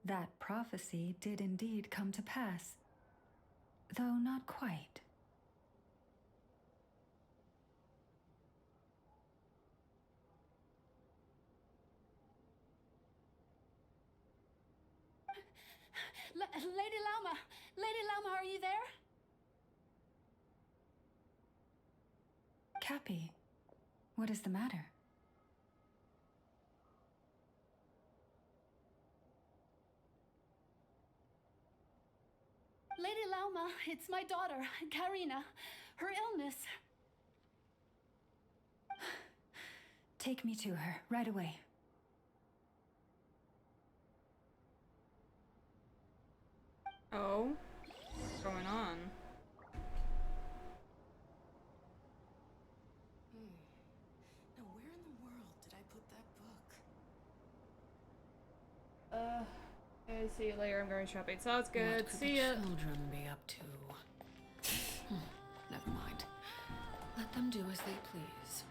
that prophecy did indeed come to pass, though not quite. Lady Lauma! Lady Lauma, are you there? Cappy, what is the matter? Lady Lauma, it's my daughter, Karina. Her illness. Take me to her, right away. Oh? What's going on? Now where in the world did I put that book? Okay, see you later. I'm going shopping. Sounds good. What could See the ya. children be up to? Never mind. Let them do as they please.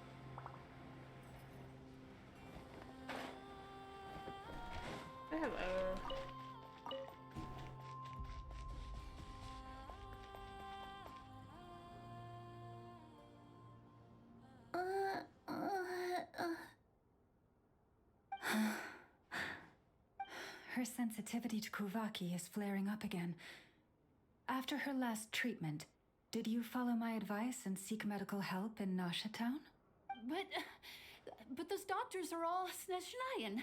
Hello. Her sensitivity to Kuvaki is flaring up again. After her last treatment, did you follow my advice and seek medical help in Nasha Town? But those doctors are all Snezhnayan.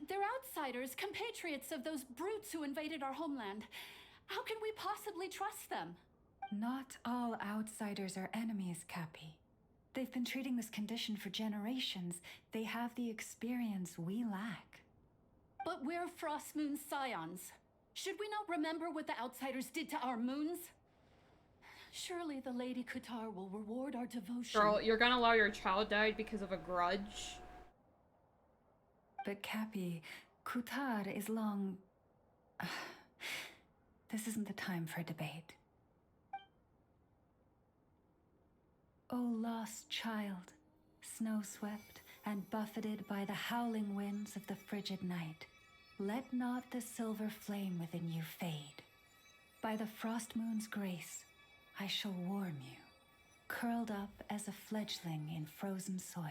They're outsiders, compatriots of those brutes who invaded our homeland. How can we possibly trust them? Not all outsiders are enemies, Cappy. They've been treating this condition for generations. They have the experience we lack. But we're Frostmoon scions. Should we not remember what the outsiders did to our moons? Surely the Lady Kutar will reward our devotion. Girl, you're gonna allow your child died because of a grudge? But Cappy, Kutar is long... This isn't the time for debate. O lost child, snow-swept and buffeted by the howling winds of the frigid night, let not the silver flame within you fade. By the frost moon's grace, I shall warm you, curled up as a fledgling in frozen soil.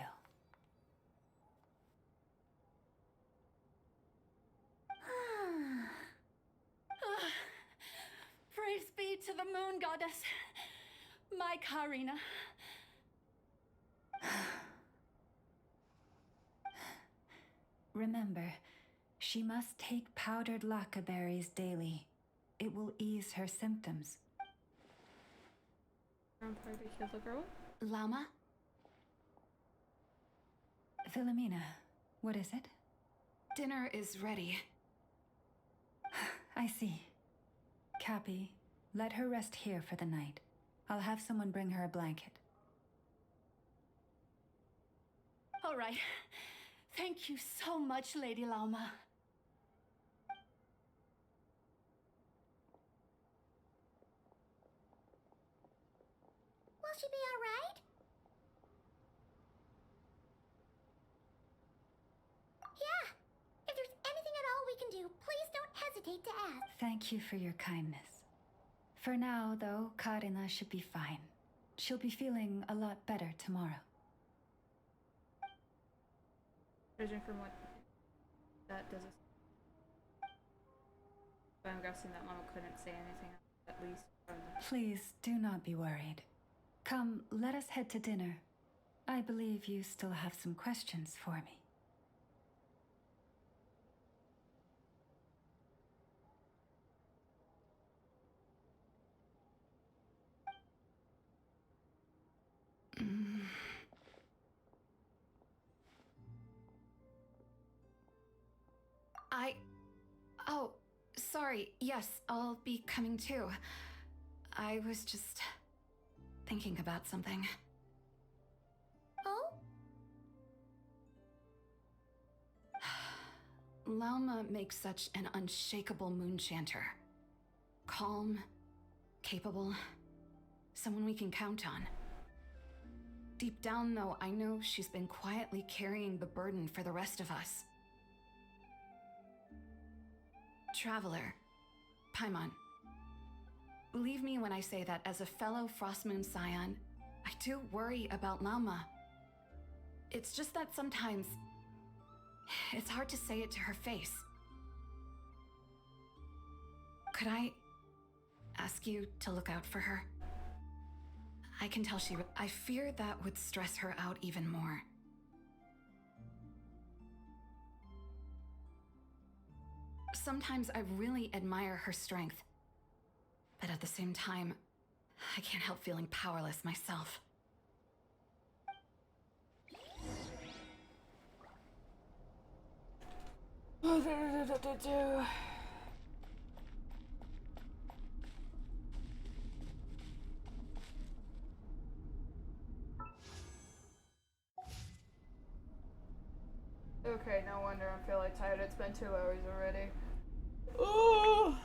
Praise be to the moon goddess, my Karina. Remember, she must take powdered lacca berries daily. It will ease her symptoms. I'm trying to heal the girl. Llama? Philomena, what is it? Dinner is ready. I see. Cappy, let her rest here for the night. I'll have someone bring her a blanket. All right. Thank you so much, Lady Lauma. Will she be all right? Yeah. If there's anything at all we can do, please don't hesitate to ask. Thank you for your kindness. For now, though, Karina should be fine. She'll be feeling a lot better tomorrow. Judging from what that does, but I'm guessing that Mama couldn't say anything, at least from the... Please, do not be worried. Come, let us head to dinner. I believe you still have some questions for me. Oh, sorry. Yes, I'll be coming too. I was just thinking about something. Oh? Lauma makes such an unshakable moonchanter. Calm, capable, someone we can count on. Deep down, though, I know she's been quietly carrying the burden for the rest of us. Traveler, Paimon, believe me when I say that as a fellow Frostmoon scion, I do worry about Lauma. It's just that sometimes it's hard to say it to her face. Could I ask you to look out for her? I can tell I fear that would stress her out even more. Sometimes I really admire her strength, but at the same time, I can't help feeling powerless myself. Okay, no wonder I'm feeling tired. It's been 2 hours already. Oh,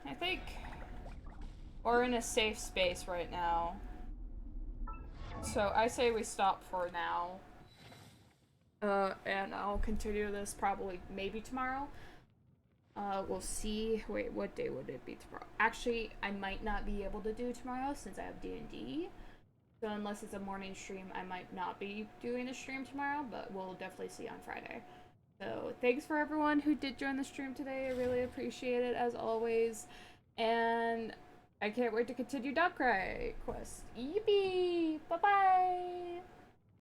I think we're in a safe space right now. So I say we stop for now. And I'll continue this probably maybe tomorrow. We'll see. Wait, what day would it be tomorrow? Actually, I might not be able to do tomorrow since I have D&D. So unless it's a morning stream, I might not be doing a stream tomorrow, but we'll definitely see on Friday. So thanks for everyone who did join the stream today. I really appreciate it as always. And I can't wait to continue Darkrai quest. Yippee! Bye-bye!